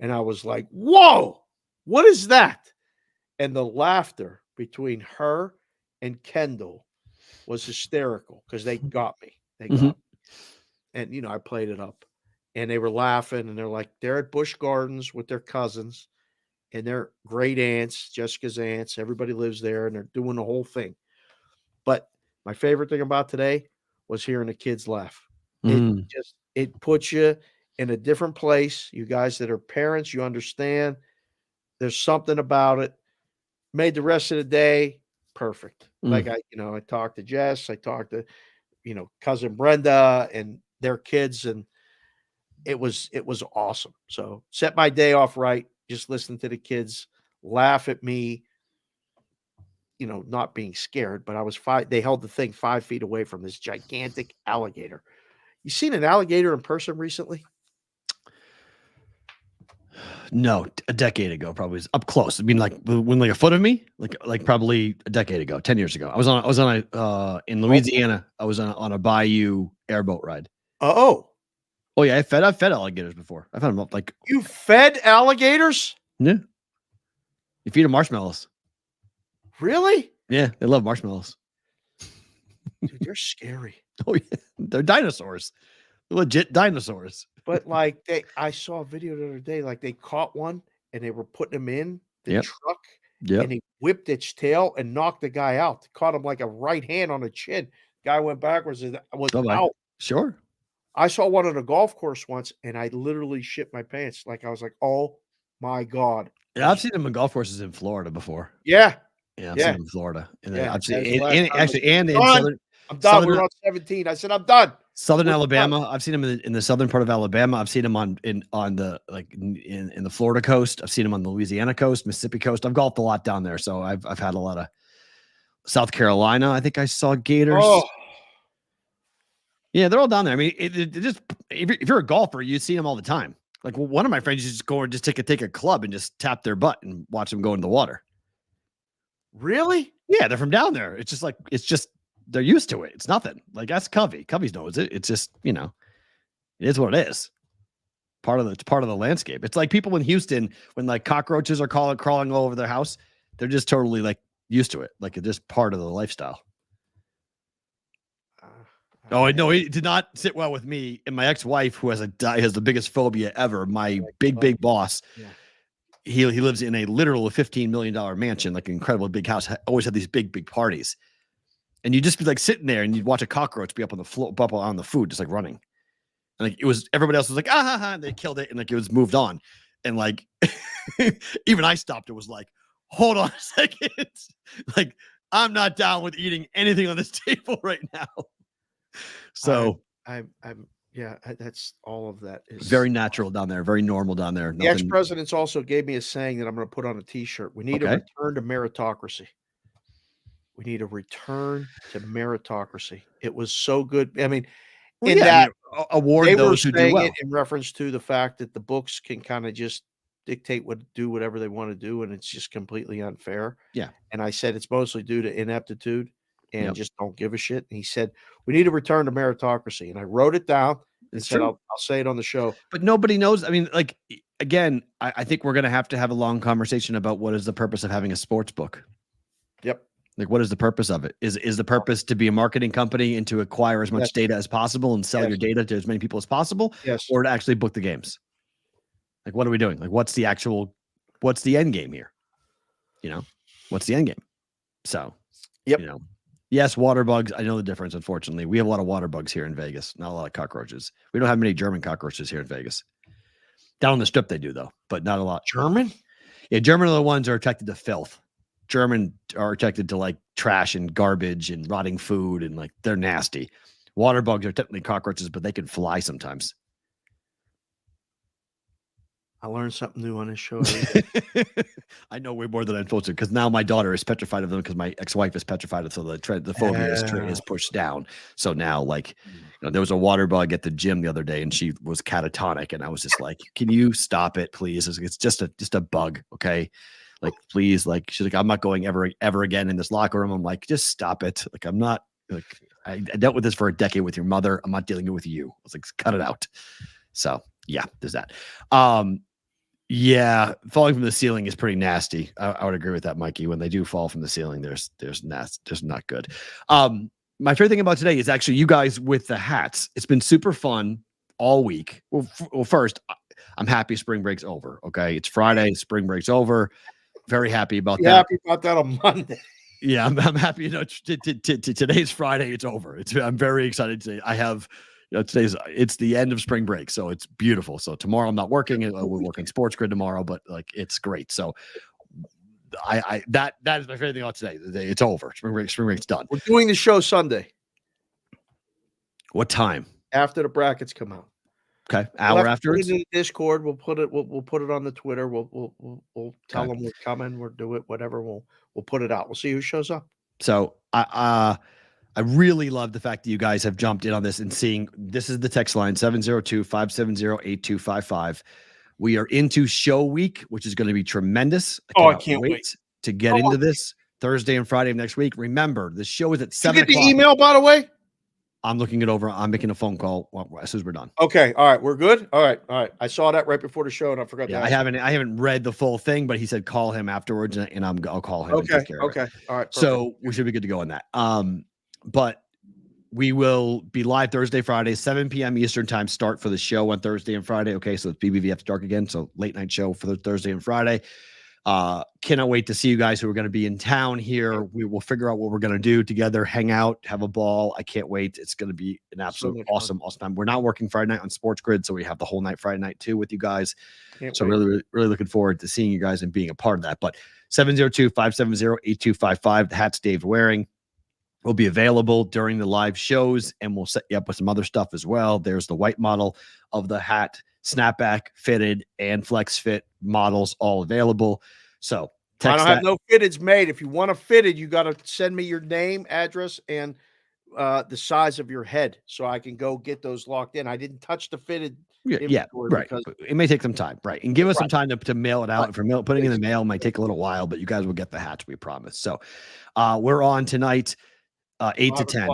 And I was like, whoa, what is that? And the laughter between her and Kendall was hysterical because they got me. They got me. And, I played it up. And they were laughing. And they're like, they're at Busch Gardens with their cousins. And they're great aunts, Jessica's aunts. Everybody lives there. And they're doing the whole thing. But my favorite thing about today was hearing the kids laugh. It puts you in a different place. You guys that are parents, you understand. There's something about it. Made the rest of the day perfect. Like I talked to Jess, I talked to, cousin Brenda and their kids, and it was awesome. So set my day off right. Just listen to the kids laugh at me, not being scared, but I was they held the thing 5 feet away from this gigantic alligator. You seen an alligator in person recently? No, a decade ago, probably was up close. I mean, like a foot of me, like probably a decade ago, 10 years ago. I was on in Louisiana. I was on a bayou airboat ride. Oh yeah, I've fed alligators before. I've had them up like. You fed alligators? Yeah. You feed them marshmallows. Really? Yeah, they love marshmallows. Dude, they're scary. Oh yeah, they're dinosaurs. They're legit dinosaurs. But I saw a video the other day, like they caught one and they were putting him in the truck, and he whipped its tail and knocked the guy out. Caught him like a right hand on the chin. Guy went backwards and was out. Sure. I saw one on a golf course once, and I literally shit my pants. Like I was like, "Oh my god!" Yeah, I've seen them in golf courses in Florida before. Yeah, I've seen them in Florida, and I've seen in Southern. I'm done. We're on 17. I said I'm done. Southern Alabama. I've seen them in the southern part of Alabama. I've seen them in the Florida coast. I've seen them on the Louisiana coast, Mississippi coast. I've golfed a lot down there, so I've had a lot of South Carolina. I think I saw gators. Oh. Yeah, they're all down there. I mean, it just if you're a golfer, you see them all the time. Like one of my friends used to go and just take a club and just tap their butt and watch them go into the water. Really? Yeah, they're from down there. It's just they're used to it. It's nothing. Like that's Covey. Covey's knows it. It's just, it is what it is. It's part of the landscape. It's like people in Houston when like cockroaches are crawling all over their house. They're just totally like used to it. Like it's just part of the lifestyle. Oh, no, it did not sit well with me and my ex-wife, who has the biggest phobia ever. My big boss. Yeah. He lives in a literal $15 million mansion, like an incredibly big house. Always had these big parties, and you'd just be like sitting there, and you'd watch a cockroach be up on the floor, up on the food, just like running. And like it was, everybody else was like, and they killed it, and like it was moved on, and like even I stopped. It was like, hold on a second, like I'm not down with eating anything on this table right now. So that's all of that is very natural down there, very normal down there. The ex-presidents also gave me a saying that I'm going to put on a t-shirt. We need a return to meritocracy. We need a return to meritocracy. It was so good. I mean, award they those were who do saying well. it in reference to the fact that the books can kind of just dictate do whatever they want to do, and it's just completely unfair. Yeah. And I said it's mostly due to ineptitude and just don't give a shit. And he said, we need to return to meritocracy. And I wrote it down and said, I'll say it on the show. But nobody knows. I mean, like, again, I think we're going to have a long conversation about what is the purpose of having a sports book. Yep. Like, what is the purpose of it? Is the purpose to be a marketing company and to acquire as much data as possible and sell your data to as many people as possible? Yes. Or to actually book the games? Like, what are we doing? Like, what's the end game here? What's the end game? So, yes, water bugs. I know the difference, unfortunately. We have a lot of water bugs here in Vegas, not a lot of cockroaches. We don't have many German cockroaches here in Vegas. Down on the strip they do, though, but not a lot. German? Yeah, German are the ones that are attracted to filth. German are attracted to like trash and garbage and rotting food, and like they're nasty. Water bugs are technically cockroaches, but they can fly sometimes. I learned something new on this show. I know way more than I'm supposed to, because now my daughter is petrified of them because my ex-wife is petrified of, so the phobia is pushed down. So now, like, there was a water bug at the gym the other day, and she was catatonic, and I was just like, "Can you stop it, please? It's just a bug, okay? Like, please." Like, she's like, "I'm not going ever again in this locker room." I'm like, "Just stop it. Like, I'm not like I dealt with this for a decade with your mother. I'm not dealing with you." I was like, "Cut it out." So yeah, there's that. Yeah, falling from the ceiling is pretty nasty. I would agree with that, Mikey. When they do fall from the ceiling, there's not good. My favorite thing about today is actually you guys with the hats. It's been super fun all week. Well, first, I'm happy spring break's over. Okay, it's Friday. Spring break's over. Very happy about that. Happy about that on Monday. Yeah, I'm happy. Today's Friday. It's over. I'm very excited today. I have. It's the end of spring break, so it's beautiful. So tomorrow I'm not working. We'll work on Sports Grid tomorrow, but like it's great. So that is my favorite thing about today. It's over. Spring break's done. We're doing the show Sunday. What time? After the brackets come out. Okay, hour afterwards. In the Discord, we'll put it on the Twitter. We'll tell them we're coming. We'll do it. Whatever. We'll put it out. We'll see who shows up. So I really love the fact that you guys have jumped in on this and seeing this is the text line 702-570-8255. We are into show week, which is going to be tremendous. I can't wait to get into this Thursday and Friday of next week. Remember, the show is at 7 o'clock. Did you get the email, by the way? I'm looking it over. I'm making a phone call as soon as we're done. Okay. All right. We're good. All right. I saw that right before the show and I forgot. Yeah, I haven't read the full thing, but he said call him afterwards, and I'll call him. Okay. Okay. All right. Perfect. So we should be good to go on that. But we will be live Thursday, Friday, 7 p.m. Eastern time start for the show on Thursday and Friday. Okay, so it's BvB After Dark again. So late night show for the Thursday and Friday. Cannot wait to see you guys who are going to be in town here. We will figure out what we're going to do together, hang out, have a ball. I can't wait. It's going to be an absolute awesome time. We're not working Friday night on Sports Grid, so we have the whole night Friday night too with you guys. So really, really looking forward to seeing you guys and being a part of that. But 702-570-8255, the hats Dave's wearing will be available during the live shows, and we'll set you up with some other stuff as well. There's the white model of the hat, snapback, fitted, and flex fit models all available. So I don't have no fitteds made. If you want a fitted, you got to send me your name, address, and the size of your head so I can go get those locked in. I didn't touch the fitted. Yeah, right. It may take some time, right? And give us some time to mail it out. For putting in the mail might take a little while, but you guys will get the hats, we promise. So we're on tonight. 8 to 10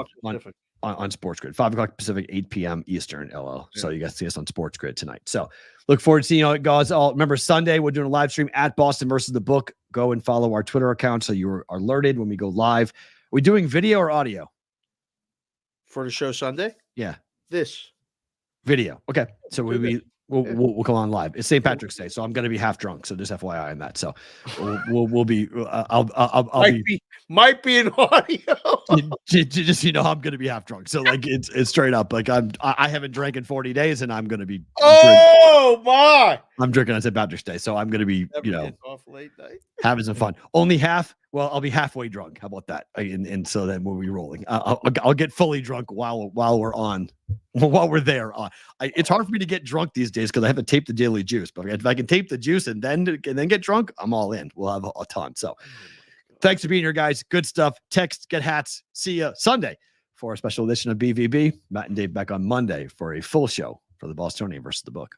on Sports Grid, 5 o'clock Pacific, 8 p.m. Eastern, LL. So you guys see us on Sports Grid tonight. So Look forward to seeing how it goes. Remember, Sunday, we're doing a live stream at Boston versus the Book. Go and follow our Twitter account so you are alerted when we go live. Are we doing video or audio? For the show Sunday? Yeah. This. Video. Okay. So we'll come on live. It's St. Patrick's Day, so I'm going to be half drunk. So just FYI on that. So we'll be. Might be an audio. just I'm going to be half drunk. So like it's straight up. Like I haven't drank in 40 days, and I'm going to be. My! I'm drinking on St. Patrick's Day, so I'm going to be off late night. having some fun. Only half. Well, I'll be halfway drunk. How about that? And so then we'll be rolling. I'll get fully drunk while we're on. While we're there, it's hard for me to get drunk these days because I haven't taped the Daily Juice. But if I can tape the juice and then get drunk, I'm all in. We'll have a ton. So, thanks for being here, guys. Good stuff. Text, get hats. See you Sunday for a special edition of BvB. Matt and Dave back on Monday for a full show for the Bostonian versus the Book.